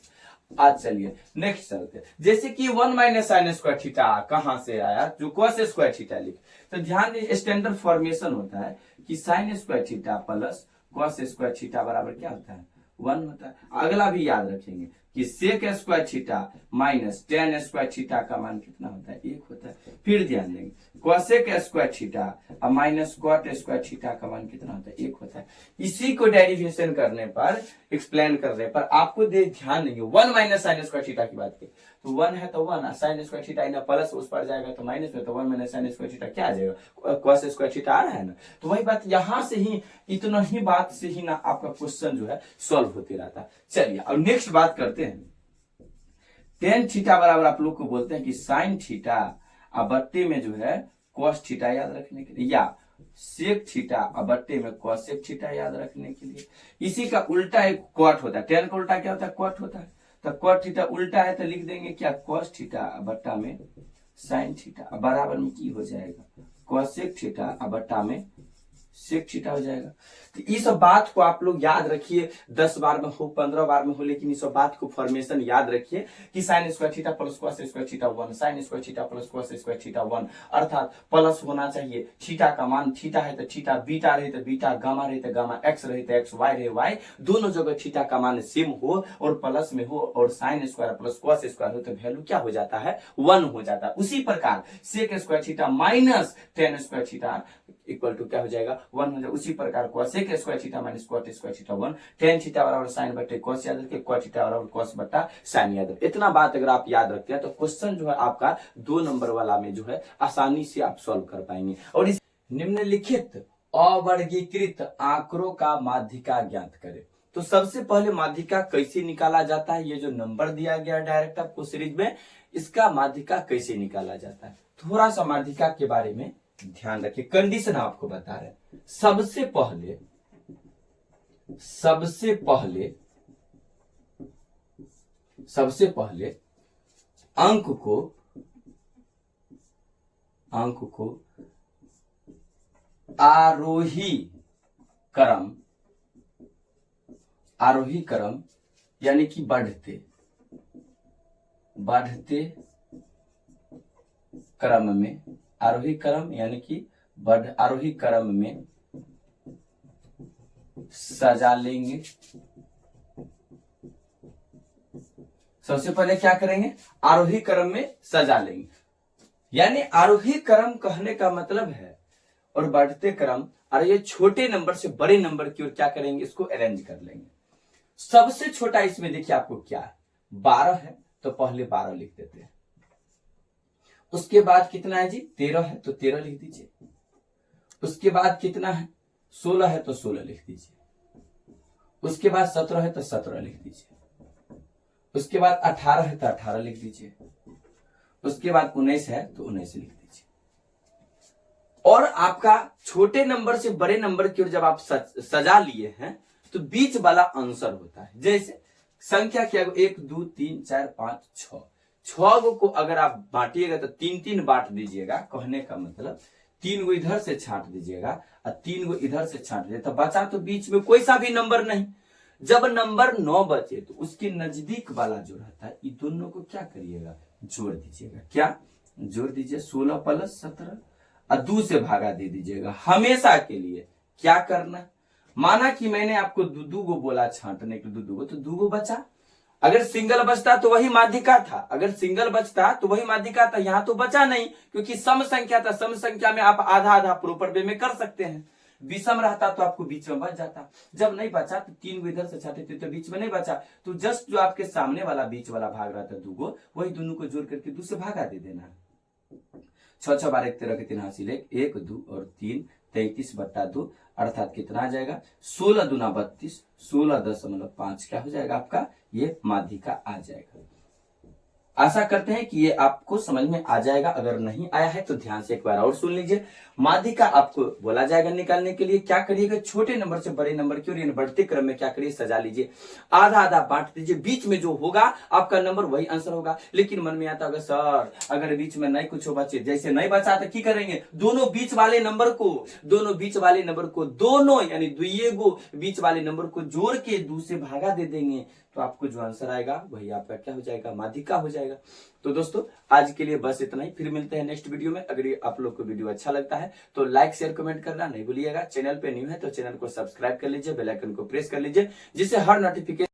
आज चलिए नेक्स्ट चलते, जैसे कि 1 माइनस साइन स्क्वायर थीटा कहां से आया, जो कॉस स्क्वायर थीटा लिख। तो ध्यान दीजिए स्टैंडर्ड फॉर्मेशन होता है कि sign square theta plus cos square theta बराबर क्या होता है, 1 होता है। अगला भी याद रखेंगे कि sec square theta minus tan square theta का मान कितना होता है, 1 होता है। फिर ध्यान देंगे cosec square theta minus cot square theta का मान कितना होता है, 1 होता है। इसी को डेरिवेशन करने पर, एक्सप्लेन करने पर आपको ध्यान देंगे 1 माइनस साइन स्क्वायर थीटा की बात की, तो 1 है तो 1, साइन स्क्वायर थीटा इना प्लस उस पर जाएगा तो माइनस में, तो 1 माइनस साइन स्क्वायर थीटा क्या आ जाएगा, कॉस स्क्वायर थीटा आ रहा है ना। तो वही बात यहां से ही, इतना ही बात से ही ना आपका क्वेश्चन जो है सॉल्व होते रहता है। चलिए अब नेक्स्ट बात करते हैं। टेन थीटा बराबर आप लोग को बोलते हैं कि साइन थीटा बट्टे में जो है कॉस थीटा याद रखने के लिए, या सेक थीटा बट्टे में कॉसेक थीटा याद रखने के लिए। इसी का उल्टा एक कॉट होता है, टेन का उल्टा क्या होता है, कॉट होता है। तो कॉट थीटा उल्टा है तो लिख देंगे क्या, कॉस थीटा बट्टा में साइन थीटा बराबर में की हो जाएगा, कॉसेक थीटा बट्टा में सेक थीटा हो जाएगा। तो इस बात को आप लोग याद रखिए, 10 बार में हो 15 बार में हो, लेकिन इस बात को फॉर्मेशन याद रखिए कि sign square theta plus cos square theta 1, sign square theta plus cos square theta 1, अर्थात प्लस होना चाहिए। थीटा का मान थीटा है तो थीटा, बीटा रहे तो बीटा, गामा रहे तो गामा, एक्स रहे तो एक्स, वाई रहे वाई, दोनों जगह थीटा का मान सेम हो और प्लस में हो, और sine square plus cos square हो तो वैल्यू क्या हो जाता है, 1 हो जाता है। उसी प्रकार sec square theta minus tan square theta equal to क्या हो जाएगा, 1 हो जाएगा। उसी प्रकार cosec square theta minus cot square theta 1, tan theta बराबर साइन बटे कॉस याद रखिए, कॉट थीटा बराबर कॉस बटा साइन याद रखिए। इतना बात अगर आप याद रखते हैं तो क्वेश्चन जो है आपका 2 नंबर वाला में जो है आसानी से आप सॉल्व कर पाएंगे। और इस निम्नलिखित अवर्गीकृत आंकड़ों का माध्यिका ज्ञात करें। तो सबसे पहले माध्यिका कैसे निकाला जाता है, ये जो नंबर दिया गया डायरेक्ट आपको सीरीज में, इसका माध्यिका कैसे निकाला जाता है, थोड़ा सा माध्यिका के बारे में ध्यान रखिए। कंडीशन आपको बता रहे हैं, सबसे पहले अंक को आरोही क्रम यानी कि बढ़ते क्रम में, आरोही क्रम यानी कि आरोही क्रम में सजा लेंगे। सबसे पहले क्या करेंगे, आरोही क्रम में सजा लेंगे, यानी आरोही क्रम कहने का मतलब है, और बढ़ते क्रम, और ये छोटे नंबर से बड़े नंबर की ओर क्या करेंगे, इसको अरेंज कर लेंगे। सबसे छोटा इसमें देखिए आपको क्या है, 12 है तो पहले 12 लिख देते हैं। उसके बाद कितना है जी, 13 है तो 13 लिख दीजिए। उसके बाद कितना है, 16 है तो 16 लिख दीजिए। उसके बाद 17 है तो 17 लिख दीजिए। उसके बाद 18 है तो 18 लिख दीजिए। उसके बाद 19 है तो 19 लिख दीजिए। और आपका छोटे नंबर से बड़े नंबर की ओर जब आप सजा लिए हैं तो बीच वाला आंसर होता है। जैसे संख्या क्या, 1 2 3 4 5 6, 6 को अगर आप बांटिएगा तो 3-3 बांट दीजिएगा, कहने का मतलब 3 गो इधर से छांट दीजिएगा और 3 गो इधर से छांट दीजिएगा, तो बचा तो बीच में कोई सा भी नंबर नहीं। जब नंबर 9 बचे तो उसके नजदीक वाला जो रहता है, ये दोनों को क्या करिएगा, जोड़ दीजिएगा। क्या जोड़ दीजिए, 16 + 17 और 2 से भागा दे दीजिएगा। हमेशा के लिए क्या करना, माना कि मैंने आपको दो गो बोला छांटने के लिए, दो गो बचा। अगर सिंगल बचता तो वही माध्यिका था, अगर सिंगल बचता तो वही माध्यिका था। यहां तो बचा नहीं क्योंकि सम संख्या था। सम संख्या में आप आधा आधा प्रॉपर वे में कर सकते हैं। विषम रहता तो आपको बीच में बच जाता। जब नहीं बचा तो 3 गो इधर से छाटे थे तो बीच में नहीं बचा, तो जस्ट जो आपके सामने वाला बीच वाला भाग रहा था 2 गो, वही दोनों को जोड़ करके 2 से भागा दे देना। 6 6 12 13 के 3 हासिल 1 2 और 3 33/2 अर्थात कितना आ जाएगा, 16 दूना 32, 16.5 क्या हो जाएगा आपका, ये माध्यिका आ जाएगा। आशा करते हैं कि ये आपको समझ में आ जाएगा। अगर नहीं आया है तो ध्यान से एक बार और सुन लीजिए। माध्यिका आपको बोला जाएगा निकालने के लिए, क्या करिएगा, छोटे नंबर से बड़े नंबर की ओर बढ़ते क्रम में क्या करिए, सजा लीजिए, आधा आधा बांट दीजिए। बीच में जो होगा आपका नंबर वही आंसर होगा। लेकिन मन में आता होगा सर अगर बीच में नहीं कुछ बचे, जैसे नहीं बचा तो की करेंगे, दोनों बीच वाले नंबर को दोनों यानी दुइये गो बीच वाले नंबर को जोड़ के 2 से भागा दे देंगे, तो आपको जो आंसर आएगा वही आपका क्या हो जाएगा, माध्यिका हो जाएगा। तो दोस्तों आज के लिए बस इतना ही, फिर मिलते हैं नेक्स्ट वीडियो में। अगर ये आप लोग को वीडियो अच्छा लगता है तो लाइक शेयर कमेंट करना नहीं भूलिएगा। चैनल पे न्यू है तो चैनल को सब्सक्राइब कर लीजिए, बेल आइकन को प्रेस कर लीजिए, जिससे हर नोटिफिकेशन